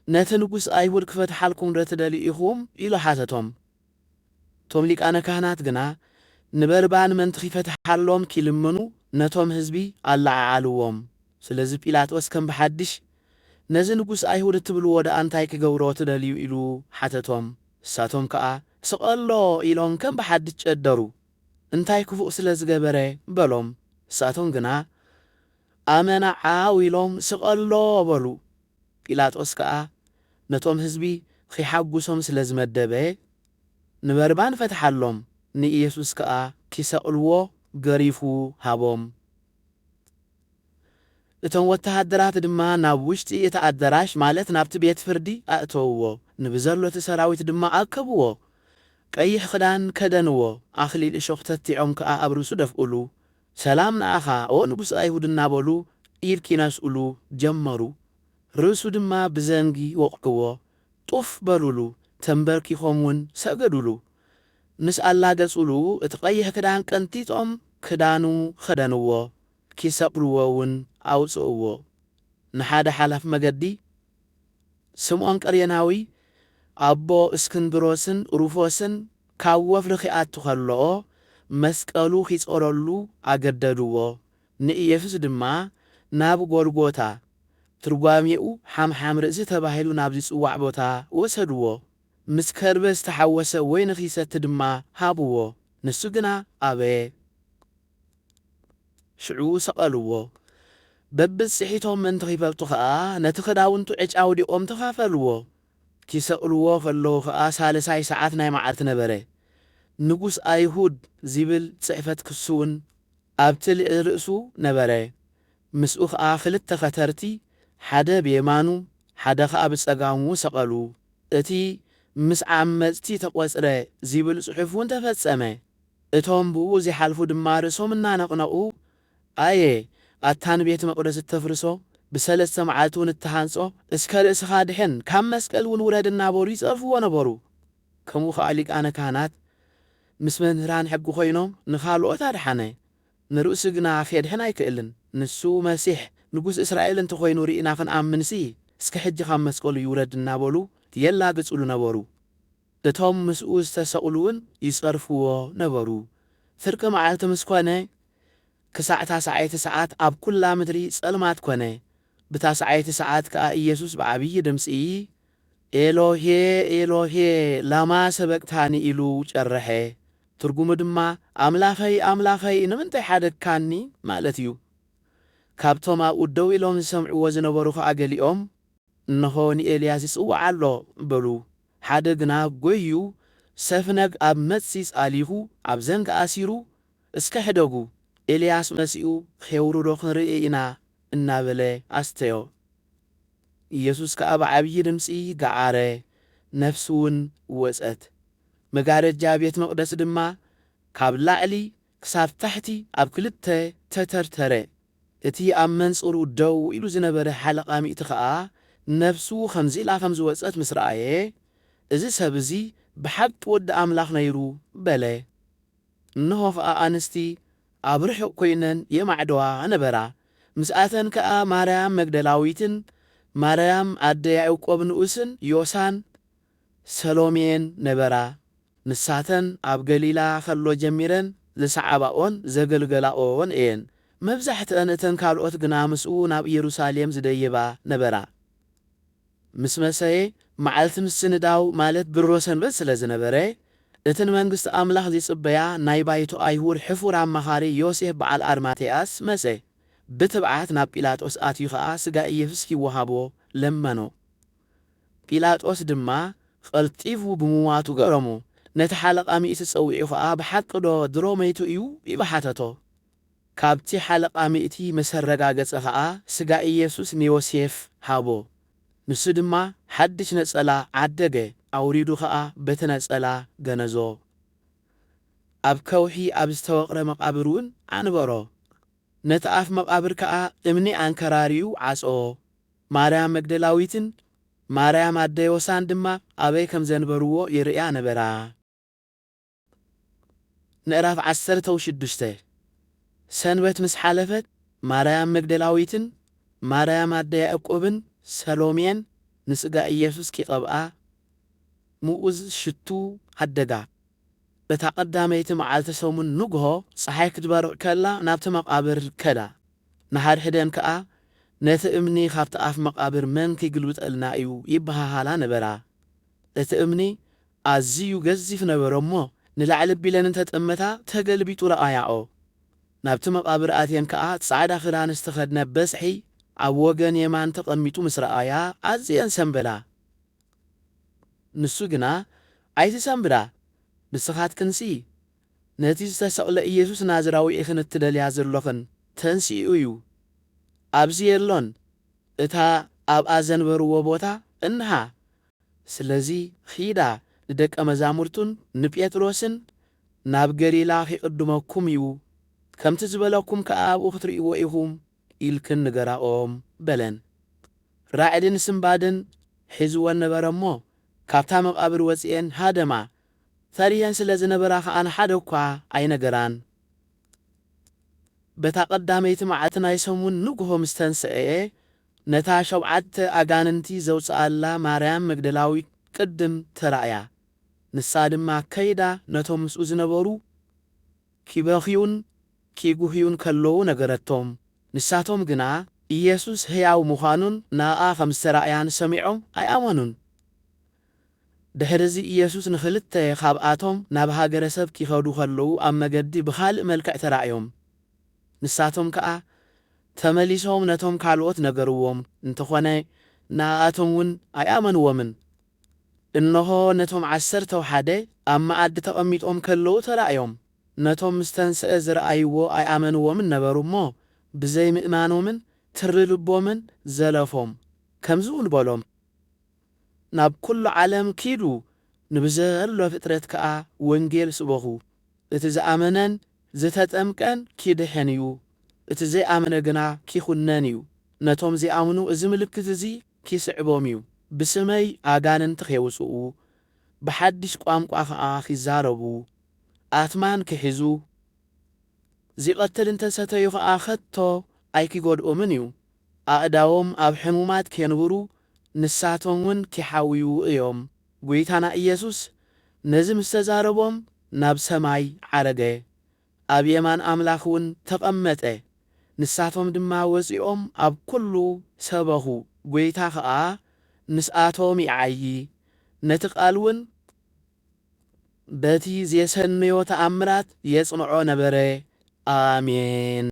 ነቲ ንጉስ ኣይሁድ ክፈትሓልኩም ዶ ትደልዩ ኢኹም ኢሉ ሓተቶም። እቶም ሊቃነ ካህናት ግና ንበርባን መንቲ ኺፈትሓሎም ኪልምኑ ነቶም ህዝቢ ኣለዓዓልዎም። ስለዚ ጲላጦስ ከም ብሓድሽ ነዚ ንጉስ ኣይሁድ እትብልዎ ዳ እንታይ ክገብሮ ትደልዩ ኢሉ ሓተቶም። እሳቶም ከዓ ስቐሎ ኢሎም ከም ብሓድሽ ጨደሩ። እንታይ ክፉእ ስለ ዝገበረ በሎም። እሳቶም ግና ኣመና ዓው ኢሎም ስቐሎ በሉ። ጲላጦስ ከዓ ነቶም ህዝቢ ኺሓጉሶም ስለ ዝመደበ ንበርባን ፈትሓሎም፣ ንኢየሱስ ከዓ ኪሰቕልዎ ገሪፉ ሃቦም። እቶም ወተሃደራት ድማ ናብ ውሽጢ እቲ ኣዳራሽ ማለት ናብቲ ቤት ፍርዲ ኣእተውዎ። ንብዘሎቲ ሰራዊት ድማ ኣከብዎ፣ ቀይሕ ክዳን ከደንዎ፣ ኣኽሊል እሾኽ ተቲዖም ከዓ ኣብ ርእሱ ደፍኡሉ። ሰላም ንኣኻ ኦ ንጉስ ኣይሁድ እናበሉ ኢድ ኪነስኡሉ ጀመሩ። ርእሱ ድማ ብዘንጊ ወቕዕዎ፣ ጡፍ በሉሉ፣ ተንበርኪኾም እውን ሰገዱሉ። ምስ ኣላገጹሉ እቲ ቀይሕ ክዳን ቀንጢጦም ክዳኑ ኸደንዎ፣ ኪሰቕልዎ እውን ኣውፅእዎ። ንሓደ ሓላፍ መገዲ ስምዖን ቀርየናዊ ኣቦ እስክንድሮስን ሩፎስን ካብ ወፍሪ ኺኣቱ ኸለኦ መስቀሉ ኺጸረሉ ኣገደድዎ። ንኢየሱስ ድማ ናብ ጎልጎታ ትርጓሜኡ ሓምሓም ርእሲ ተባሂሉ ናብ ዝጽዋዕ ቦታ ወሰድዎ። ምስ ከርበ ዝተሓወሰ ወይኒ ኺሰቲ ድማ ሃብዎ። ንሱ ግና ኣበየ። ሽዑ ሰቐልዎ። በብጽሒቶም ምንቲ ኺፈልጡ ከዓ ነቲ ክዳውንቱ ዕጫ ውዲቖም ተኻፈልዎ። ኪሰቕልዎ ከለዉ ከዓ ሳልሳይ ሰዓት ናይ መዓልቲ ነበረ። ንጉስ ኣይሁድ ዚብል ጽሕፈት ክሱውን ኣብቲ ልዕሊ ርእሱ ነበረ። ምስኡ ከዓ 2 ኸተርቲ ሓደ ብየማኑ ሓደ ከዓ ብጸጋሙ ሰቐሉ። እቲ ምስ ዓመፅቲ ተቖጽረ ዚብል ጽሑፍ እውን ተፈጸመ። እቶም ብኡ ዚሓልፉ ድማ ርእሶም እናነቕነቑ ኣየ ኣታን ቤተ መቕደስ እተፍርሶ ብ3 መዓልቲ እውን እተሃንጾ እስከ ርእስኻ ድሕን ካብ መስቀል እውን ውረድ እናበሉ ይጸርፍዎ ነበሩ። ከምኡ ከዓ ሊቃነ ካህናት ምስ መምህራን ሕጊ ኾይኖም ንኻልኦት ኣድሓነ፣ ንርእሱ ግና ፌድሕን ኣይክእልን። ንሱ መሲሕ ንጉስ እስራኤል እንተ ኾይኑ ርኢና ክንኣምንሲ እስከ ሕጂ ካብ መስቀሉ ይውረድ እናበሉ የላግጹሉ ነበሩ። እቶም ምስኡ ዝተሰቕሉውን ይጸርፍዎ ነበሩ። ፍርቂ መዓልቲ ምስ ኮነ ክሳዕ ታሰዓይቲ ሰዓት ኣብ ኩላ ምድሪ ጸልማት ኮነ። ብታሰዓይቲ ሰዓት ከዓ ኢየሱስ ብዓብዪ ድምፂ ኤሎሄ ኤሎሄ ላማ ሰበቅታኒ ኢሉ ጨረሐ። ትርጉሙ ድማ ኣምላኸይ ኣምላኸይ ንምንታይ ሓደግካኒ ማለት እዩ። ካብቶም ኣብኡ ደው ኢሎም ዝሰምዕዎ ዝነበሩ ከዓ ገሊኦም እነሆ ንኤልያስ ይጽዋዕ ኣሎ በሉ። ሓደ ግና ጎዩ ሰፍነግ ኣብ መጺስ ኣሊሁ ኣብ ዘንግ ኣሲሩ እስከ ሕደጉ ኤልያስ መጺኡ ኼውሩዶ ክንርኢ ኢና እናበለ ኣስተዮ። ኢየሱስ ከኣ ብዓብዪ ድምፂ ገዓረ፣ ነፍሱ እውን ወጸት። መጋረጃ ቤት መቕደስ ድማ ካብ ላዕሊ ክሳብ ታሕቲ ኣብ ክልተ ተተርተረ። እቲ ኣብ መንጽሩ ደው ኢሉ ዝነበረ ሓለቓ ሚእቲ ኸኣ ነፍሱ ከምዚ ኢላ ከም ዝወጸት ምስ ረኣየ እዚ ሰብ እዚ ብሓቂ ወዲ ኣምላኽ ነይሩ በለ። እንሆ ኸኣ ኣንስቲ ኣብ ርሑቕ ኮይነን የማዕደዋ ነበራ። ምስኣተን ከኣ ማርያም መግደላዊትን ማርያም ኣደ ያዕቆብ ንኡስን ዮሳን ሰሎሜን ነበራ። ንሳተን ኣብ ገሊላ ኸሎ ጀሚረን ዝሰዓባኦን ዘገልገላኦን እየን። መብዛሕትአን እተን ካልኦት ግና ምስኡ ናብ ኢየሩሳሌም ዝደይባ ነበራ። ምስ መሰየ መዓልቲ ምስንዳው ማለት ብሮ ሰንበት ስለ ዝነበረ እትን መንግሥቲ ኣምላኽ ዝጽበያ ናይ ባይቶ ኣይሁድ ሕፉር ኣማኻሪ ዮሴፍ በዓል ኣርማቴያስ መጸ። ብትብዓት ናብ ጲላጦስ ኣትዩ ኸኣ ሥጋ ኢየሱስ ይወሃቦ ለመኖ። ጲላጦስ ድማ ቐልጢፉ ብምዋቱ ገረሙ። ነቲ ሓለቓ ሚእቲ ጸዊዑ ኸኣ ብሓቂ ዶ ድሮ መይቱ እዩ ይበሓተቶ። ካብቲ ሓለቓ ሚእቲ ምስ ረጋገጸ ኸኣ ሥጋ ኢየሱስ ንዮሴፍ ሃቦ። ንሱ ድማ ሓድሽ ነጸላ ዓደገ፣ ኣውሪዱ ኸኣ በቲ ነጸላ ገነዞ። ኣብ ከውሒ ኣብ ዝተወቕረ መቓብር እውን ኣንበሮ። ነቲ ኣፍ መቓብር ከኣ እምኒ ኣንከራርዩ ዓጽኦ። ማርያም መግደላዊትን ማርያም ኣደ ዮሳን ድማ ኣበይ ከም ዘንበርዎ ይርእያ ነበራ። ምዕራፍ 16 ሰንበት ምስ ሓለፈት ማርያም መግደላዊትን ማርያም ኣደ ያዕቆብን ሰሎሜን ንሥጋ ኢየሱስ ኪቐብኣ ምኡዝ ሽቱ ኣደጋ። በታ ቀዳመይቲ መዓልተ ሰሙን ንግሆ ፀሓይ ክትበርቕ ከላ ናብቲ መቓብር ከዳ። ንሓድሕደን ከኣ ነቲ እምኒ ካብቲ ኣፍ መቓብር መን ከይግልብጠልና እዩ ይበሃሃላ ነበራ። እቲ እምኒ ኣዝዩ ገዚፍ ነበሮ እሞ ንላዕሊ ቢለን እንተጠመታ ተገልቢጡ ረኣያኦ። ናብቲ መቓብር ኣትየን ከኣ ጻዕዳ ክዳን ዝተኸድነ በስሒ ኣብ ወገን የማን ተቐሚጡ ምስ ረኣያ ኣዝየን ሰንበዳ። ንሱ ግና ኣይትሰንብዳ፣ ንስኻትክንሲ ነቲ ዝተሰቕለ ኢየሱስ ናዝራዊ ኢኽን እትደልያ ዘለኽን ተንሲኡ እዩ፣ ኣብዚ የሎን፣ እታ ኣብኣ ዘንበርዎ ቦታ እንሃ። ስለዚ ኺዳ ንደቀ መዛሙርቱን ንጴጥሮስን ናብ ገሊላ ኺቕድመኩም እዩ፣ ከምቲ ዝበለኩም ከኣ ኣብኡ ክትርእይዎ ኢኹም ኢልክን ንገራኦም በለን። ራዕድን ስምባድን ሒዝወን ነበረ እሞ ካብታ መቓብር ወፂአን ሃደማ። ፈሪየን ስለ ዝነበራ ኸኣ ንሓደ እኳ ኣይነገራን። በታ ቀዳመይቲ መዓልቲ ናይ ሰሙን ንግሆ ምስ ተንስአየ ነታ 7 ኣጋንንቲ ዘውፅኣላ ማርያም መግደላዊት ቅድም ተራእያ። ንሳ ድማ ከይዳ ነቶም ምስኡ ዝነበሩ ኪበኽዩን ኪጉህዩን ከለዉ ነገረቶም። ንሳቶም ግና ኢየሱስ ሕያው ምዃኑን ናኣ ከም ዝተራእያን ሰሚዖም ኣይኣመኑን። ድሕሪዚ ኢየሱስ ንኽልተ ካብኣቶም ናብ ሃገረ ሰብ ኪኸዱ ከለዉ ኣብ መገዲ ብኻልእ መልክዕ ተራእዮም። ንሳቶም ከኣ ተመሊሶም ነቶም ካልኦት ነገርዎም፣ እንተኾነ ናኣቶም እውን ኣይኣመንዎምን። እነሆ ነቶም 11 ኣብ መኣዲ ተቐሚጦም ከለዉ ተራእዮም። ነቶም ምስ ተንስአ ዝረኣይዎ ኣይኣመንዎምን ነበሩ እሞ ብዘይ ምእማኖምን ትሪ ልቦምን ዘለፎም። ከምዚ እውን በሎም፣ ናብ ኩሉ ዓለም ኪዱ ንብዘሎ ፍጥረት ከኣ ወንጌል ስበኹ። እቲ ዝኣመነን ዝተጠምቀን ኪድሕን እዩ፣ እቲ ዘይኣመነ ግና ኪኹነን እዩ። ነቶም ዘይኣምኑ እዚ ምልክት እዚ ኪስዕቦም እዩ፣ ብስመይ ኣጋንንቲ ኸየውፅኡ፣ ብሓድሽ ቋንቋ ኸኣ ኺዛረቡ፣ ኣትማን ክሕዙ፣ ዚቐትል እንተሰተዩ ኸኣ ኸቶ ኣይኪጐድኦምን እዩ። ኣእዳዎም ኣብ ሕሙማት ኬንብሩ፣ ንሳቶም እውን ኪሓውዩ እዮም። ጐይታና ኢየሱስ ነዚ ምስ ተዛረቦም ናብ ሰማይ ዓረገ፣ ኣብ የማን ኣምላኽ እውን ተቐመጠ። ንሳቶም ድማ ወፂኦም ኣብ ኩሉ ሰበኹ። ጐይታ ኸኣ ንስኣቶም ይዓዪ፣ ነቲ ቓል እውን በቲ ዘሰንዮ ተኣምራት የጽንዖ ነበረ። ኣሜን።